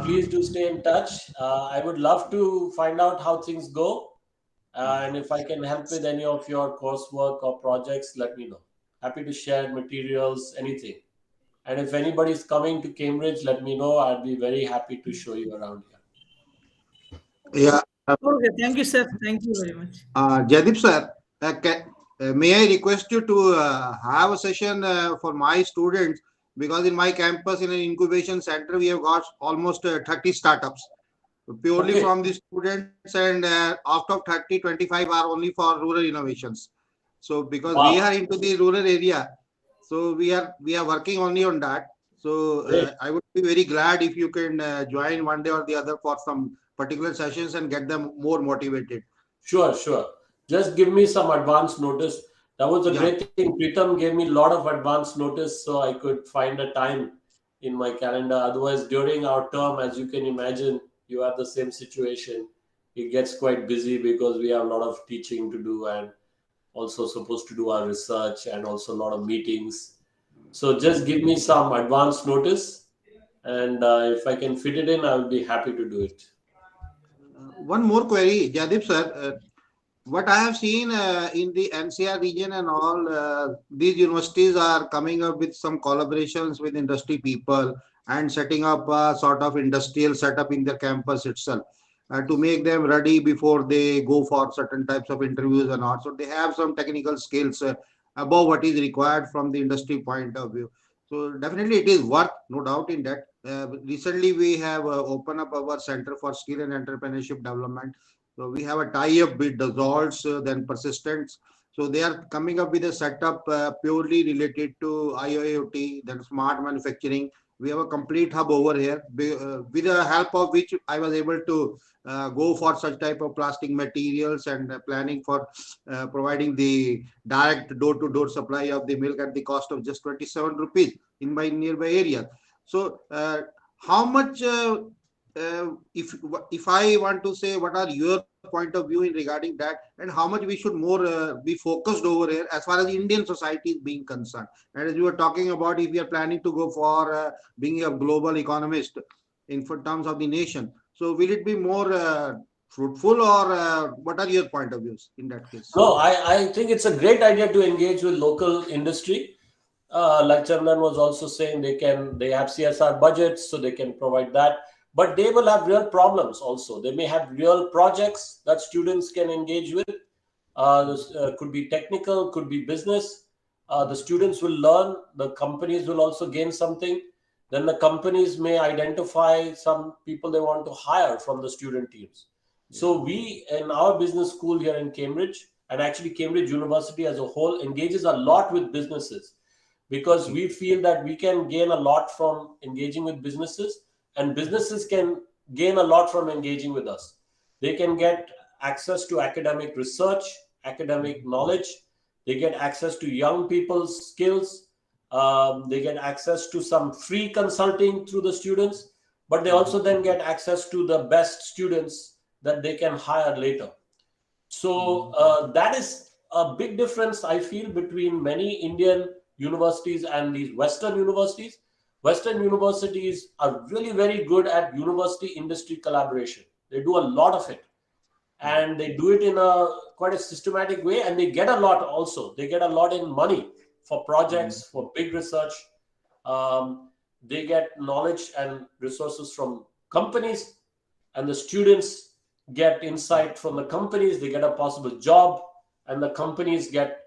Please do stay in touch. I would love to find out how things go. And if I can help with any of your coursework or projects, let me know. Happy to share materials, anything. And if anybody is coming to Cambridge, let me know. I'd be very happy to show you around here. Yeah, Okay. Thank you, sir. Thank you very much. Jadip sir, may I request you to have a session for my students, because in my campus in an incubation center we have got almost 30 startups purely Okay. from the students, and out of 30, 25 are only for rural innovations. So because we Wow. are into the rural area, so we are working only on that. So Great. I would be very glad if you can join one day or the other for some particular sessions and get them more motivated. Sure, sure. Just give me some advance notice. That was a Yeah. great thing. Pritam gave me a lot of advance notice so I could find a time in my calendar. Otherwise, during our term, as you can imagine, you have the same situation. It gets quite busy because we have a lot of teaching to do and also supposed to do our research and also a lot of meetings. So just give me some advance notice, and if I can fit it in, I will be happy to do it. One more query, Jadip sir. What I have seen in the NCR region and all, these universities are coming up with some collaborations with industry people and setting up a sort of industrial setup in their campus itself to make them ready before they go for certain types of interviews and all. So they have some technical skills above what is required from the industry point of view. So definitely it is work, no doubt in that. Recently, we have opened up our Center for Skill and Entrepreneurship Development. So we have a tie-up with Dissolves, then Persistence. So they are coming up with a setup purely related to IIoT, then smart manufacturing. We have a complete hub over here, with the help of which I was able to go for such type of plastic materials and planning for providing the direct door-to-door supply of the milk at the cost of just 27 rupees in my nearby area. So how much if I want to say, what are your point of view in regarding that, and how much we should more be focused over here as far as Indian society is being concerned? And as you were talking about, if we are planning to go for being a global economist in for terms of the nation, so will it be more fruitful, or what are your point of views in that case? No, I think it's a great idea to engage with local industry. Like Chandan was also saying, they have CSR budgets, so they can provide that. But they will have real problems also. They may have real projects that students can engage with. This could be technical, could be business. The students will learn. The companies will also gain something. then the companies may identify some people they want to hire from the student teams. So we, in our business school here in Cambridge, and actually Cambridge University as a whole, engages a lot with businesses, because we feel that we can gain a lot from engaging with businesses, and businesses can gain a lot from engaging with us. They can get access to academic research, academic knowledge. They get access to young people's skills. They get access to some free consulting through the students, but they also then get access to the best students that they can hire later. So that is a big difference, I feel, between many Indian universities and these Western universities. Western universities are really very good at university industry collaboration. They do a lot of it, and they do it in a quite a systematic way, and they get a lot also. They get a lot in money for projects, for big research. They get knowledge and resources from companies, and the students get insight from the companies. They get a possible job, and the companies get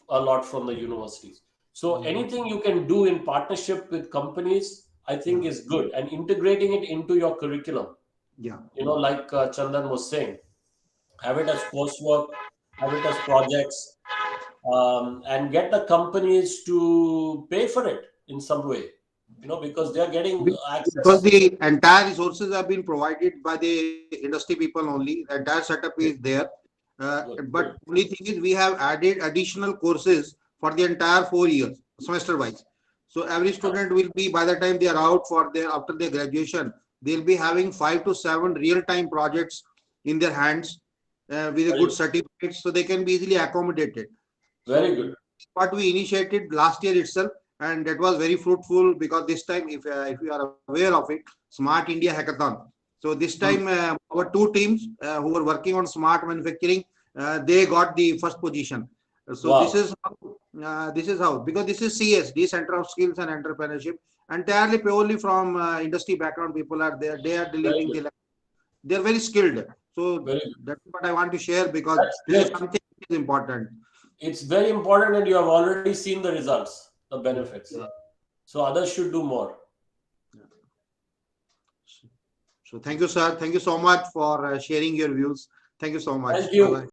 a lot from the universities. So anything you can do in partnership with companies, I think, is good, and integrating it into your curriculum. Yeah. Like Chandan was saying, have it as coursework, have it as projects, and get the companies to pay for it in some way, because they're getting Because access. the entire resources have been provided by the industry people only. The entire setup is there. Good, But good. only thing is we have added additional courses for the entire 4 years, semester wise. So every student will be, by the time they are out for their after their graduation, they'll be having 5 to 7 real-time projects in their hands with a Very good good. certificate, so they can be easily accommodated. Very So good. what we initiated last year itself, and that was very fruitful, because this time, if you are aware of it, Smart India Hackathon. So this time, our two teams who were working on smart manufacturing, they got the first position. So Wow. this is how, because this is CSD, Center of Skills and Entrepreneurship, entirely purely from industry background people are there. They are Very delivering good. they are very skilled. So Very good. that's what I want to share, because That's this is great. something which is important. It's very important, and you have already seen the results, the benefits. So others should do more. So thank you, sir. Thank you so much for sharing your views. Thank you so much. Thank Bye you. bye.